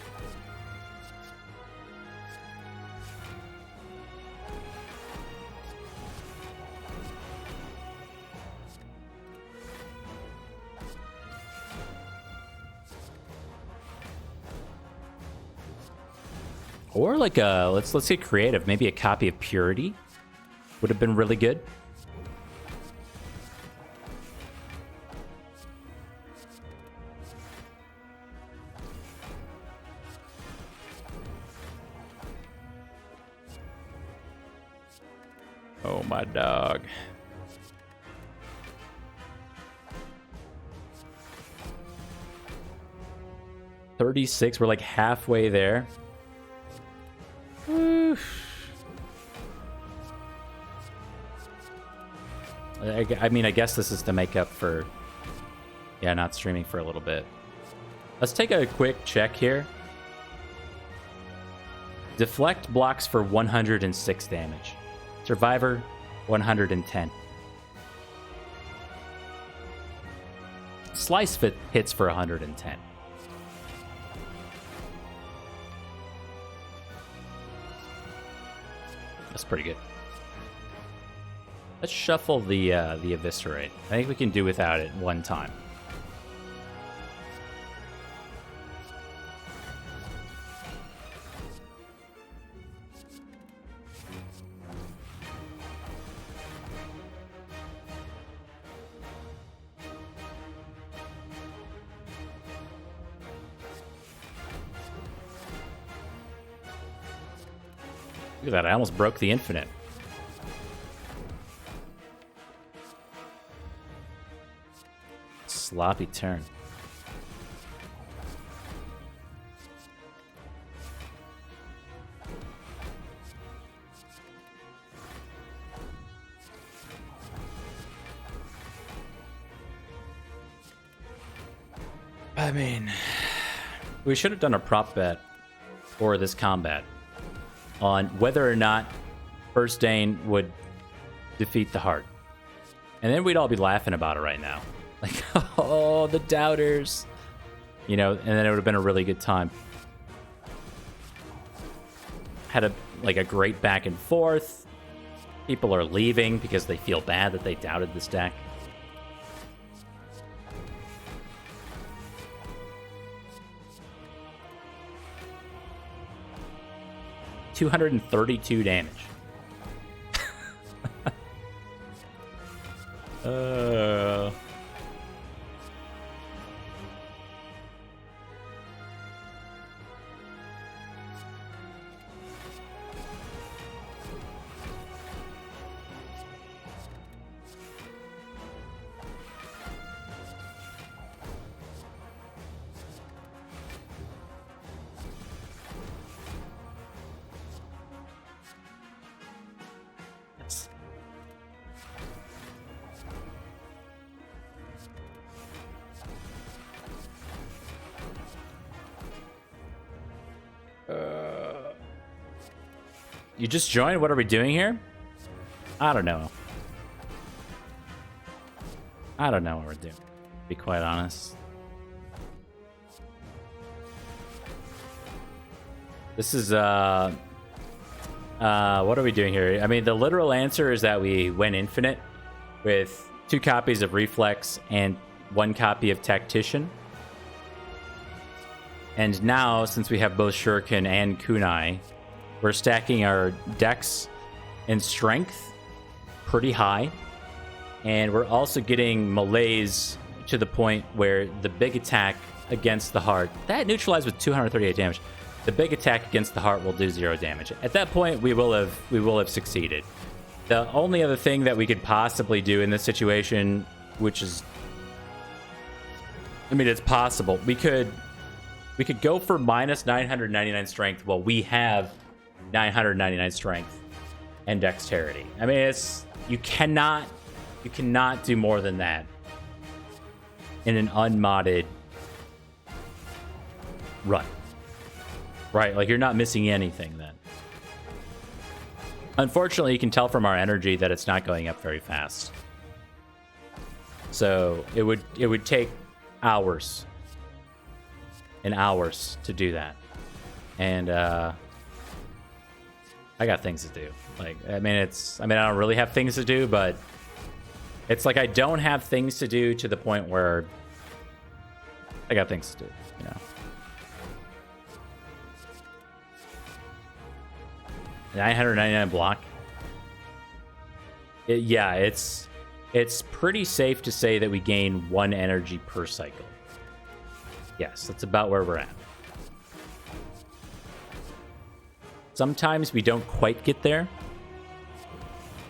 Or like a let's get creative. Maybe a copy of Purity would have been really good. Oh my dog. $36. We're like halfway there. I mean, I guess this is to make up for, yeah, not streaming for a little bit. Let's take a quick check here. Deflect blocks for 106 damage. Survivor, 110. Slice hits for 110. That's pretty good. Let's shuffle the Eviscerate. I think we can do without it one time. Look at that, I almost broke the infinite. Sloppy turn. I mean, we should have done a prop bet for this combat on whether or not FirstDane would defeat the heart. And then we'd all be laughing about it right now. Like, oh, the doubters. You know, and then it would have been a really good time. Had a great back and forth. People are leaving because they feel bad that they doubted this deck. $232 damage. You just joined? What are we doing here? I don't know. I don't know what we're doing, to be quite honest. This is, what are we doing here? I mean, the literal answer is that we went infinite with 2 copies of Reflex and 1 copy of Tactician. And now, since we have both Shuriken and Kunai, we're stacking our dex and strength pretty high. And we're also getting melees to the point where the big attack against the heart, that neutralized with 238 damage. The big attack against the heart will do 0 damage. At that point, we will have succeeded. The only other thing that we could possibly do in this situation, which is, I mean, it's possible. We could go for minus 999 strength while we have 999 strength and dexterity. I mean, it's you cannot do more than that in an unmodded run. Right? Like, you're not missing anything then. Unfortunately, you can tell from our energy that it's not going up very fast. So it would take hours and hours to do that. And I got things to do. Like, I mean, I don't really have things to do, but it's like I don't have things to do to the point where I got things to do, you know. 999 block. Yeah, it's pretty safe to say that we gain 1 energy per cycle. Yes, that's about where we're at. Sometimes we don't quite get there.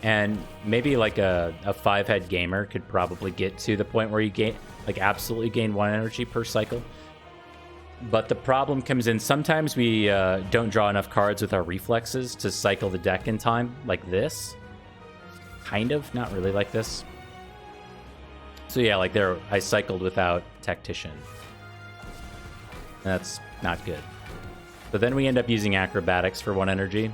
And maybe like a 5-head gamer could probably get to the point where you absolutely gain 1 energy per cycle. But the problem comes in, sometimes we don't draw enough cards with our reflexes to cycle the deck in time, like this. Kind of, not really like this. So yeah, like there, I cycled without Tactician. That's not good. But then we end up using Acrobatics for 1 energy.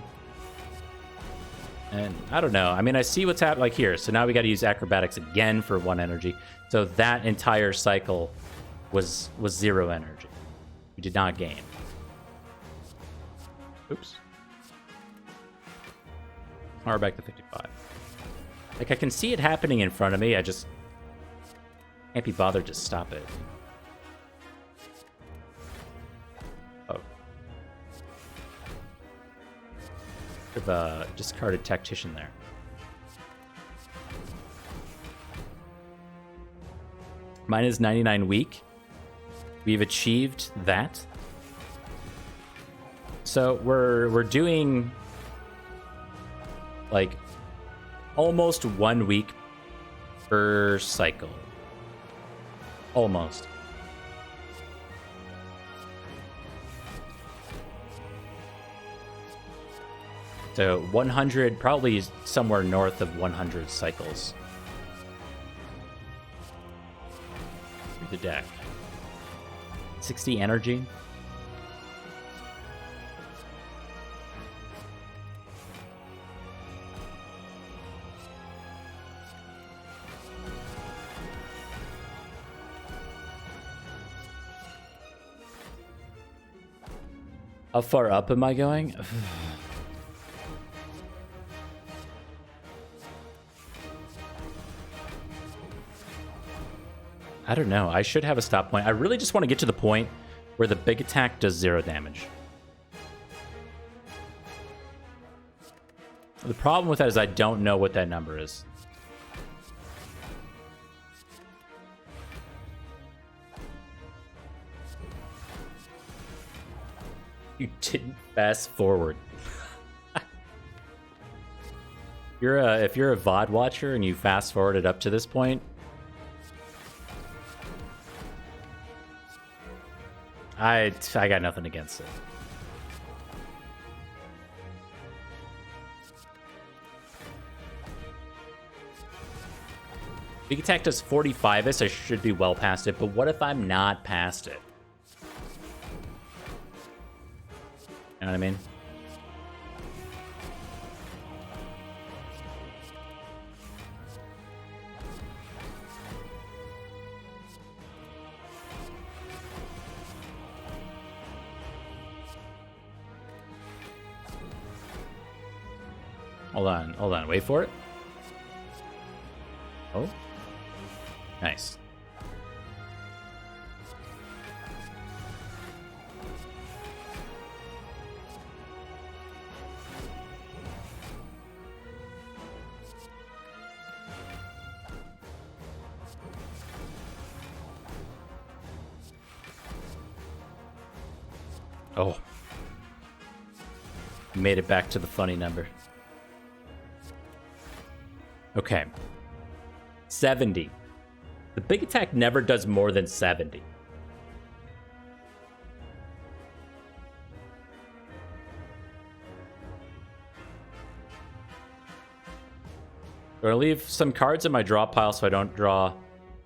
And I don't know. I mean, I see what's happening, like here. So now we got to use Acrobatics again for 1 energy. So that entire cycle was 0 energy. We did not gain. Oops. Power back to 55. Like, I can see it happening in front of me. I just can't be bothered to stop it. Oh. I've discarded Tactician there. Mine is 99 weak. We've achieved that. So we're doing like almost 1 week per cycle. Almost. So 100, probably somewhere north of 100 cycles through the deck. 60 energy. How far up am I going? I don't know. I should have a stop point. I really just want to get to the point where the big attack does 0 damage. The problem with that is I don't know what that number is. You didn't fast forward. If you're a VOD watcher and you fast forwarded up to this point, I got nothing against it. Big attack does 45-ish. I should be well past it, but what if I'm not past it? You know what I mean? Hold on, wait for it. Oh. Nice. Oh. Made it back to the funny number. Okay. 70. The big attack never does more than 70. I'm going to leave some cards in my draw pile so I don't draw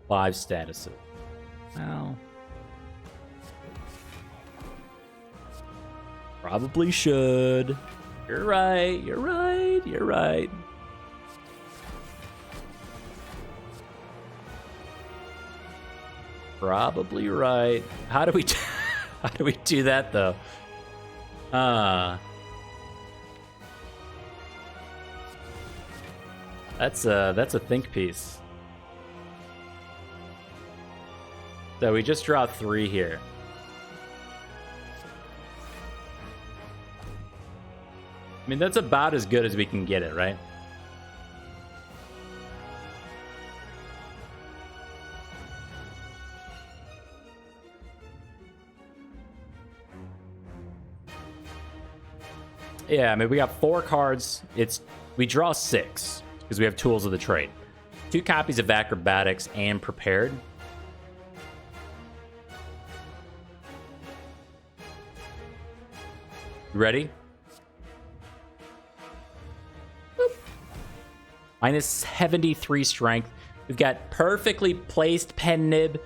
5 statuses. Well, probably should. You're right, you're right, you're right. Probably right. How do we do that though? That's a think piece. So we just draw 3 here. I mean, that's about as good as we can get it, right? Yeah, I mean, we got 4 cards. We draw 6 because we have Tools of the Trade. 2 copies of Acrobatics and Prepared. You ready? Boop. Minus 73 strength. We've got perfectly placed Pen Nib,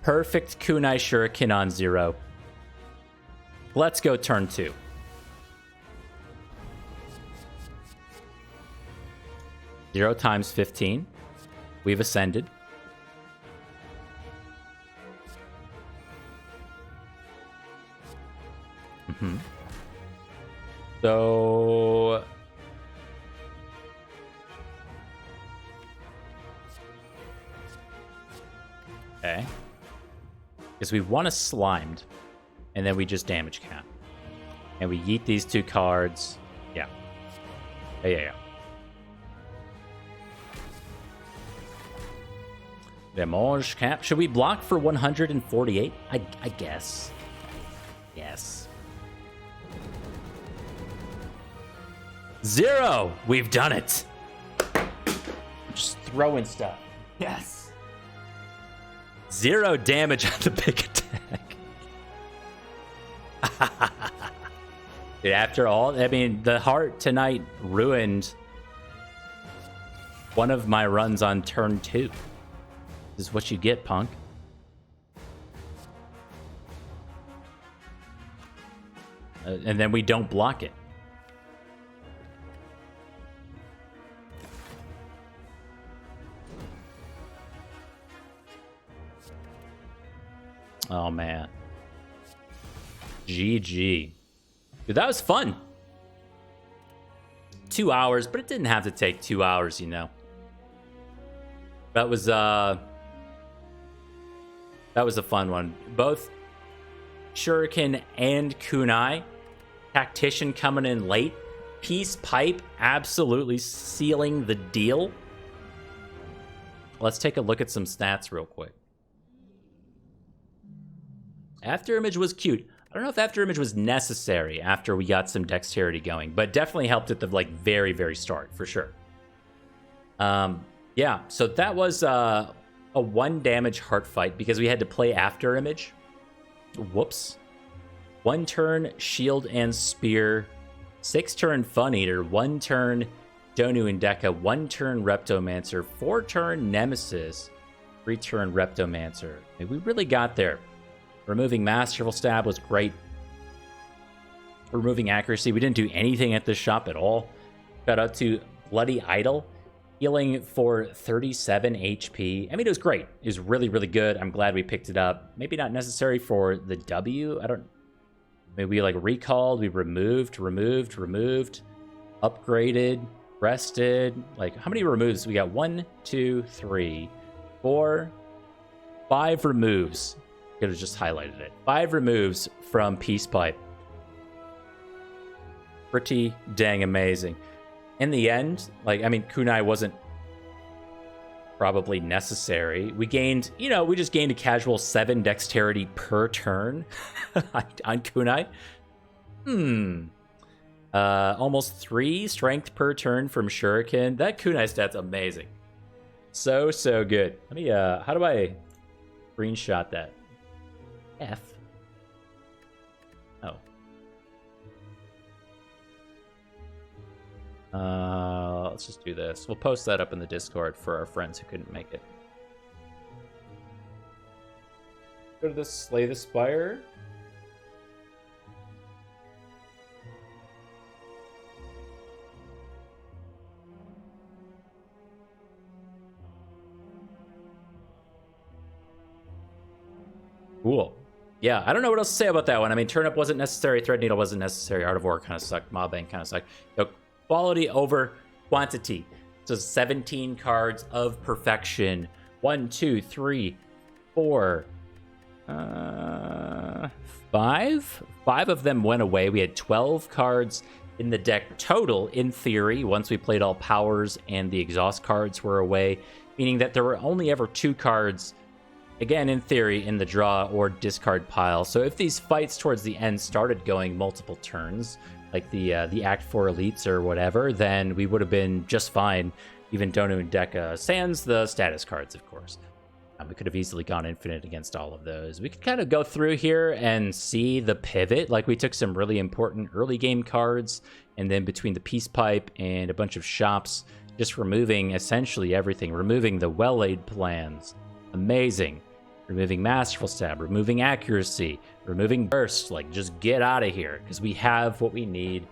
perfect Kunai Shuriken on 0. Let's go turn 2. Zero times 15. We've ascended. So Okay. Because we want a Slimed, and then we just damage cap. And we yeet these 2 cards. Yeah. Yeah. Damage cap. Should we block for 148? I guess. Yes. 0! We've done it! Just throwing stuff. Yes! 0 damage on the big attack. Dude, after all, I mean, the heart tonight ruined one of my runs on turn 2. This is what you get, punk. And then we don't block it. Oh, man. GG. Dude, that was fun. 2 hours, but it didn't have to take 2 hours, you know. That was a fun one. Both Shuriken and Kunai. Tactician coming in late. Peace Pipe absolutely sealing the deal. Let's take a look at some stats real quick. Afterimage was cute. I don't know if Afterimage was necessary after we got some dexterity going, but definitely helped at the like very, very start for sure. Yeah, so that was a 1 damage heart fight because we had to play Afterimage. Whoops. 1 turn Shield and Spear, 6 turn Fun Eater, 1 turn Donu and Deka, 1 turn Reptomancer, 4 turn Nemesis, 3 turn Reptomancer. We really got there. Removing Masterful Stab was great. Removing Accuracy, we didn't do anything at this shop at all. Shout out to Bloody Idol, healing for 37 HP. I mean, it was great. It was really, really good. I'm glad we picked it up. Maybe not necessary for the W. Maybe we like recalled, we removed, upgraded, rested. Like, how many removes? We got 1, 2, 3, 4, 5 removes. Could have just highlighted it. 5 removes from Peace Pipe. Pretty dang amazing. In the end, like, I mean, Kunai wasn't probably necessary. We gained, you know, we just gained a casual 7 dexterity per turn on Kunai. Almost 3 strength per turn from Shuriken. That Kunai stat's amazing. So good. Let me, how do I screenshot that? F. Oh. Let's just do this. We'll post that up in the Discord for our friends who couldn't make it. Go to the Slay the Spire. Cool. Yeah, I don't know what else to say about that one. I mean, Turnip wasn't necessary, Thread Needle wasn't necessary, Art of War kind of sucked, Mob Bank kind of sucked. So, quality over quantity. So 17 cards of perfection. 1, 2, 3, 4, 5? 5 of them went away. We had 12 cards in the deck total, in theory, once we played all powers and the exhaust cards were away, meaning that there were only ever 2 cards, again, in theory, in the draw or discard pile. So if these fights towards the end started going multiple turns, like the Act 4 Elites or whatever, then we would have been just fine, even Donu and Deka, sans the status cards, of course. We could have easily gone infinite against all of those. We could kind of go through here and see the pivot. Like, we took some really important early game cards, and then between the Peace Pipe and a bunch of shops, just removing essentially everything. Removing the well-laid plans. Amazing. Removing Masterful Stab, removing Accuracy, removing Burst. Like, just get out of here, because we have what we need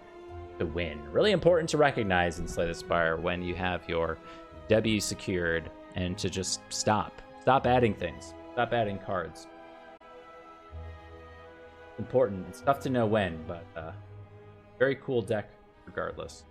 to win. Really important to recognize in Slay the Spire when you have your W secured, and to just stop. Stop adding things. Stop adding cards. Important. It's tough to know when, but very cool deck regardless.